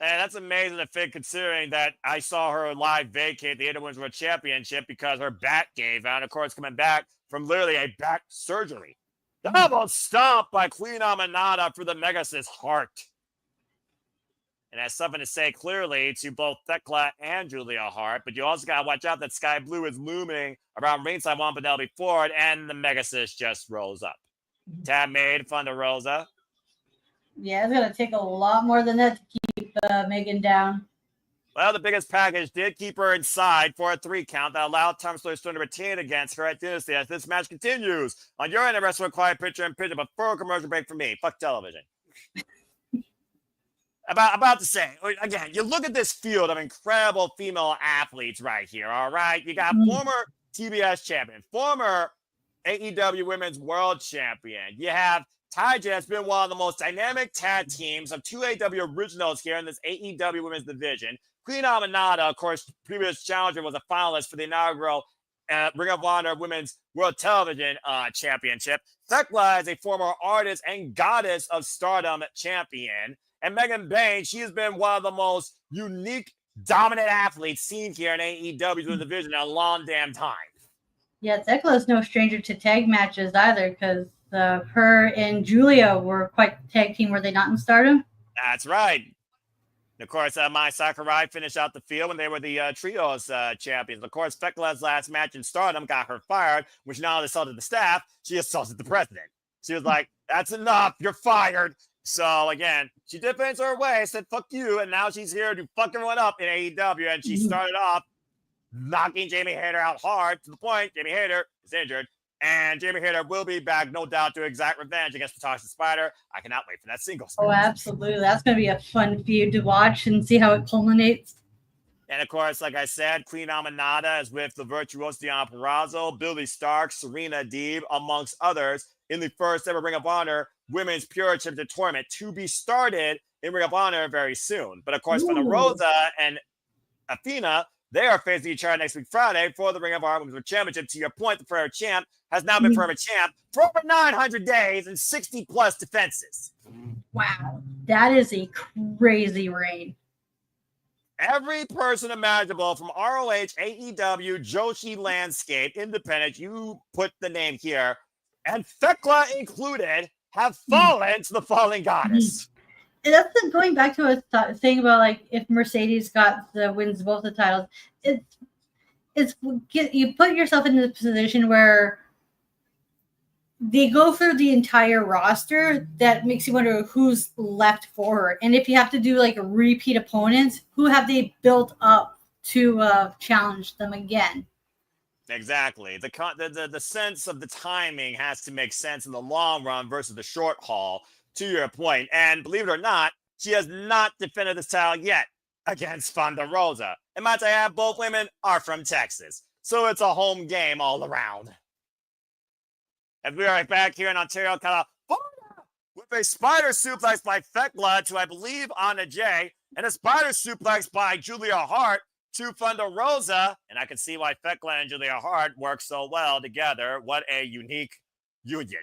And that's amazing to think, considering that I saw her live vacate the AEW Women's World Championship because her back gave out. Of course, coming back from literally a back surgery. Double stomp by Queen Aminata for the Megacyst Hart. And that's something to say clearly to both Thekla and Julia Hart. But you also got to watch out that Sky Blue is looming around ringside one Penelope Ford, and the Megacyst just rose up. Tab made Thunder Rosa. Yeah, it's going to take a lot more than that to keep Megan down. Well, the biggest package did keep her inside for a 3 count that allowed Tom Stone to retain against her at Dynasty as this match continues. On your end, the rest of a quiet picture in picture, but for a commercial break for me. Fuck television. About to say, again, you look at this field of incredible female athletes right here, all right? You got former TBS champion, former AEW Women's World Champion. You have TayJay has been one of the most dynamic tag teams of 2 AEW originals here in this AEW Women's division. Queen Aminata, of course, previous challenger, was a finalist for the inaugural Ring of Honor Women's World Television Championship. Thekla is a former artist and goddess of stardom champion. And Megan Bayne, she has been one of the most unique, dominant athletes seen here in AEW's division in a long damn time. Yeah, Thekla is no stranger to tag matches either, because her and Julia were quite the tag team, were they not, in Stardom? That's right. And of course, Mai Sakurai finished out the field when they were the trios champions. Of course, Thekla's last match in Stardom got her fired, which not only assaulted the staff, she assaulted the president. She was like, that's enough, you're fired. So again, she did things her way, said fuck you, and now she's here to fuck everyone up in AEW. And she started off knocking Jamie Hayter out hard to the point Jamie Hayter is injured. And Jamie Hayter will be back, no doubt, to exact revenge against the Toxic Spider. I cannot wait for that singles. Oh, absolutely. That's going to be a fun feud to watch and see how it culminates. And of course, like I said, Queen Aminata is with the virtuoso Diana Purrazzo, Billy Stark, Serena Deeb, amongst others, in the first ever Ring of Honor Women's Pure Championship Tournament to be started in Ring of Honor very soon. But of course, for the Rosa and Athena, they are facing each other next week Friday for the Ring of Honor Women's Championship. To your point, the forever champ has now been forever champ for over 900 days and 60 plus defenses. Wow, that is a crazy reign. Every person imaginable from ROH, AEW, Joshi Landscape, Independent, you put the name here, and Thekla included, have fallen to the fallen goddess. That's going back to a thing about like if Mercedes wins both the titles, it's you put yourself in the position where they go through the entire roster. That makes you wonder who's left for her, and if you have to do like a repeat opponents, who have they built up to challenge them again? Exactly. The sense of the timing has to make sense in the long run versus the short haul. To your point, and believe it or not, she has not defended this title yet against Thunder Rosa. And might I add, both women are from Texas, so it's a home game all around. And we are back here in Ontario, California, with a spider suplex by Thekla to, I believe, Anna Jay, and a spider suplex by Julia Hart to Thunder Rosa. And I can see why Thekla and Julia Hart work so well together. What a unique union.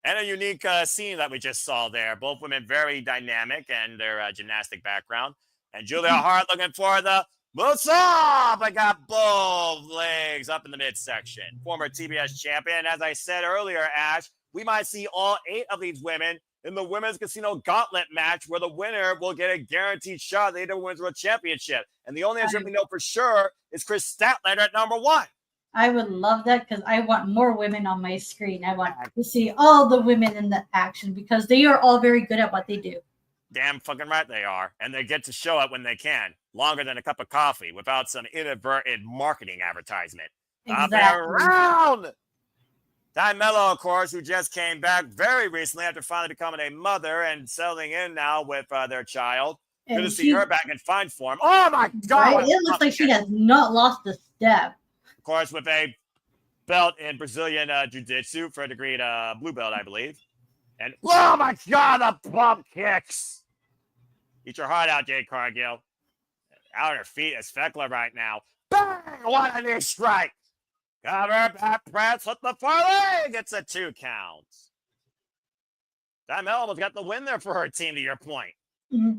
And a unique scene that we just saw there. Both women very dynamic and their gymnastic background. And Julia Hart looking for the moves up. I got both legs up in the midsection. Former TBS champion. As I said earlier, Ash, we might see all 8 of these women in the Women's Casino Gauntlet match where the winner will get a guaranteed shot at the AEW Women's World Championship. And the only answer we know for sure is Chris Statlander at number 1. I would love that because I want more women on my screen. I want to see all the women in the action because they are all very good at what they do. Damn fucking right they are. And they get to show it when they can. Longer than a cup of coffee without some inadvertent marketing advertisement. Exactly. Around! Ty Mello, of course, who just came back very recently after finally becoming a mother and settling in now with their child. And good to see her back in fine form. Oh, my God! Right? It looks like she has not lost a step. Of course, with a belt in Brazilian Jiu-Jitsu for a degree blue belt, I believe. And, oh, my God, the bump kicks! Eat your heart out, Jade Cargill. Out on her feet is Thekla right now. Bang! What a knee strike! Cover, back press, hit the far leg. It's a 2 count. Diamond almost got the win there for her team, to your point. Mm-hmm.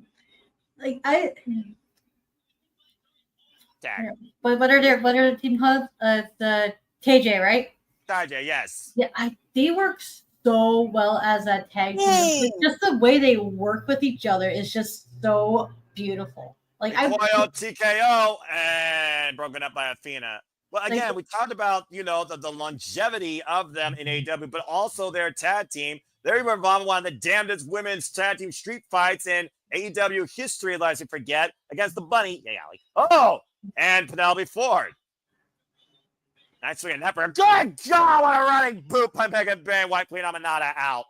Tag. But what are the team called? The TayJay, right? TayJay, yes. Yeah, they work so well as a tag team. Like, just the way they work with each other is just so beautiful. Like TKO and broken up by Athena. Well, again, we talked about, the longevity of them in AEW, but also their tag team. They're even involved in one of the damnedest women's tag team street fights in AEW history, unless you forget, against the Bunny. Yeah, oh, and Penelope Ford. Nice swing and nepper. Good God, what a running boot by Megan Bayne. White Queen Aminata out.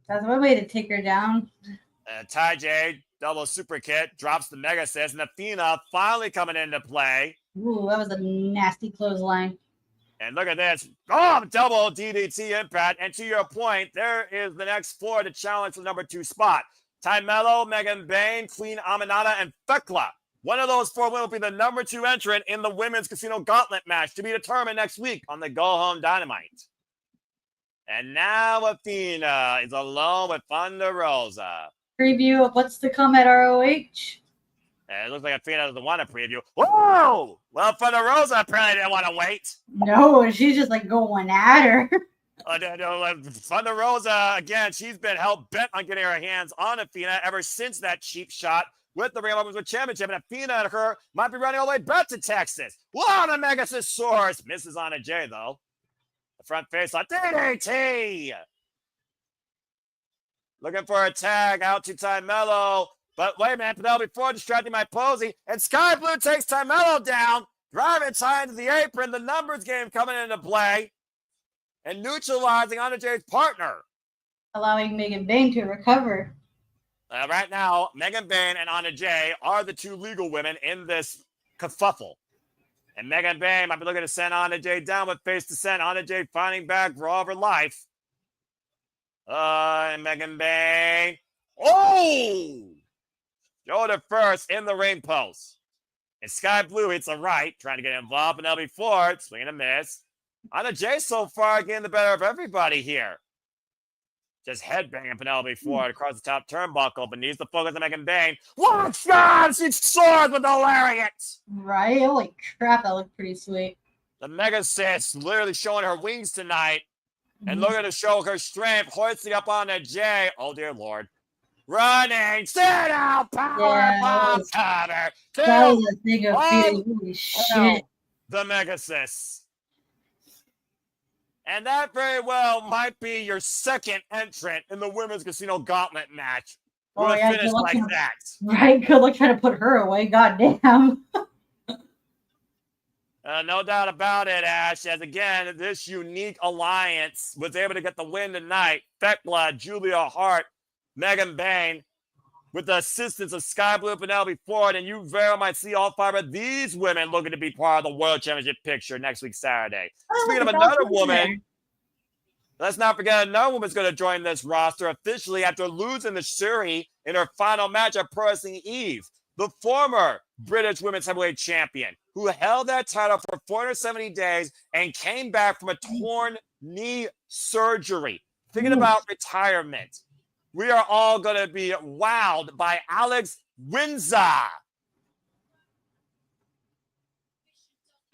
That's one way to take her down. TayJay, double super kick, drops the mega assist, and Athena finally coming into play. Ooh, that was a nasty clothesline. And look at this. Oh, double DDT impact. And to your point, there is the next 4 to challenge for the number 2 spot. Ty Mello, Megan Bayne, Queen Aminata, and Thekla. One of those 4 will be the number 2 entrant in the Women's Casino Gauntlet match to be determined next week on the Go Home Dynamite. And now Athena is alone with Thunder Rosa. Preview of what's to come at ROH. It looks like Athena doesn't want to preview. Whoa! Well, Thunder Rosa apparently didn't want to wait. No, she's just going at her. Thunder Rosa, again, she's been hell-bent on getting her hands on Athena ever since that cheap shot with the Ring of Honor Championship. And Athena and her might be running all the way back to Texas. What a Megasaurus. Misses on a J, though. The front face on DDT. Looking for a tag out to Ty Mello. But wait, man, Penelope Ford distracting my Posey. And Sky Blue takes Ty Mello down. Driving Ty into the apron. The numbers game coming into play. And neutralizing Anna Jay's partner. Allowing Megan Bayne to recover. Right now, Megan Bayne and Anna Jay are the 2 legal women in this kerfuffle. And Megan Bayne might be looking to send Anna Jay down with face to send. Anna Jay finding back for all of her life. And Megan Bayne. Oh! Shoulder first in the ring post. And Sky Blue hits a right, trying to get involved. Penelope Ford, swinging a miss. Anna Jay so far getting the better of everybody here. Just headbanging Penelope Ford across the top turnbuckle, but needs to focus on Megan Bayne. One shot! She soars with the lariat! Right? Holy crap, that looked pretty sweet. The Mega Sis literally showing her wings tonight. And looking to show her strength, hoisting up on a J. Oh, dear Lord. Running, sit out, power bomb cutter. That was a thing of feeling. Holy shit. The Mega Sis. And that very well might be your second entrant in the Women's Casino Gauntlet match. With a finish like that. Right, good luck trying to put her away. Goddamn. No doubt about it, Ash. As again, this unique alliance was able to get the win tonight. Thekla, Julia Hart, Megan Bayne, with the assistance of Sky Blue, Penelope Ford, and you very might see all 5 of these women looking to be part of the World Championship picture next week, Saturday. Speaking of another woman, let's not forget another woman's going to join this roster officially after losing to Shuri in her final match at Pro Wrestling Eve. The former British Women's Heavyweight Champion, who held that title for 470 days and came back from a torn knee surgery. thinking about retirement, we are all going to be wowed by Alex Windsor.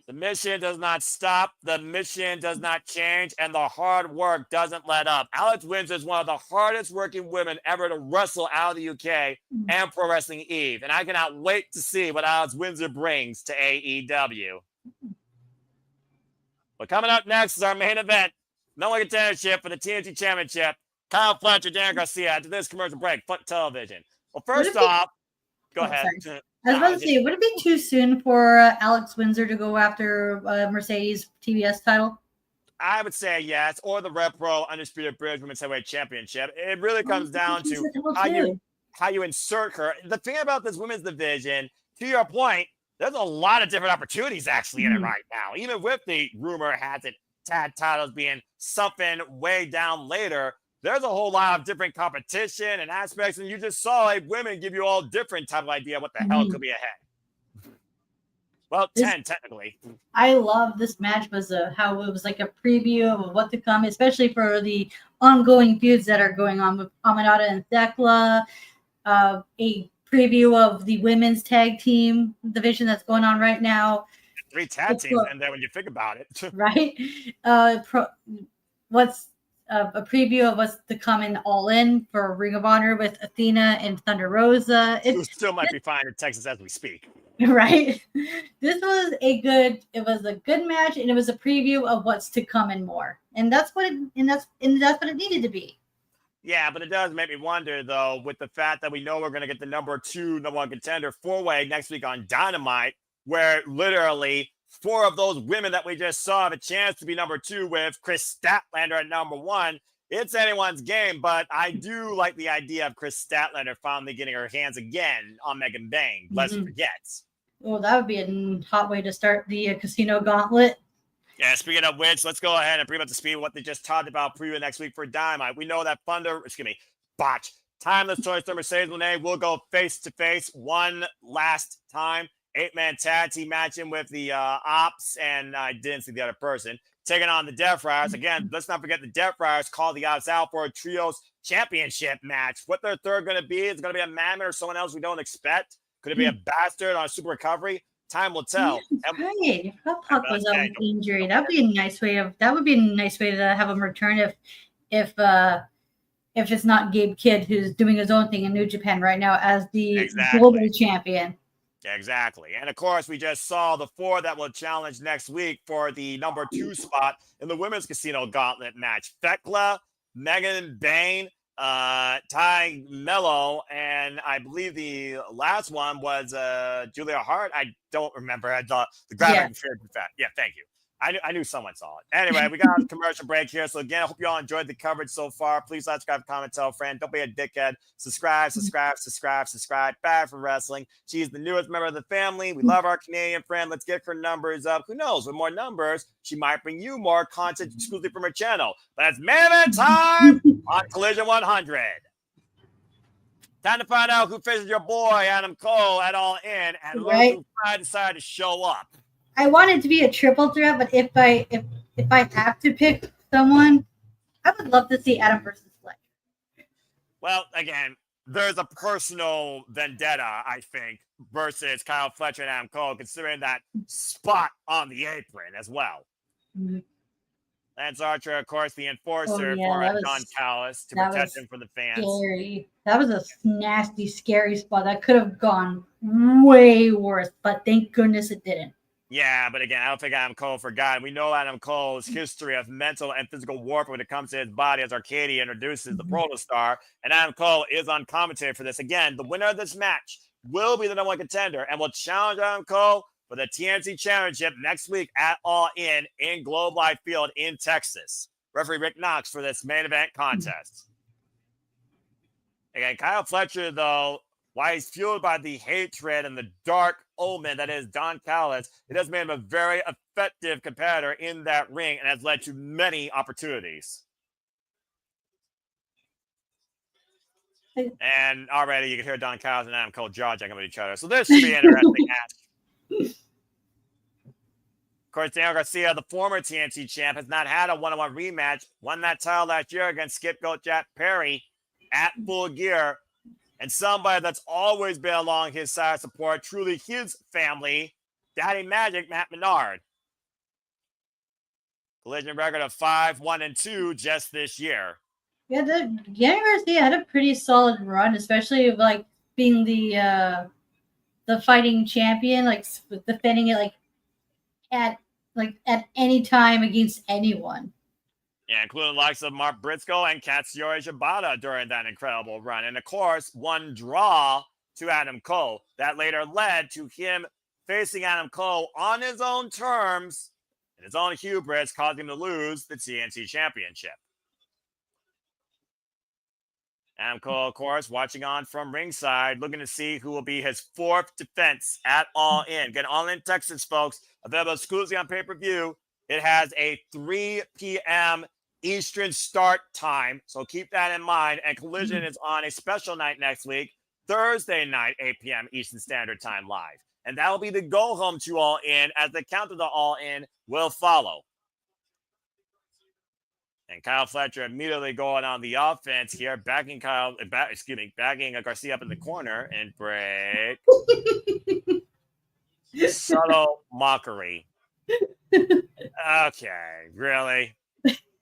The mission does not stop. The mission does not change. And the hard work doesn't let up. Alex Windsor is one of the hardest working women ever to wrestle out of the UK and Pro Wrestling Eve. And I cannot wait to see what Alex Windsor brings to AEW. But coming up next is our main event. No contendership for the TNT Championship. Kyle Fletcher, Dan Garcia. After this commercial break, Foot Television. Well, first off, go ahead. Sorry. I was about to say, would it be too soon for Alex Windsor to go after Mercedes TBS title? I would say yes, or the Red Pro Undisputed British Women's Heavyweight Championship. It really comes down to how you insert her. The thing about this women's division, to your point, there's a lot of different opportunities actually in it right now. Even with the rumor has it tag titles being something way down later, there's a whole lot of different competition and aspects, and you just saw like women give you all different type of idea what the hell could be ahead. Well, 10 technically. I love this match was how it was like a preview of what to come, especially for the ongoing feuds that are going on with Aminata and Thekla. A preview of the women's tag team division that's going on right now. 3 tag teams in there when you think about it. Right? What's a preview of what's to come in All In for Ring of Honor with Athena and Thunder Rosa. It still might be fine in Texas as we speak. Right. This was a good match, and it was a preview of what's to come and more. And that's what it needed to be. Yeah, but it does make me wonder though, with the fact that we know we're gonna get the number 1 contender 4-way next week on Dynamite, where literally 4 of those women that we just saw have a chance to be number 2 with Chris Statlander at number 1. It's anyone's game, but I do like the idea of Chris Statlander finally getting her hands again on Megan Bayne. Let's forget. Well, that would be a hot way to start the Casino Gauntlet. Yeah, speaking of which, let's go ahead and bring up to speed what they just talked about preview next week for Dynamite. We know that Botch, Timeless Toy Store Mercedes Moné will go face-to-face one last time. 8-man tag team matching with the Ops, and I didn't see the other person, taking on the Death Friars. Again, let's not forget the Death Friars called the Ops out for a trios championship match. What their third going to be? Is it going to be a Mammoth or someone else we don't expect? Could it be a Bastard on a Super Recovery? Time will tell. Right. Puck was out with injury. That would be a nice way to have him return if it's not Gabe Kidd, who's doing his own thing in New Japan right now as the global champion. Exactly. And of course, we just saw the 4 that will challenge next week for the number 2 spot in the women's Casino Gauntlet match. Thekla, Megan Bayne, Ty Mello, and I believe the last one was Julia Hart. I don't remember. The graphic. Yeah, thank you. I knew someone saw it. Anyway, we got a commercial break here. So again, I hope you all enjoyed the coverage so far. Please like, subscribe, comment, tell a friend. Don't be a dickhead. Subscribe. Bad for wrestling. She's the newest member of the family. We love our Canadian friend. Let's get her numbers up. Who knows? With more numbers, she might bring you more content exclusively from her channel. But it's main event time on Collision 100. Time to find out who faces your boy Adam Cole at All In, and who decided to show up. I want it to be a triple threat, but if I have to pick someone, I would love to see Adam versus Fletcher. Well, again, there's a personal vendetta, I think, versus Kyle Fletcher and Adam Cole, considering that spot on the apron as well. Mm-hmm. Lance Archer, of course, the enforcer for Don Callis to protect him from the fans. Scary. That was a nasty, scary spot. That could have gone way worse, but thank goodness it didn't. Yeah, but again, I don't think Adam Cole forgot. We know Adam Cole's history of mental and physical warfare when it comes to his body, as Arcadia introduces the Protostar, and Adam Cole is on commentary for this. Again, the winner of this match will be the number 1 contender and will challenge Adam Cole for the TNT Championship next week at All In Globe Life Field in Texas. Referee Rick Knox for this main event contest. Again, Kyle Fletcher, though, why he's fueled by the hatred and the dark omen that is Don Callis, it has made him a very effective competitor in that ring and has led to many opportunities. And already you can hear Don Callis and Adam Cole jaw-jacking with each other. So this should be an interesting match. course, Daniel Garcia, the former TNT champ, has not had a one-on-one rematch. Won that title last year against Scapegoat Jack Perry at Full Gear. And somebody that's always been along his side of support, truly his family, Daddy Magic, Matt Menard. Collision record of 5-1-2 just this year. Yeah, Daniel Garcia had a pretty solid run, especially like being the fighting champion, like defending it at any time against anyone. Yeah, including the likes of Mark Briscoe and Katsuyori Shibata during that incredible run. And of course, one draw to Adam Cole that later led to him facing Adam Cole on his own terms and his own hubris, causing him to lose the TNT Championship. Adam Cole, of course, watching on from ringside, looking to see who will be his fourth defense at All In. Again, All In Texas, folks, available exclusively on pay-per-view. It has a 3 p.m. Eastern start time, so keep that in mind. And Collision is on a special night next week, Thursday night, 8 p.m. Eastern Standard Time live. And that will be the go-home to All In, as the countdown to All In will follow. And Kyle Fletcher immediately going on the offense here, backing Garcia up in the corner and break. Subtle mockery. Okay, really?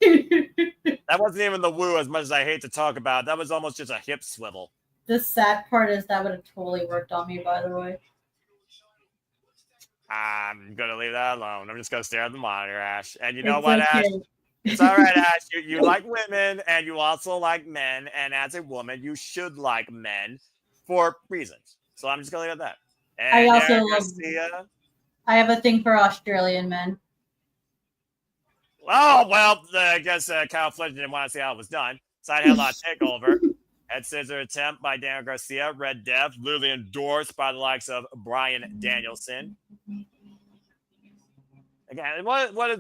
That wasn't even the woo, as much as I hate to talk about. That was almost just a hip swivel. The sad part is that would have totally worked on me, by the way. I'm going to leave that alone. I'm just going to stare at the monitor, Ash. And you know It's what, okay. Ash? It's all right, Ash. You like women, and you also like men. And as a woman, you should like men for reasons. So I'm just going to leave it at that. And I also love... Garcia. I have a thing for Australian men. Oh, well, I guess Kyle Fletcher didn't want to see how it was done. Side headlock takeover. Head scissor attempt by Daniel Garcia. Red Death, literally endorsed by the likes of Bryan Danielson. Again, what has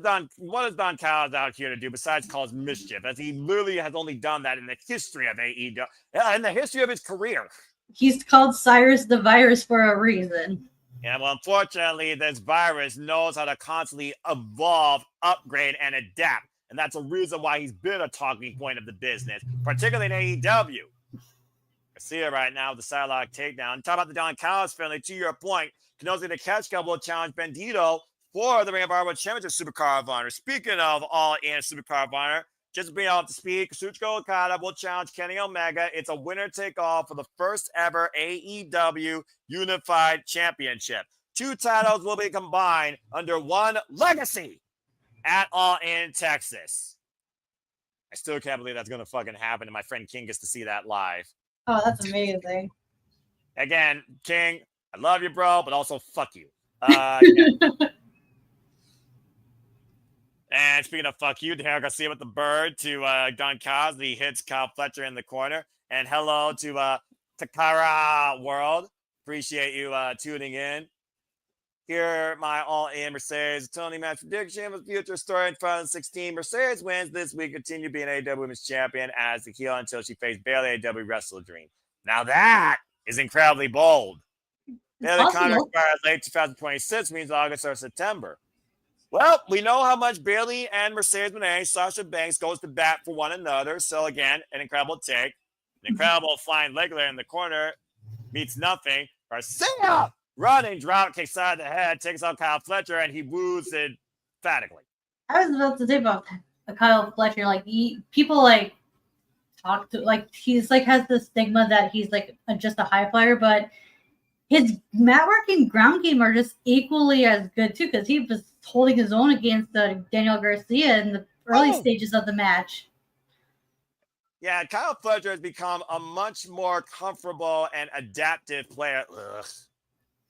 Don Callis out here to do besides cause mischief? As he literally has only done that in the history of AEW, in the history of his career. He's called Cyrus the Virus for a reason. Yeah, well, unfortunately, this virus knows how to constantly evolve, upgrade, and adapt. And that's a reason why he's been a talking point of the business, particularly in AEW. Garcia right now with the sidelock takedown. Talk about the Don Callis family. To your point, Kenosi the Catch Club will challenge Bandito for the Ring of Honor Championship Supercar of Honor. Speaking of All In Supercar of Honor, just to bring up to speed, Kazuchika Okada will challenge Kenny Omega. It's a winner-take-all for the first ever AEW Unified Championship. 2 titles will be combined under one legacy at All In Texas. I still can't believe that's going to fucking happen, and my friend King gets to see that live. Oh, that's amazing. Again, King, I love you, bro, but also fuck you. And speaking of fuck you, Daniel Garcia with the bird to Don Callis. He hits Kyle Fletcher in the corner. And hello to Takara World. Appreciate you tuning in. Here, my all-in Mercedes Tony match prediction with future story in 2016. Mercedes wins this week, continue being AEW Women's Champion as the heel until she faced Bayley AEW Wrestle Dream. Now that is incredibly bold. Bayley contract expired late 2026, means August or September. Well, we know how much Bayley and Mercedes Moné, Sasha Banks goes to bat for one another. So again, an incredible take. An incredible flying leg there in the corner. Meets nothing. Garcia running, drop kick side of the head, takes out Kyle Fletcher, and he woos it emphatically. I was about to say about Kyle Fletcher, like people like talk to, like he's like has the stigma that he's like just a high flyer, but his mat work and ground game are just equally as good too, because he was holding his own against Daniel Garcia in the early stages of the match. Yeah, Kyle Fletcher has become a much more comfortable and adaptive player,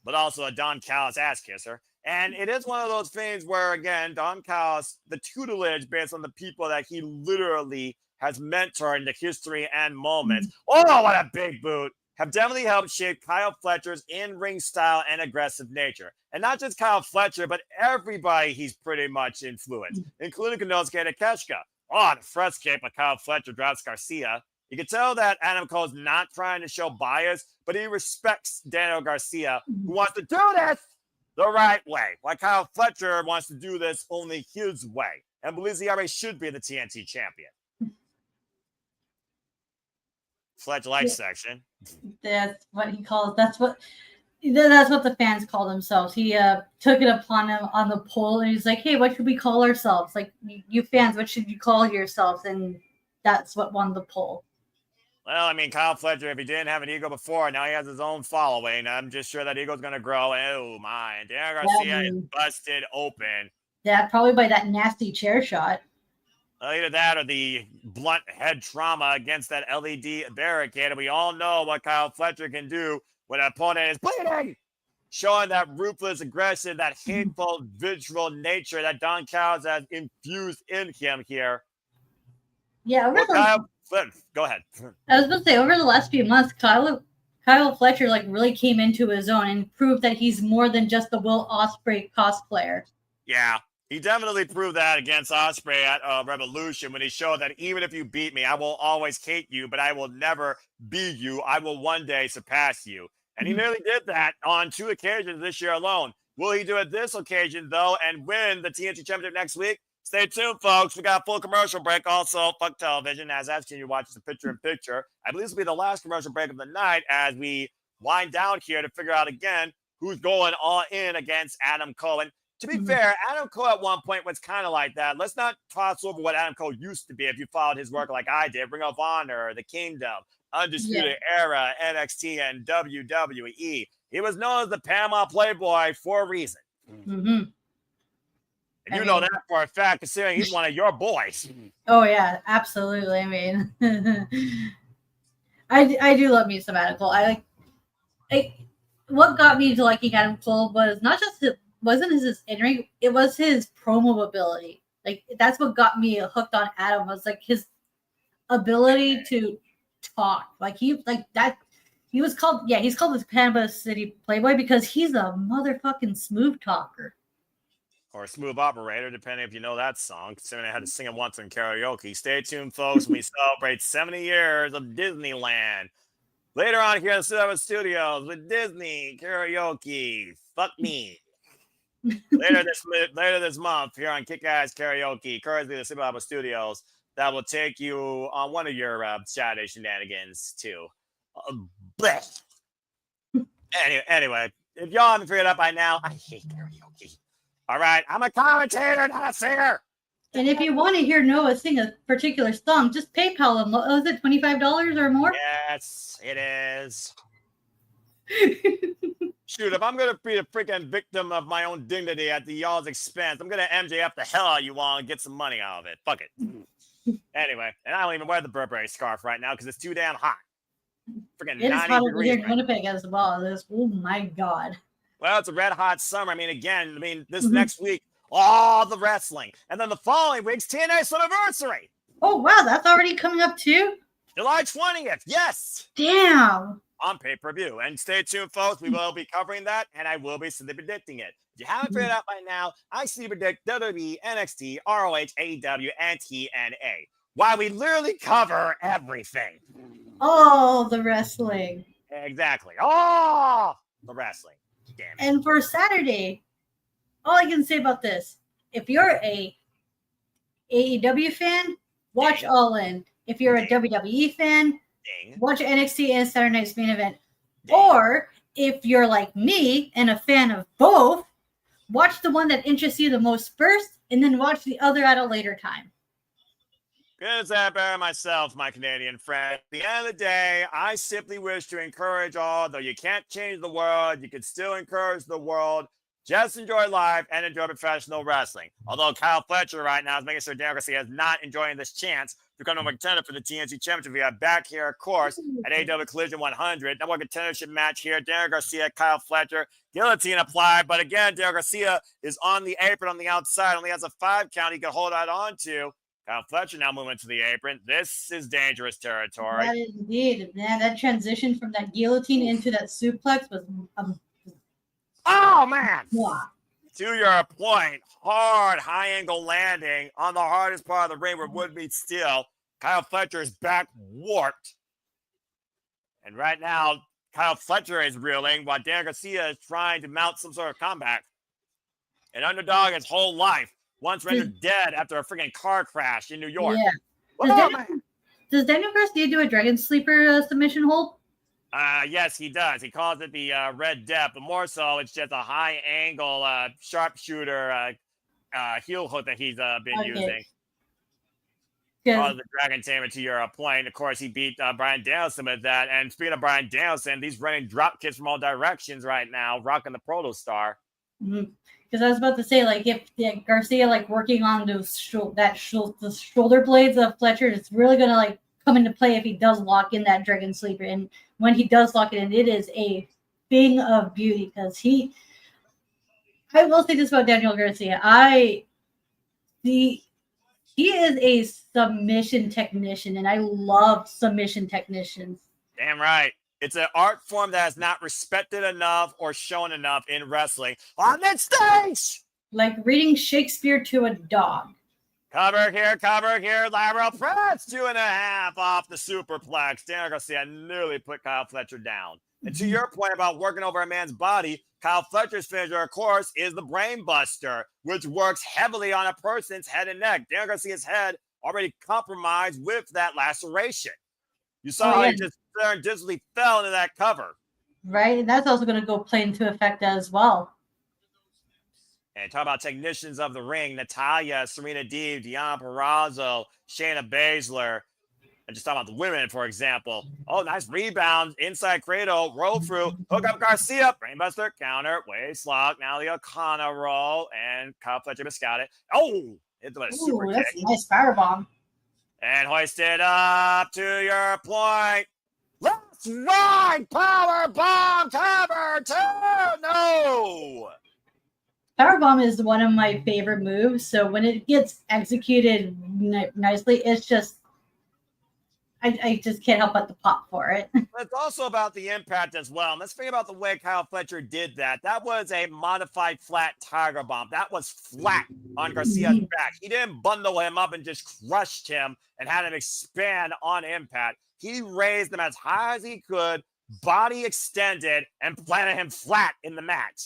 but also a Don Callis ass kisser. And it is one of those things where, again, Don Callis, the tutelage based on the people that he literally has mentored in the history and moments. Oh, what a big boot. Have definitely helped shape Kyle Fletcher's in-ring style and aggressive nature. And not just Kyle Fletcher, but everybody he's pretty much influenced, including Konosuke Takeshita. Oh, the fresh kick by Kyle Fletcher drops Garcia. You can tell that Adam Cole's not trying to show bias, but he respects Daniel Garcia, who wants to do this the right way. Like Kyle Fletcher wants to do this only his way and believes he already should be the TNT champion. Fletcher likes section. That's what he calls. That's what the fans call themselves. He took it upon him on the poll, and he's like, "Hey, what should we call ourselves? Like, you fans, what should you call yourselves?" And that's what won the poll. Well, I mean, Kyle Fletcher, if he didn't have an ego before, now he has his own following. I'm just sure that ego's going to grow. Oh, my. And Daniel Garcia is busted open. Yeah, probably by that nasty chair shot. Either that or the blunt head trauma against that LED barricade. And we all know what Kyle Fletcher can do when an opponent is bleeding. Showing that ruthless aggression, that hateful, visual nature that Don Callis has infused in him here. Yeah, go ahead. I was going to say, over the last few months, Kyle Fletcher really came into his own and proved that he's more than just the Will Ospreay cosplayer. Yeah, he definitely proved that against Ospreay at Revolution when he showed that even if you beat me, I will always hate you, but I will never be you. I will one day surpass you. And he nearly did that on 2 occasions this year alone. Will he do it this occasion, though, and win the TNT Championship next week? Stay tuned, folks. We got a full commercial break. Also, fuck television. As I've seen you watch the picture-in-picture. I believe this will be the last commercial break of the night as we wind down here to figure out again who's going all in against Adam Cole. And to be fair, Adam Cole at one point was kind of like that. Let's not toss over what Adam Cole used to be if you followed his work like I did. Ring of Honor, The Kingdom, Undisputed Era, NXT, and WWE. He was known as the Panama Playboy for a reason. Mm-hmm. And you know that for a fact, considering he's one of your boys. Oh, yeah, absolutely. I mean, I do love me some Adam Cole. What got me to liking Adam Cole was not just wasn't his in-ring, it was his promo ability. Like, that's what got me hooked on Adam, was like his ability to talk. He's called the Panama City Playboy because he's a motherfucking smooth talker. Or a smooth operator, depending if you know that song, considering I had to sing it once in karaoke. Stay tuned, folks, when we celebrate 70 years of Disneyland. Later on here in the Cinema Studios with Disney karaoke. Fuck me. later this month here on Kick-Ass Karaoke, courtesy of the Cinema Studios, that will take you on one of your Saturday shenanigans too. Anyway, if y'all haven't figured it out by now, I hate karaoke. All right, I'm a commentator, not a singer. And if you want to hear Noah sing a particular song, just PayPal him. Was it $25 or more? Yes, it is. Shoot, if I'm going to be a freaking victim of my own dignity at y'all's expense, I'm going to MJF the hell out of you all and get some money out of it. Fuck it. Anyway, and I don't even wear the Burberry scarf right now because it's too damn hot. Freaking 90 degrees. It is hot over here in right Winnipeg as well. Oh my God. Well, it's a red hot summer. I mean, this next week, all the wrestling. And then the following week's TNA's anniversary. Oh, wow. That's already coming up too? July 20th. Yes. Damn. On pay-per-view. And stay tuned, folks. We will be covering that, and I will be simply predicting it. If you haven't figured it out by now, I see predict WWE, NXT, ROH, AEW, and TNA. Why we literally cover everything. Oh, the wrestling. Exactly. Oh, the wrestling. Damn it. And for Saturday, all I can say about this, if you're a AEW fan, watch All In. If you're a WWE fan, watch NXT and Saturday Night's Main Event. Or if you're like me and a fan of both, watch the one that interests you the most first, and then watch the other at a later time. Good as I bear myself, my Canadian friend. At the end of the day, I simply wish to encourage all, though you can't change the world, you can still encourage the world. Just enjoy life and enjoy professional wrestling. Although Kyle Fletcher right now is making sure Daniel Garcia is not enjoying this chance to become a contender for the TNT Championship. We are back here, of course, at AEW Collision 100. Number one contendership match here. Daniel Garcia, Kyle Fletcher, guillotine applied. But again, Daniel Garcia is on the apron on the outside. Only has a 5 count he can hold that on to. Kyle Fletcher now moving to the apron. This is dangerous territory. That is indeed. Man, that transition from that guillotine into that suplex was oh, man. Wow. To your point, hard high-angle landing on the hardest part of the ring where wood meets steel. Kyle Fletcher's back warped. And right now, Kyle Fletcher is reeling while Daniel Garcia is trying to mount some sort of comeback. An underdog his whole life, once rendered dead after a freaking car crash in New York. Yeah. Does Daniel Garcia do a Dragon Sleeper submission hold? Yes, he does. He calls it the Red Death, but more so, it's just a high angle sharpshooter heel hook that he's been using. Oh, the Dragon Tamer to your point. Of course, he beat Bryan Danielson with that. And speaking of Bryan Danielson, he's running drop kicks from all directions right now, rocking the Proto Star. Because I was about to say, like, if Garcia, like, working on those the shoulder blades of Fletcher, it's really going to, like, come into play if he does lock in that Dragon Sleeper. And when he does lock it in, it is a thing of beauty because I will say this about Daniel Garcia. He is a submission technician, and I love submission technicians. Damn right. It's an art form that is not respected enough or shown enough in wrestling on that stage. Like reading Shakespeare to a dog. Cover here, lateral press, 2.5 off the superplex. Daniel Garcia nearly put Kyle Fletcher down. And to your point about working over a man's body, Kyle Fletcher's finisher, of course, is the Brain Buster, which works heavily on a person's head and neck. Daniel Garcia's head already compromised with that laceration. You saw how he just serendipitously fell into that cover. Right, and that's also going to go play into effect as well. And talk about technicians of the ring, Natalya, Serena Deeb, Deonna Purrazzo, Shayna Baszler. And just talk about the women, for example. Oh, nice rebound. Inside cradle, roll through, hook up Garcia, brainbuster, counter, waist lock. Now the O'Connor roll, and Kyle Fletcher miscounted. Oh, hit the super kick. That's a nice firebomb. And hoisted up to your point. Let's ride! Power bomb cover 2! No! Powerbomb is one of my favorite moves. So when it gets executed nicely, it's just, I just can't help but to pop for it. It's also about the impact as well. And let's think about the way Kyle Fletcher did that. That was a modified flat tiger bomb. That was flat on Garcia's back. He didn't bundle him up and just crushed him and had him expand on impact. He raised him as high as he could, body extended, and planted him flat in the mat.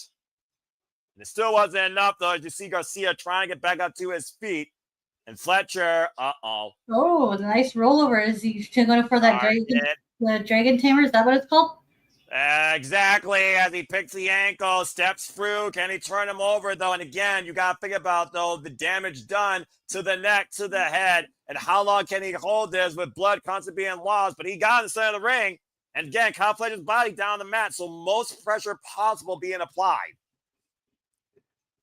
And it still wasn't enough, though, as you see Garcia trying to get back up to his feet. And Fletcher, Oh, the nice rollover. Is he going for that the Dragon Tamer? Is that what it's called? Exactly. As he picks the ankle, steps through. Can he turn him over, though? And again, you got to think about, though, the damage done to the neck, to the head, and how long can he hold this with blood constantly being lost. But he got in the center of the ring. And again, Kyle Fletcher's body down the mat, so most pressure possible being applied.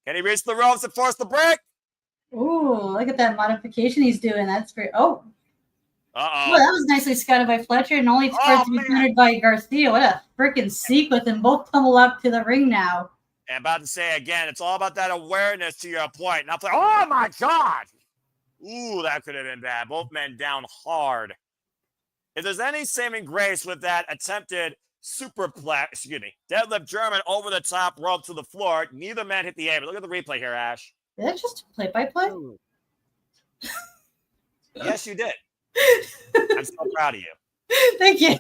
Can he reach the ropes and force the break? Ooh, look at that modification he's doing. That's great. Oh, Uh-oh. Well, that was nicely scouted by Fletcher and only for it to be countered by Garcia. What a freaking sequence. And both tumble up to the ring now. And about to say again, it's all about that awareness to your point. Now, oh my God. Ooh, that could have been bad. Both men down hard. If there's any saving grace with that attempted deadlift German over the top rope to the floor, neither man hit the apron. Look at the replay here, Ash. Is that just play-by-play? Yes, you did. I'm so proud of you. Thank you.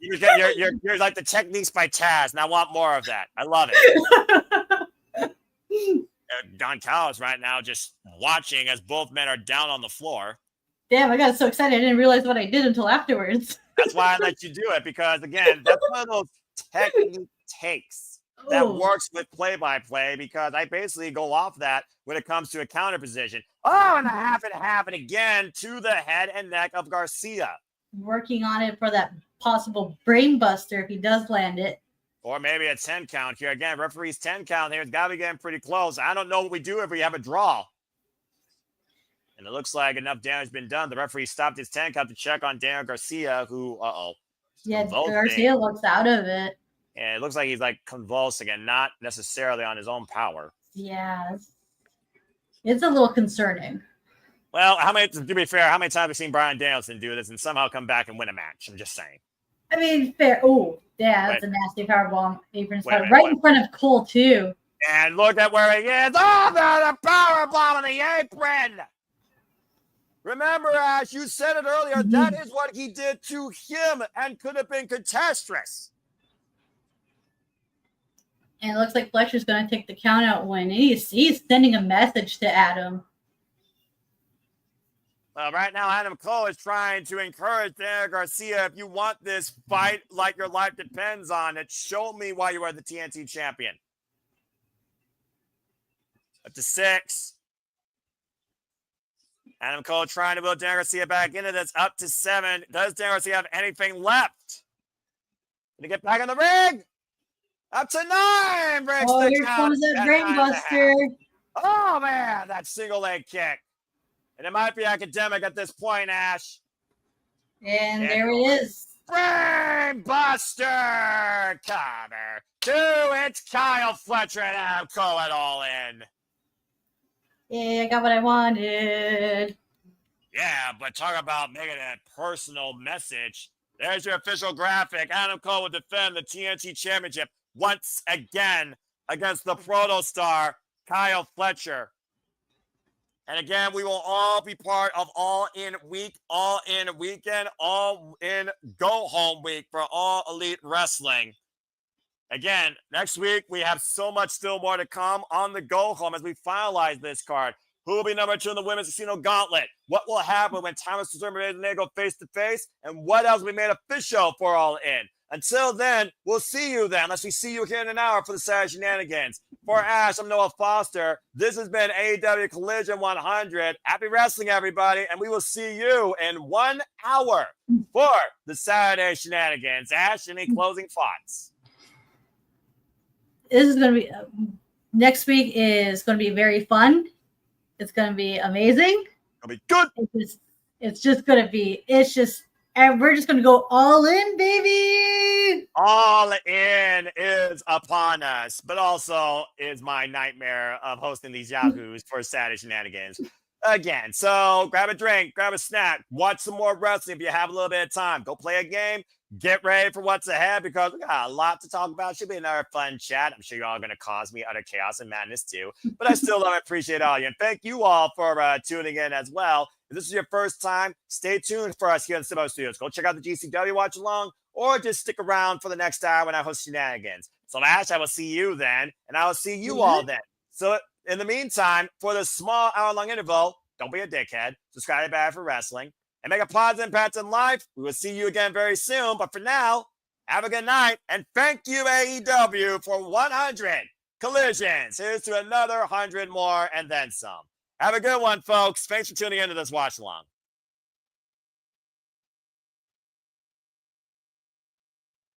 You're like the techniques by Taz, and I want more of that. I love it. Don Callis right now just watching as both men are down on the floor. Damn, I got so excited I didn't realize what I did until afterwards. That's why I let you do it, because again, that's one of those technique takes that works with play-by-play, because I basically go off that when it comes to a counter position. Oh, and a half and again to the head and neck of Garcia. Working on it for that possible brain buster if he does land it. Or maybe a 10 count here. Again, referee's 10 count here. It's got to be getting pretty close. I don't know what we do if we have a draw. And it looks like enough damage has been done. The referee stopped his 10 count to check on Daniel Garcia, who, Yeah, Garcia looks out of it. And it looks like he's like convulsing and not necessarily on his own power. Yeah. It's a little concerning. Well, to be fair, how many times have we seen Bryan Danielson do this and somehow come back and win a match? I'm just saying. I mean, fair. Oh, yeah, that's a nasty powerbomb. Apron spot right in front of Cole, too. And look at where he is. Oh, the powerbomb on the apron. Remember, Ash, you said it earlier. That is what he did to him and could have been catastrophic. And it looks like Fletcher's going to take the count-out win. He's sending a message to Adam. Well, right now, Adam Cole is trying to encourage Daniel Garcia, if you want this fight like your life depends on it, show me why you are the TNT champion. Up to 6. Adam Cole trying to build Daniel Garcia back into this. Up to 7. Does Daniel Garcia have anything left? Gonna get back in the ring. Up to 9. Breaks the Here count comes that at brainbuster. 9.5. Oh, man, that single leg kick. And it might be academic at this point, Ash. And there it is. Brainbuster cover. 2. It's Kyle Fletcher and Adam Cole it all in. Yeah, I got what I wanted. Yeah, but talk about making a personal message. There's your official graphic. Adam Cole will defend the TNT Championship once again against the Protostar, Kyle Fletcher. And again, we will all be part of All In Week, All In Weekend, All In Go Home Week for All Elite Wrestling. Again, next week, we have so much still more to come on the Go Home as we finalize this card. Who will be number 2 in the Women's Casino Gauntlet? What will happen when Thomas Determined and they go face-to-face? And what else will be made official for All In? Until then, we'll see you then, unless we see you here in an hour for the Saturday Shenanigans. For Ash, I'm Noah Foster. This has been AEW Collision 100. Happy wrestling, everybody, and we will see you in 1 hour for the Saturday Shenanigans. Ash, any closing thoughts? This is going to be next week is going to be very fun. It's going to be amazing. It'll be good. It's just going to be. And we're just going to go all in, baby. All in is upon us, but also is my nightmare of hosting these Yahoos for Saturday Shenanigans. Again, so grab a drink, grab a snack, watch some more wrestling if you have a little bit of time. Go play a game. Get ready for what's ahead because we got a lot to talk about. Should be another fun chat. I'm sure you're all going to cause me utter chaos and madness too. But I still love and appreciate all you. And thank you all for tuning in as well. If this is your first time, stay tuned for us here in Cibbo Studios. Go check out the GCW watch along or just stick around for the next hour when I host Shenanigans. So Ash, I will see you then, and I will see you all then. So in the meantime, for this small hour-long interval, don't be a dickhead. Subscribe to Bad for Wrestling. And make a positive impact in life. We will see you again very soon. But for now, have a good night. And thank you, AEW, for 100 collisions. Here's to another 100 more and then some. Have a good one, folks. Thanks for tuning into this watch along.